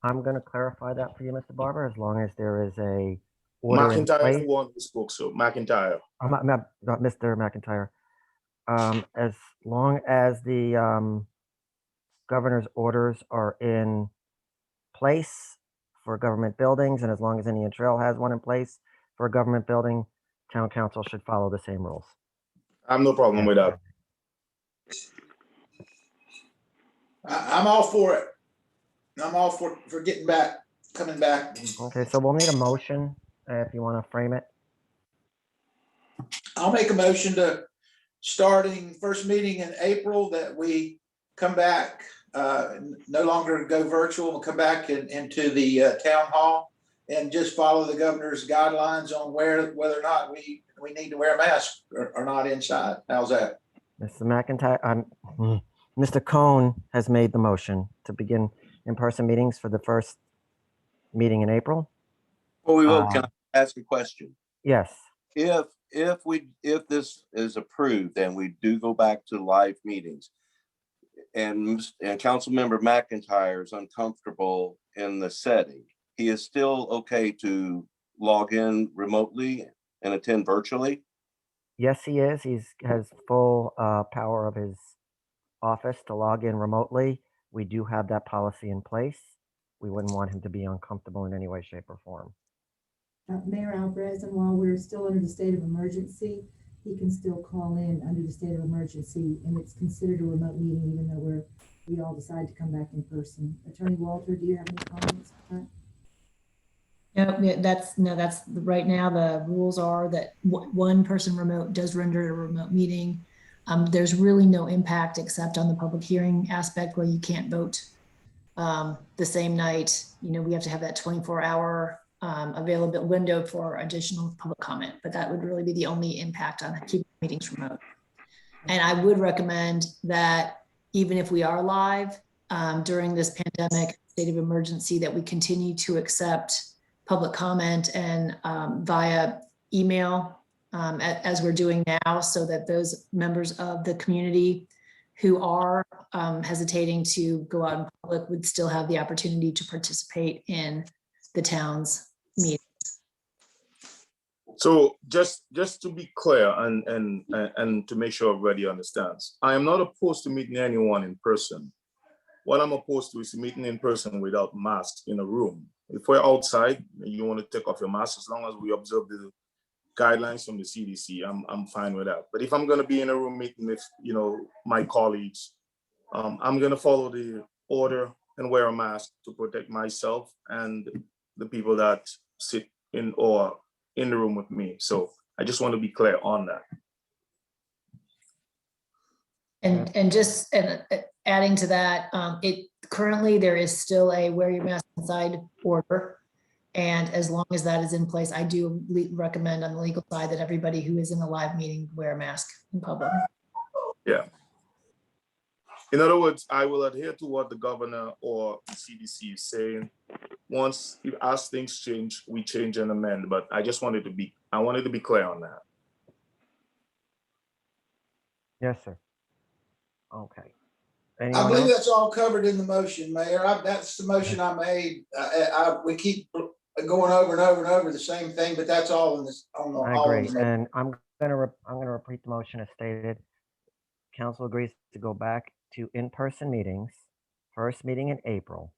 I'm going to clarify that for you, Mr. Barber, as long as there is a order in McIntyre place. is the one who spoke, so McIntyre. Not Mr. McIntyre. As long as the governor's orders are in place for government buildings, and as long as Indian Trail has one in place for a government building, town council should follow the same rules. I have no problem with that. I'm all for it. I'm all for coming back. Okay, so we'll need a motion if you want to frame it. I'll make a motion to starting first meeting in April that we come back, no longer go virtual, we'll come back into the town hall and just follow the governor's guidelines on whether or not we need to wear a mask or not inside. How's that? Mr. McIntyre, Mr. Cohn has made the motion to begin in-person meetings for the first meeting in April. Before we vote, can I ask a question? Yes. If this is approved and we do go back to live meetings, and Councilmember McIntyre is uncomfortable in the setting, he is still okay to log in remotely and attend virtually? Yes, he is. He has full power of his office to log in remotely. We do have that policy in place. We wouldn't want him to be uncomfortable in any way, shape, or form. Mayor Alvarez, and while we're still under the state of emergency, he can still call in under the state of emergency, and it's considered a remote meeting, even though we all decide to come back in person. Attorney Walter, do you have any comments on that? No, that's right now, the rules are that one person remote does render a remote meeting. There's really no impact except on the public hearing aspect where you can't vote the same night. We have to have that 24-hour available window for additional public comment, but that would really be the only impact on keeping meetings remote. And I would recommend that even if we are live during this pandemic state of emergency, that we continue to accept public comment and via email as we're doing now, so that those members of the community who are hesitating to go out in public would still have the opportunity to participate in the town's meeting. So just to be clear and to make sure everybody understands, I am not opposed to meeting anyone in person. What I'm opposed to is meeting in person without masks in a room. If we're outside and you want to take off your mask, as long as we observe the guidelines from the CDC, I'm fine with that. But if I'm going to be in a room meeting with my colleagues, I'm going to follow the order and wear a mask to protect myself and the people that sit in or in the room with me. So I just want to be clear on that. And just adding to that, currently there is still a wear your mask inside order. And as long as that is in place, I do recommend on the legal side that everybody who is in a live meeting wear a mask in public. Yeah. In other words, I will adhere to what the governor or the CDC is saying. Once, as things change, we change and amend. But I wanted to be clear on that. Yes, sir. Okay. I Anyone believe else? that's all covered in the motion, Mayor. That's the motion I made. We keep going over and over and over the same thing, but that's all in this. I agree, and I'm gonna repeat the motion as stated. Council agrees to go back to in-person meetings, first meeting in April,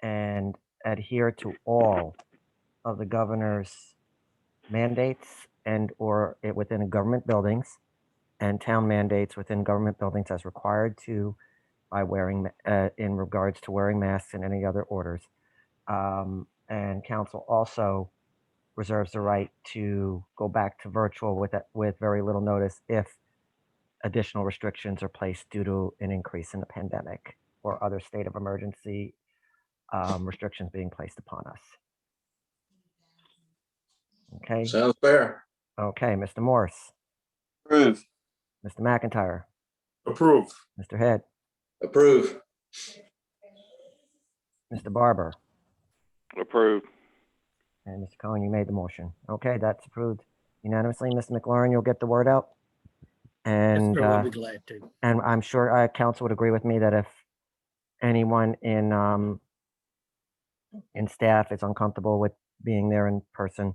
and adhere to all of the governor's mandates and or within government buildings and town mandates within government buildings as required to by wearing in regards to wearing masks and any other orders. And council also reserves the right to go back to virtual with very little notice if additional restrictions are placed due to an increase in the pandemic or other state of emergency restrictions being placed upon us. Okay. Sounds fair. Okay, Mr. Morse. Approve. Mr. McIntyre. Approve. Mr. Head. Approve. Mr. Barber. Approve. And Mr. Cohen, you made the motion. Okay, that's approved unanimously. Mr. McLaurin, you'll get the word out. And Yes, sir, we'll be glad to. And I'm sure council would agree with me that if anyone in staff is uncomfortable with being there in person,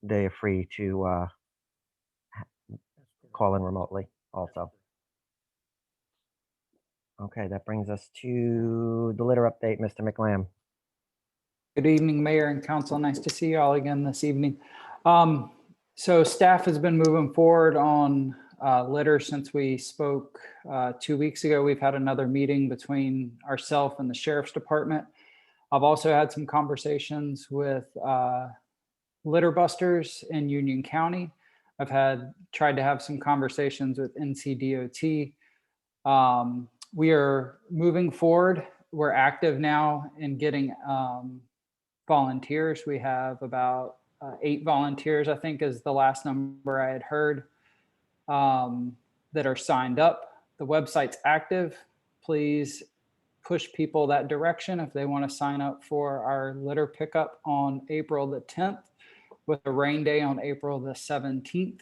they are free to call in remotely also. Okay, that brings us to the litter update, Mr. McLam. Good evening, Mayor and Council. Nice to see you all again this evening. So staff has been moving forward on litter since we spoke 2 weeks ago. We've had another meeting between ourselves and the Sheriff's Department. I've also had some conversations with litter busters in Union County. I've tried to have some conversations with NCDOT. We are moving forward. We're active now in getting volunteers. We have about 8 volunteers, I think is the last number I had heard, that are signed up. The website's active. Please push people that direction if they want to sign up for our litter pickup on April the 10th with a rain day on April the 17th.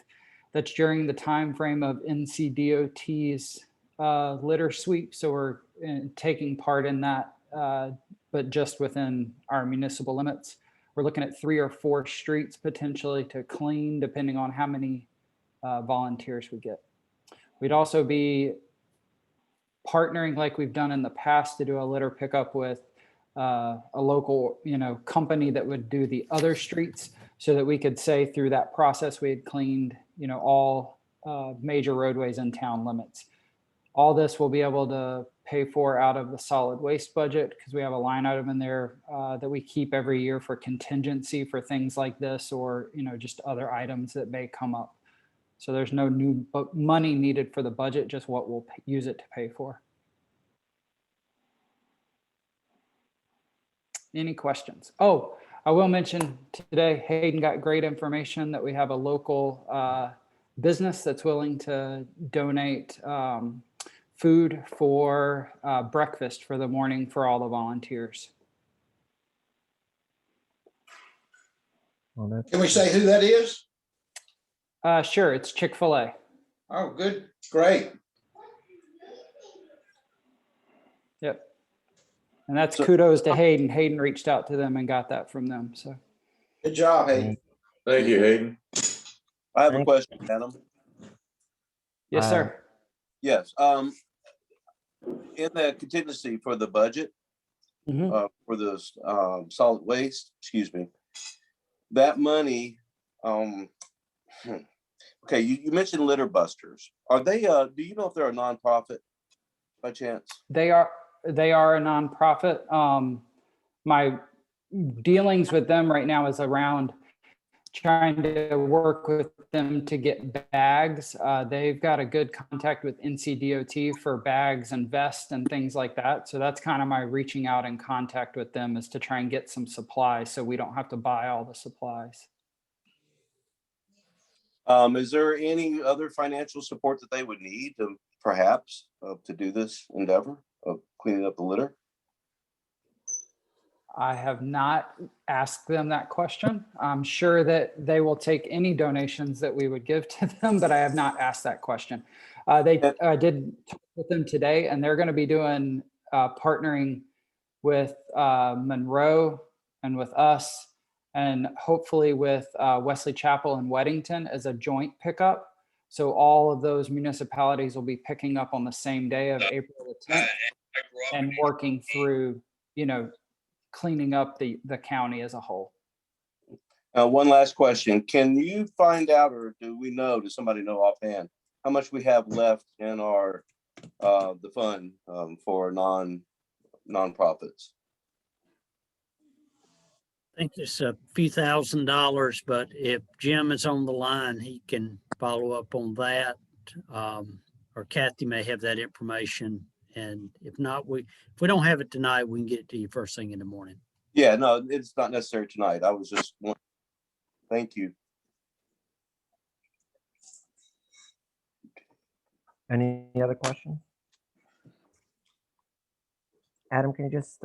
That's during the time frame of NCDOT's litter sweep. So we're taking part in that, but just within our municipal limits. We're looking at 3 or 4 streets potentially to clean, depending on how many volunteers we get. We'd also be partnering like we've done in the past to do a litter pickup with a local, company that would do the other streets so that we could say through that process, we had cleaned, all major roadways in town limits. All this we'll be able to pay for out of the solid waste budget because we have a line item in there that we keep every year for contingency for things like this or, just other items that may come up. So there's no new money needed for the budget, just what we'll use it to pay for. Any questions? Oh, I will mention today, Hayden got great information that we have a local business that's willing to donate food for breakfast for the morning for all the volunteers. Well, Can we say who that is? Sure, it's Chick-fil-A. Oh, good, great. Yep. And that's kudos to Hayden. Hayden reached out to them and got that from them. So good job, Hayden. Thank you, Hayden. I have a question, Adam. Yes, sir. Yes. In the contingency for the budget, for the solid waste, excuse me, that money, okay, you mentioned litter busters. Are they, do you know if they're a nonprofit by chance? They are a nonprofit. My dealings with them right now is around trying to work with them to get bags. They've got a good contact with NCDOT for bags and vests and things like that. So that's kind of my reaching out in contact with them, is to try and get some supplies so we don't have to buy all the supplies. Is there any other financial support that they would need to perhaps to do this endeavor of cleaning up the litter? I have not asked them that question. I'm sure that they will take any donations that we would give to them, but I have not asked that question. They did talk with them today, and they're going to be doing partnering with Monroe and with us, and hopefully with Wesley Chapel and Weddington as a joint pickup. So all of those municipalities will be picking up on the same day of April the 10th and working through, cleaning up the county as a whole. One last question. Can you find out, or do we know, does somebody know offhand, how much we have left in our the fund for nonprofits? I think it's a few $1,000s, but if Jim is on the line, he can follow up on that. Or Kathy may have that information. And if not, if we don't have it tonight, we can get it to you first thing in the morning. Yeah, no, it's not necessary tonight. I was just wondering. Thank you. Any other questions? Adam, can you just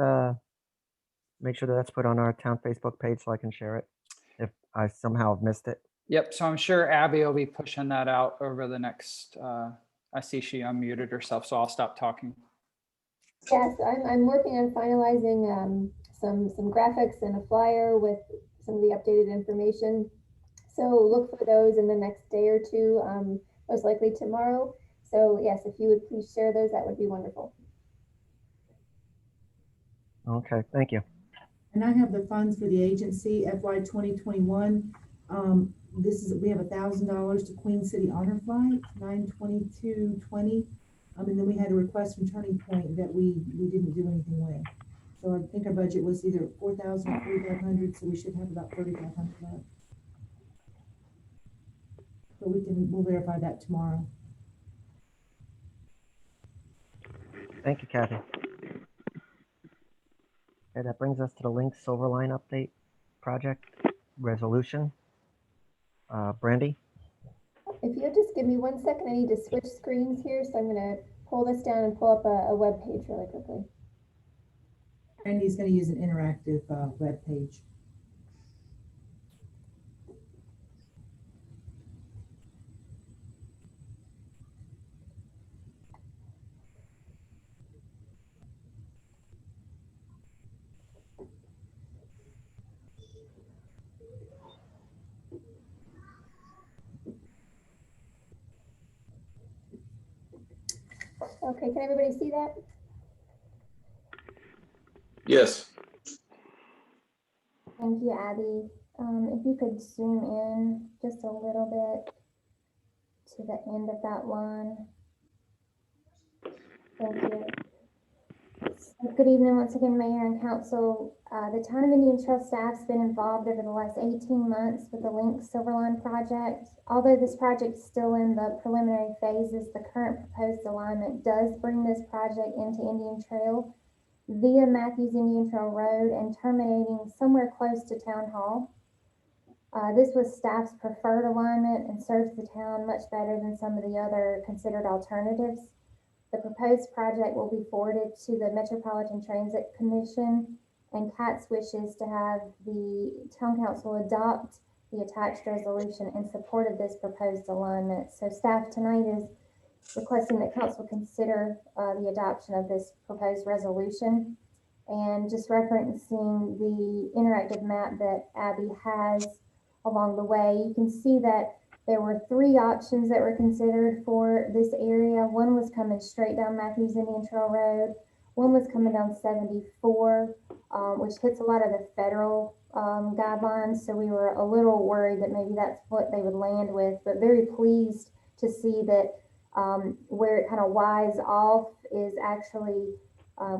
make sure that that's put on our town Facebook page so I can share it if I somehow have missed it? Yep. So I'm sure Abby will be pushing that out over the next, I see she unmuted herself, so I'll stop talking. Yes, I'm working on finalizing some graphics and a flyer with some of the updated information. So look for those in the next day or two, most likely tomorrow. So yes, if you would please share those, that would be wonderful. Okay, thank you. And I have the funds for the agency FY 2021. We have $1,000 to Queen City Honor Flight, 9/22/20. And then we had a request from Turning Point that we didn't do anything with. So I think our budget was either 4,000 or 4,500, so we should have about 3,500 left. But we'll verify that tomorrow. Thank you, Kathy. Okay, that brings us to the Link Silverline update project resolution. Brandy? If you'll just give me 1 second, I need to switch screens here. So I'm going to pull this down and pull up a web page really quickly. Brandy's going to use an interactive web page. Okay, can everybody see that? Yes. Thank you, Abby. If you could zoom in just a little bit to the end of that line. Thank you. So, good evening once again, Mayor and Council. The Town of Indian Trail staff's been involved over the last 18 months with the Link Silverline project. Although this project is still in the preliminary phases, the current proposed alignment does bring this project into Indian Trail via Matthews Indian Trail Road and terminating somewhere close to Town Hall. This was staff's preferred alignment and serves the town much better than some of the other considered alternatives. The proposed project will be forwarded to the Metropolitan Transit Commission, and CATS wishes to have the Town Council adopt the attached resolution in support of this proposed alignment. So staff tonight is requesting that Council consider the adoption of this proposed resolution. And just referencing the interactive map that Abby has along the way, you can see that there were 3 options that were considered for this area. One was coming straight down Matthews Indian Trail Road. One was coming down 74, which hits a lot of the federal guidelines. So we were a little worried that maybe that's what they would land with, but very pleased to see that where it kind of wise off is actually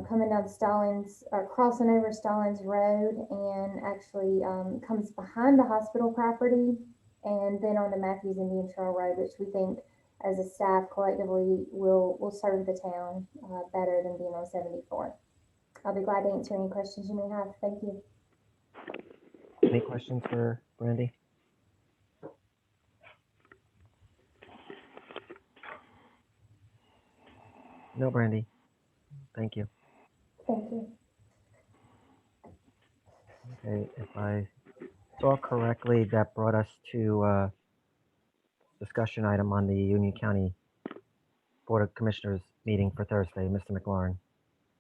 coming down Stallings, or crossing over Stallings Road, and actually comes behind the hospital property, and then on to Matthews Indian Trail Road, which we think as a staff collectively will serve the town better than being on 74. I'll be glad to answer any questions you may have. Thank you. Any questions for Brandy? No, Brandy. Thank you. Thank you. Okay, if I saw correctly, that brought us to discussion item on the Union County Board of Commissioners meeting for Thursday, Mr. McLaurin.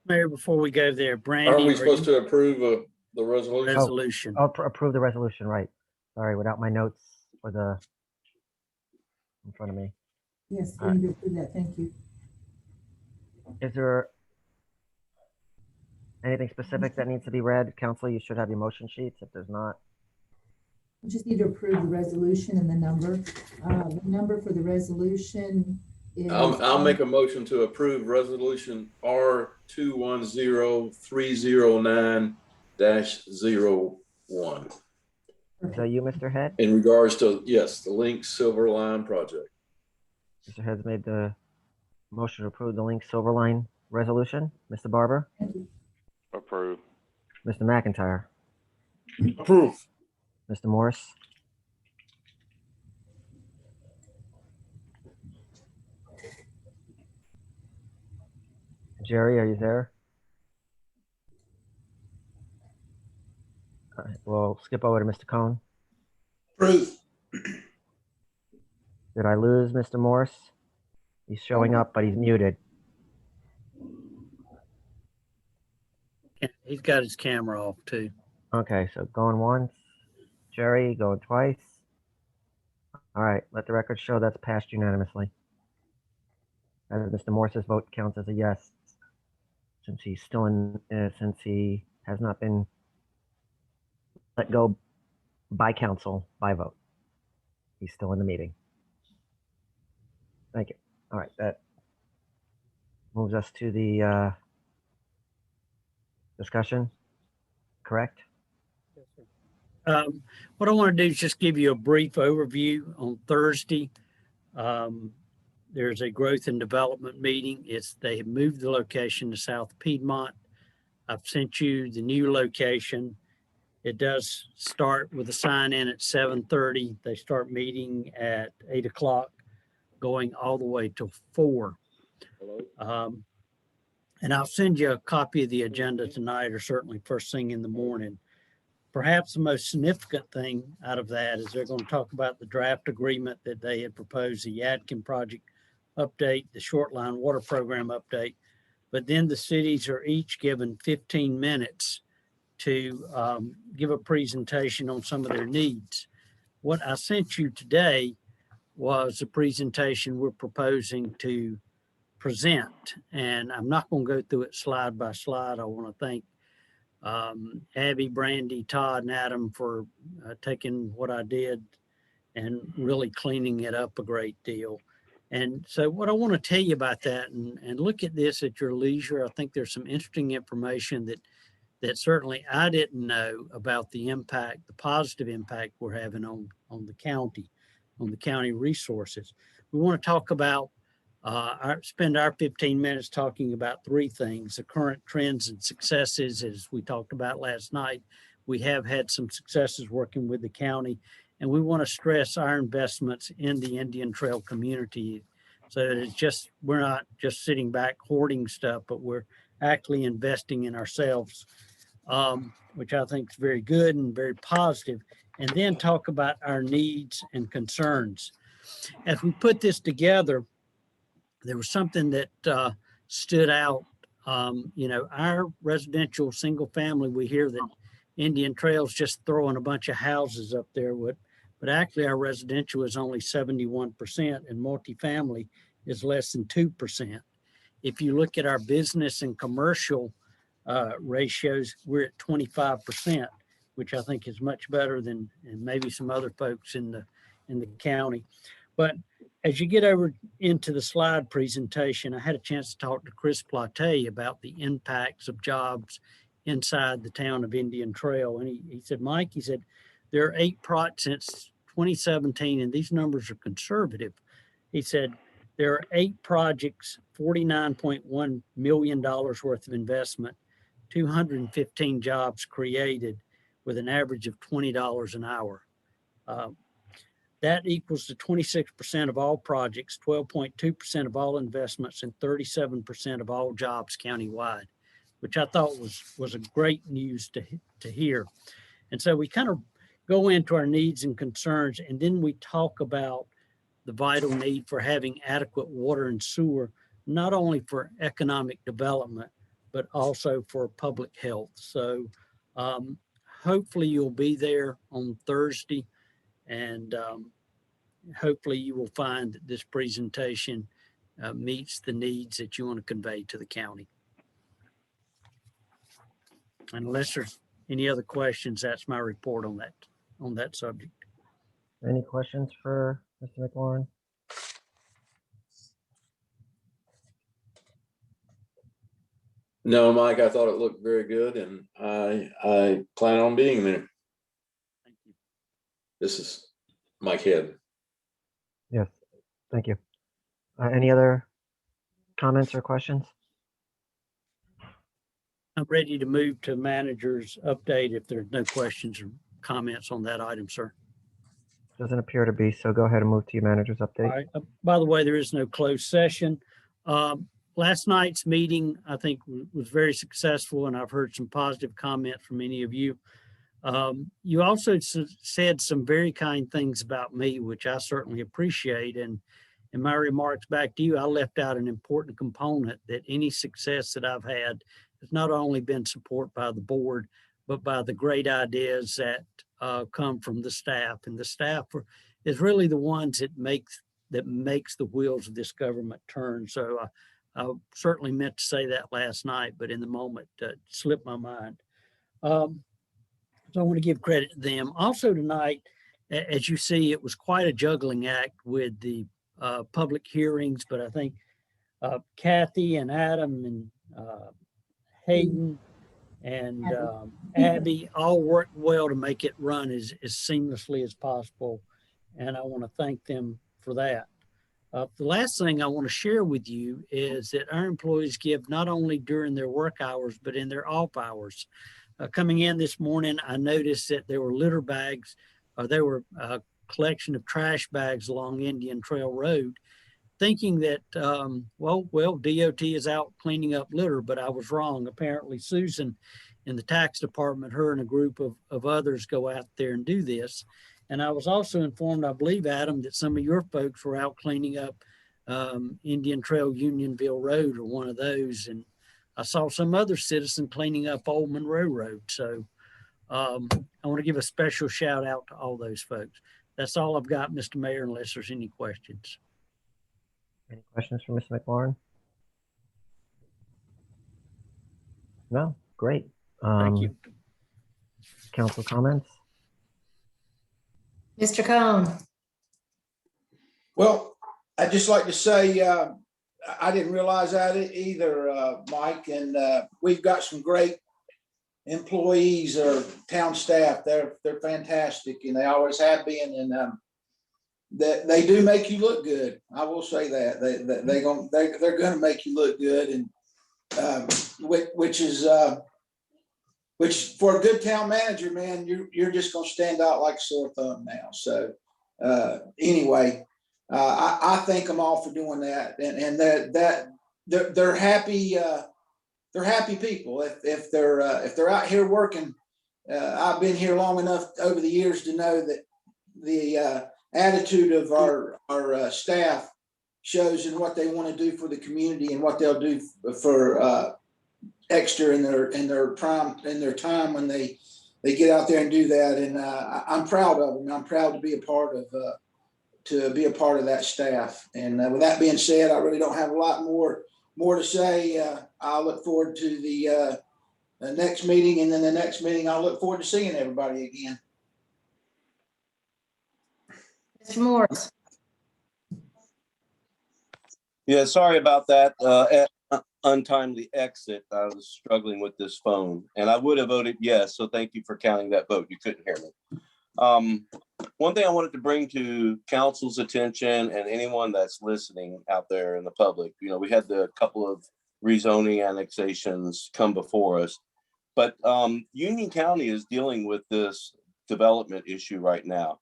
Mayor, before we go there, Brandy. Aren't we supposed to approve the resolution? Resolution. Oh, approve the resolution, right. Sorry, without my notes or the in front of me. Yes, All right. we need to approve that. Thank you. Is there anything specific that needs to be read? Council, you should have your motion sheets. If there's not, We just need to approve the resolution and the number. The number for the resolution is. I'll make a motion to approve resolution R210309-01 is that you, Mr. Head? in regards to, yes, the Link Silver Line project. Mr. Head's made the motion to approve the Link Silver Line resolution. Mr. Barber? Approve. Mr. McIntyre? Approve. Mr. Morris? Jerry, are you there? All right, we'll skip over to Mr. Cohn. Approve. Did I lose Mr. Morris? He's showing up, but he's muted. He's got his camera off too. Okay, so going once. Jerry, going twice. All right, let the record show that's passed unanimously. As Mr. Morris's vote counts as a yes, since he's still in, since he has not been let go by council by vote. He's still in the meeting. Thank you. All right, that moves us to the discussion, correct? What I want to do is just give you a brief overview on Thursday. There's a growth and development meeting. They have moved the location to South Piedmont. I've sent you the new location. It does start with a sign in at 7:30. They start meeting at 8 o'clock, going all the way till 4. And I'll send you a copy of the agenda tonight, or certainly first thing in the morning. Perhaps the most significant thing out of that is they're going to talk about the draft agreement that they had proposed, the Yadkin project update, the short line water program update. But then the cities are each given 15 minutes to give a presentation on some of their needs. What I sent you today was a presentation we're proposing to present. And I'm not going to go through it slide by slide. I want to thank Abby, Brandy, Todd, and Adam for taking what I did and really cleaning it up a great deal. And so what I want to tell you about that, and look at this at your leisure, I think there's some interesting information that certainly I didn't know about the impact, the positive impact we're having on the county resources. We want to talk about, spend our 15 minutes talking about three things: the current trends and successes, as we talked about last night. We have had some successes working with the county, and we want to stress our investments in the Indian Trail community. So that it's just, we're not just sitting back hoarding stuff, but we're actually investing in ourselves, which I think is very good and very positive. And then talk about our needs and concerns. As we put this together, there was something that stood out. Our residential single family, we hear that Indian Trail's just throwing a bunch of houses up there, but actually our residential is only 71% and multifamily is less than 2%. If you look at our business and commercial ratios, we're at 25%, which I think is much better than maybe some other folks in the county. But as you get over into the slide presentation, I had a chance to talk to Chris Platte about the impacts of jobs inside the town of Indian Trail. And he said, Mike, he said, there are 8 projects since 2017, and these numbers are conservative. He said, there are 8 projects, $49.1 million worth of investment, 215 jobs created with an average of $20 an hour. That equals to 26% of all projects, 12.2% of all investments, and 37% of all jobs countywide, which I thought was a great news to hear. And so we kind of go into our needs and concerns, and then we talk about the vital need for having adequate water and sewer, not only for economic development, but also for public health. So hopefully you'll be there on Thursday, and hopefully you will find that this presentation meets the needs that you want to convey to the county. And unless there's any other questions, that's my report on that subject. Any questions for Mr. McLaurin? No, Mike, I thought it looked very good, and I plan on being there. Thank you. This is Mike Head. Yes, thank you. Any other comments or questions? I'm ready to move to manager's update if there's no questions or comments on that item, sir. Doesn't appear to be, so go ahead and move to your manager's update. All right. By the way, there is no closed session. Last night's meeting, I think, was very successful, and I've heard some positive comments from many of you. You also said some very kind things about me, which I certainly appreciate. And in my remarks back to you, I left out an important component that any success that I've had has not only been support by the board, but by the great ideas that come from the staff. And the staff is really the ones that makes the wheels of this government turn. So I certainly meant to say that last night, but in the moment, it slipped my mind. So I want to give credit to them. Also tonight, as you see, it was quite a juggling act with the public hearings, but I think Kathy and Adam and Hayden and Abby all worked well to make it run as seamlessly as possible. And I want to thank them for that. The last thing I want to share with you is that our employees give not only during their work hours, but in their off hours. Coming in this morning, I noticed that there were litter bags, there were a collection of trash bags along Indian Trail Road, thinking that, well, DOT is out cleaning up litter, but I was wrong. Apparently Susan in the tax department, her and a group of others go out there and do this. And I was also informed, I believe, Adam, that some of your folks were out cleaning up Indian Trail Unionville Road or one of those. And I saw some other citizen cleaning up Old Monroe Road. So I want to give a special shout out to all those folks. That's all I've got, Mr. Mayor, unless there's any questions. Any questions for Mr. McLaurin? No, great. Thank you. Council comments? Mr. Cohn. Well, I'd just like to say, I didn't realize that either, Mike, and we've got some great employees or town staff. They're fantastic, and they always have been, and that they do make you look good. I will say that they're gonna make you look good, and which for a good town manager, man, you're just gonna stand out like a sore thumb now. So anyway, I thank them all for doing that, and they're happy. They're happy people if they're out here working. I've been here long enough over the years to know that the attitude of our staff shows in what they want to do for the community and what they'll do for extra in their time when they get out there and do that. And I'm proud of them. I'm proud to be a part of that staff. And with that being said, I really don't have a lot more to say. I'll look forward to the next meeting, and then the next meeting, I'll look forward to seeing everybody again. Mr. Morris. Yeah, sorry about that. Untimely exit. I was struggling with this phone, and I would have voted yes. So thank you for counting that vote. You couldn't hear me. One thing I wanted to bring to council's attention and anyone that's listening out there in the public, we had the couple of rezoning annexations come before us, but Union County is dealing with this development issue right now.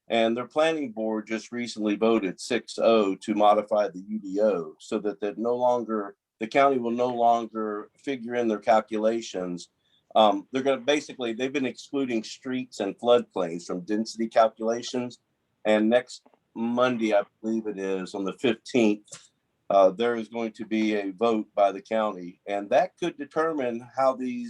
And their planning board just recently voted 6-0 to modify the UDO so that the county will no longer figure in their calculations. They're going to they've been excluding streets and floodplains from density calculations. And next Monday, I believe it is, on the 15th, there is going to be a vote by the county. And that could determine how the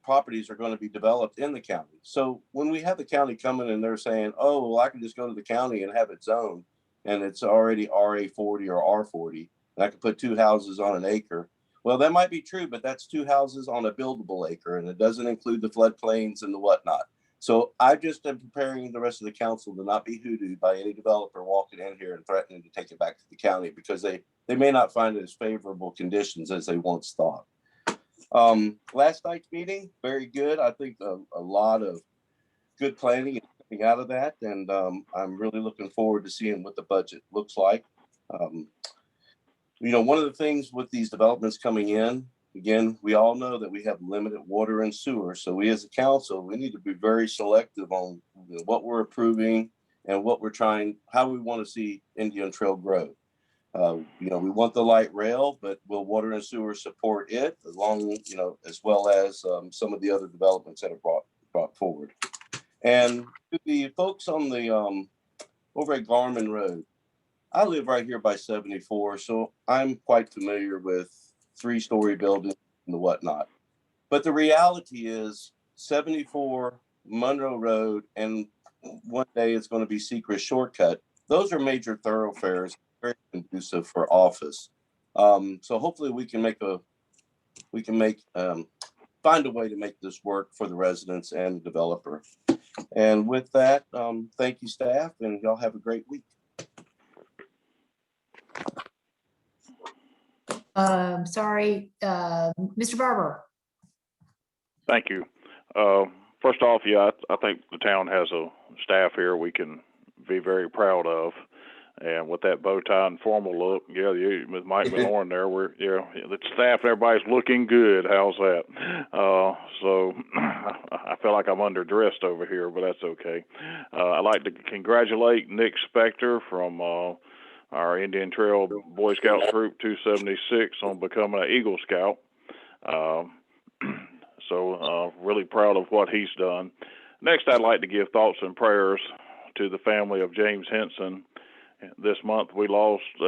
properties are going to be developed in the county. So when we have the county coming and they're saying, oh, well, I can just go to the county and have it zoned, and it's already RA40 or R40, and I can put 2 houses on an acre. Well, that might be true, but that's 2 houses on a buildable acre, and it doesn't include the floodplains and the whatnot. So I just am preparing the rest of the council to not be hoodooed by any developer walking in here and threatening to take it back to the county, because they may not find it as favorable conditions as they once thought. Last night's meeting, very good. I think a lot of good planning is coming out of that, and I'm really looking forward to seeing what the budget looks like. One of the things with these developments coming in, again, we all know that we have limited water and sewer. So we as a council, we need to be very selective on what we're approving and what we're how we want to see Indian Trail grow. We want the light rail, but will water and sewer support it as well as some of the other developments that are brought forward. And to the folks on the over at Garmin Road, I live right here by 74, so I'm quite familiar with 3-story buildings and the whatnot. But the reality is 74, Monroe Road, and one day it's going to be Secret Shortcut. Those are major thoroughfares, very conducive for office. So hopefully we can find a way to make this work for the residents and the developer. And with that, thank you, staff, and y'all have a great week. Sorry, Mr. Barber. Thank you. First off, I think the town has a staff here we can be very proud of. And with that bow tie and formal look, with Mike Milhorn there, the staff and everybody's looking good. How's that? So I feel like I'm underdressed over here, but that's okay. I'd like to congratulate Nick Spector from our Indian Trail Boy Scouts Group 276 on becoming an Eagle Scout. So really proud of what he's done. Next, I'd like to give thoughts and prayers to the family of James Henson. This month we lost just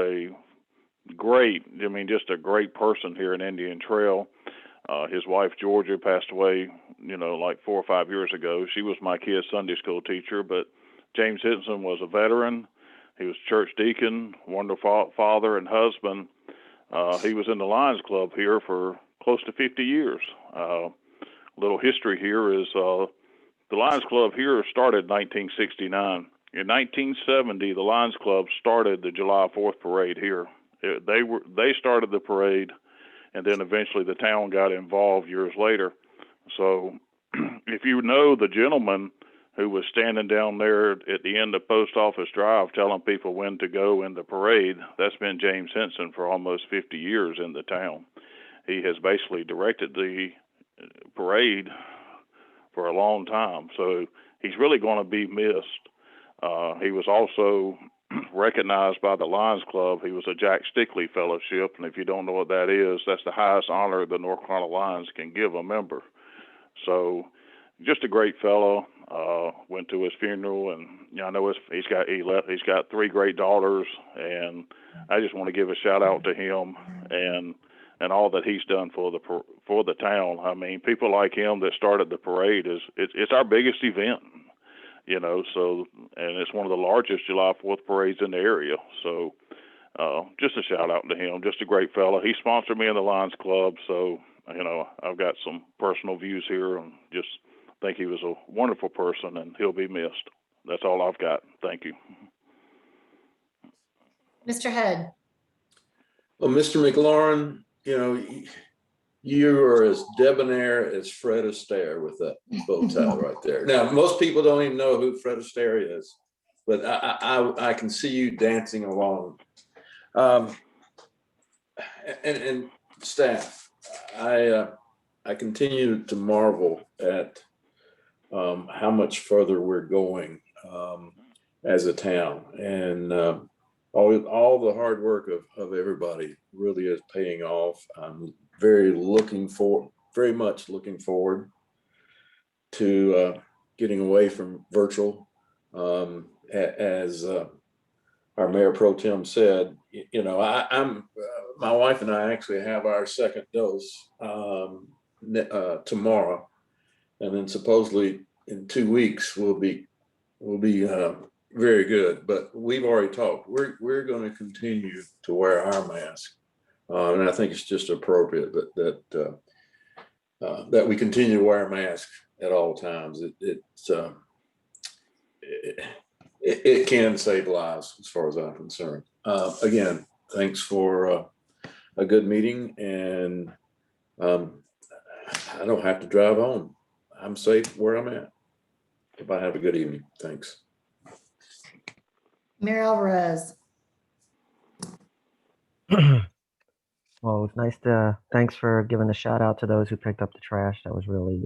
a great person here in Indian Trail. His wife Georgia passed away, like 4 or 5 years ago. She was my kid's Sunday school teacher, but James Henson was a veteran. He was church deacon, wonderful father and husband. He was in the Lions Club here for close to 50 years. Little history here is the Lions Club here started in 1969. In 1970, the Lions Club started the July 4th parade here. They started the parade, and then eventually the town got involved years later. So if you know the gentleman who was standing down there at the end of Post Office Drive telling people when to go in the parade, that's been James Henson for almost 50 years in the town. He has basically directed the parade for a long time, so he's really going to be missed. He was also recognized by the Lions Club. He was a Jack Stickley Fellowship, and if you don't know what that is, that's the highest honor the North Carolina Lions can give a member. So just a great fellow. Went to his funeral, and I know he's got 3 great daughters, and I just want to give a shout out to him and all that he's done for the town. I mean, people like him that started the parade it's our biggest event, So, and it's one of the largest July 4th parades in the area. So, just a shout out to him. Just a great fellow. He sponsored me in the Lions Club, so I've got some personal views here, and just think he was a wonderful person, and he'll be missed. That's all I've got. Thank you. Mr. Head. Well, Mr. McLaurin, you are as debonair as Fred Astaire with that bow tie right there. Now, most people don't even know who Fred Astaire is, but I can see you dancing along. And staff, I continue to marvel at how much further we're going as a town, and all the hard work of everybody really is paying off. I'm very much looking forward to getting away from virtual. As our Mayor Pro Tem said, I'm my wife and I actually have our second dose tomorrow, and then supposedly in 2 weeks we'll be very good. But we've already talked. We're going to continue to wear our mask, and I think it's just appropriate that we continue to wear a mask at all times. It can save lives, as far as I'm concerned. Again, thanks for a good meeting, and I don't have to drive home. I'm safe where I'm at. Everybody have a good evening. Thanks. Mayor Alvarez. Well, it was nice thanks for giving a shout out to those who picked up the trash. That was really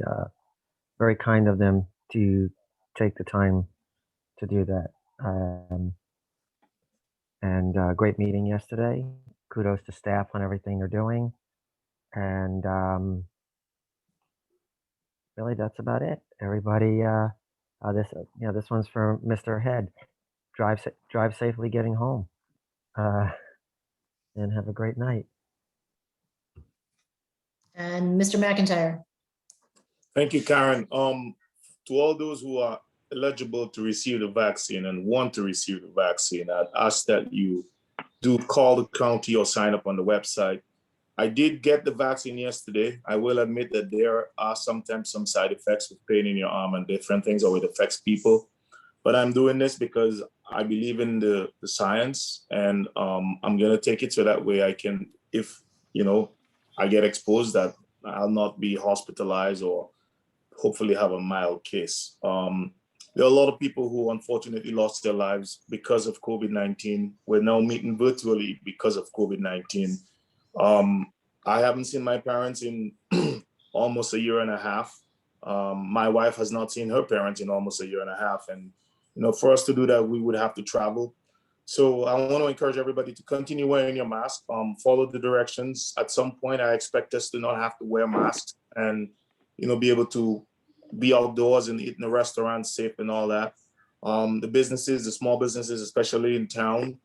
very kind of them to take the time to do that. And great meeting yesterday. Kudos to staff on everything they're doing. And really, that's about it. Everybody, this one's for Mr. Head. Drive safely getting home, and have a great night. And Mr. McIntyre. Thank you, Karen. To all those who are eligible to receive the vaccine and want to receive the vaccine, I'd ask that you do call the county or sign up on the website. I did get the vaccine yesterday. I will admit that there are sometimes some side effects with pain in your arm and different things, or it affects people. But I'm doing this because I believe in the science, and I'm gonna take it so that way I can, if I get exposed, that I'll not be hospitalized or hopefully have a mild case. There are a lot of people who unfortunately lost their lives because of COVID-19. We're now meeting virtually because of COVID-19. I haven't seen my parents in almost a year and a half. My wife has not seen her parents in almost a year and a half. And, for us to do that, we would have to travel. So I want to encourage everybody to continue wearing your mask, follow the directions. At some point, I expect us to not have to wear masks and, be able to be outdoors and eat in the restaurants safe and all that. The small businesses, especially in town,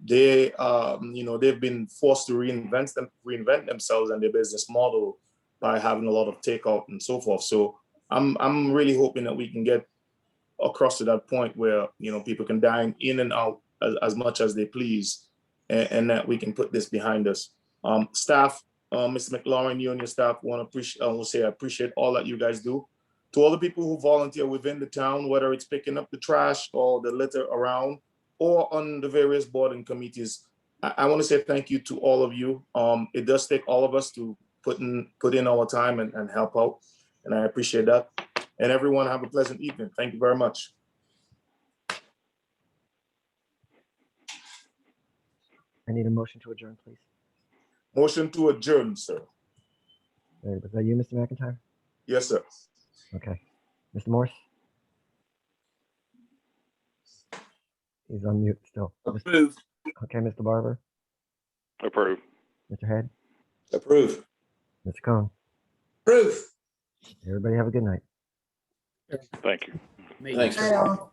they've been forced to reinvent themselves and their business model by having a lot of takeout and so forth. So I'm really hoping that we can get across to that point where people can dine in and out as much as they please, and that we can put this behind us. Staff, Mr. McLaurin, you and your staff want to appreciate, I will say I appreciate all that you guys do. To all the people who volunteer within the town, whether it's picking up the trash or the litter around or on the various board and committees, I want to say thank you to all of you. It does take all of us to put in our time and help out. And I appreciate that. And everyone have a pleasant evening. Thank you very much. I need a motion to adjourn, please. Motion to adjourn, sir. Was that you, Mr. McIntyre? Yes, sir. Okay. Mr. Morse? He's on mute still. Approved. Okay, Mr. Barber? Approved. Mr. Head? Approve. Mr. Cohn? Proof. Everybody have a good night. Thank you. Meeting. Thanks. Hey, all.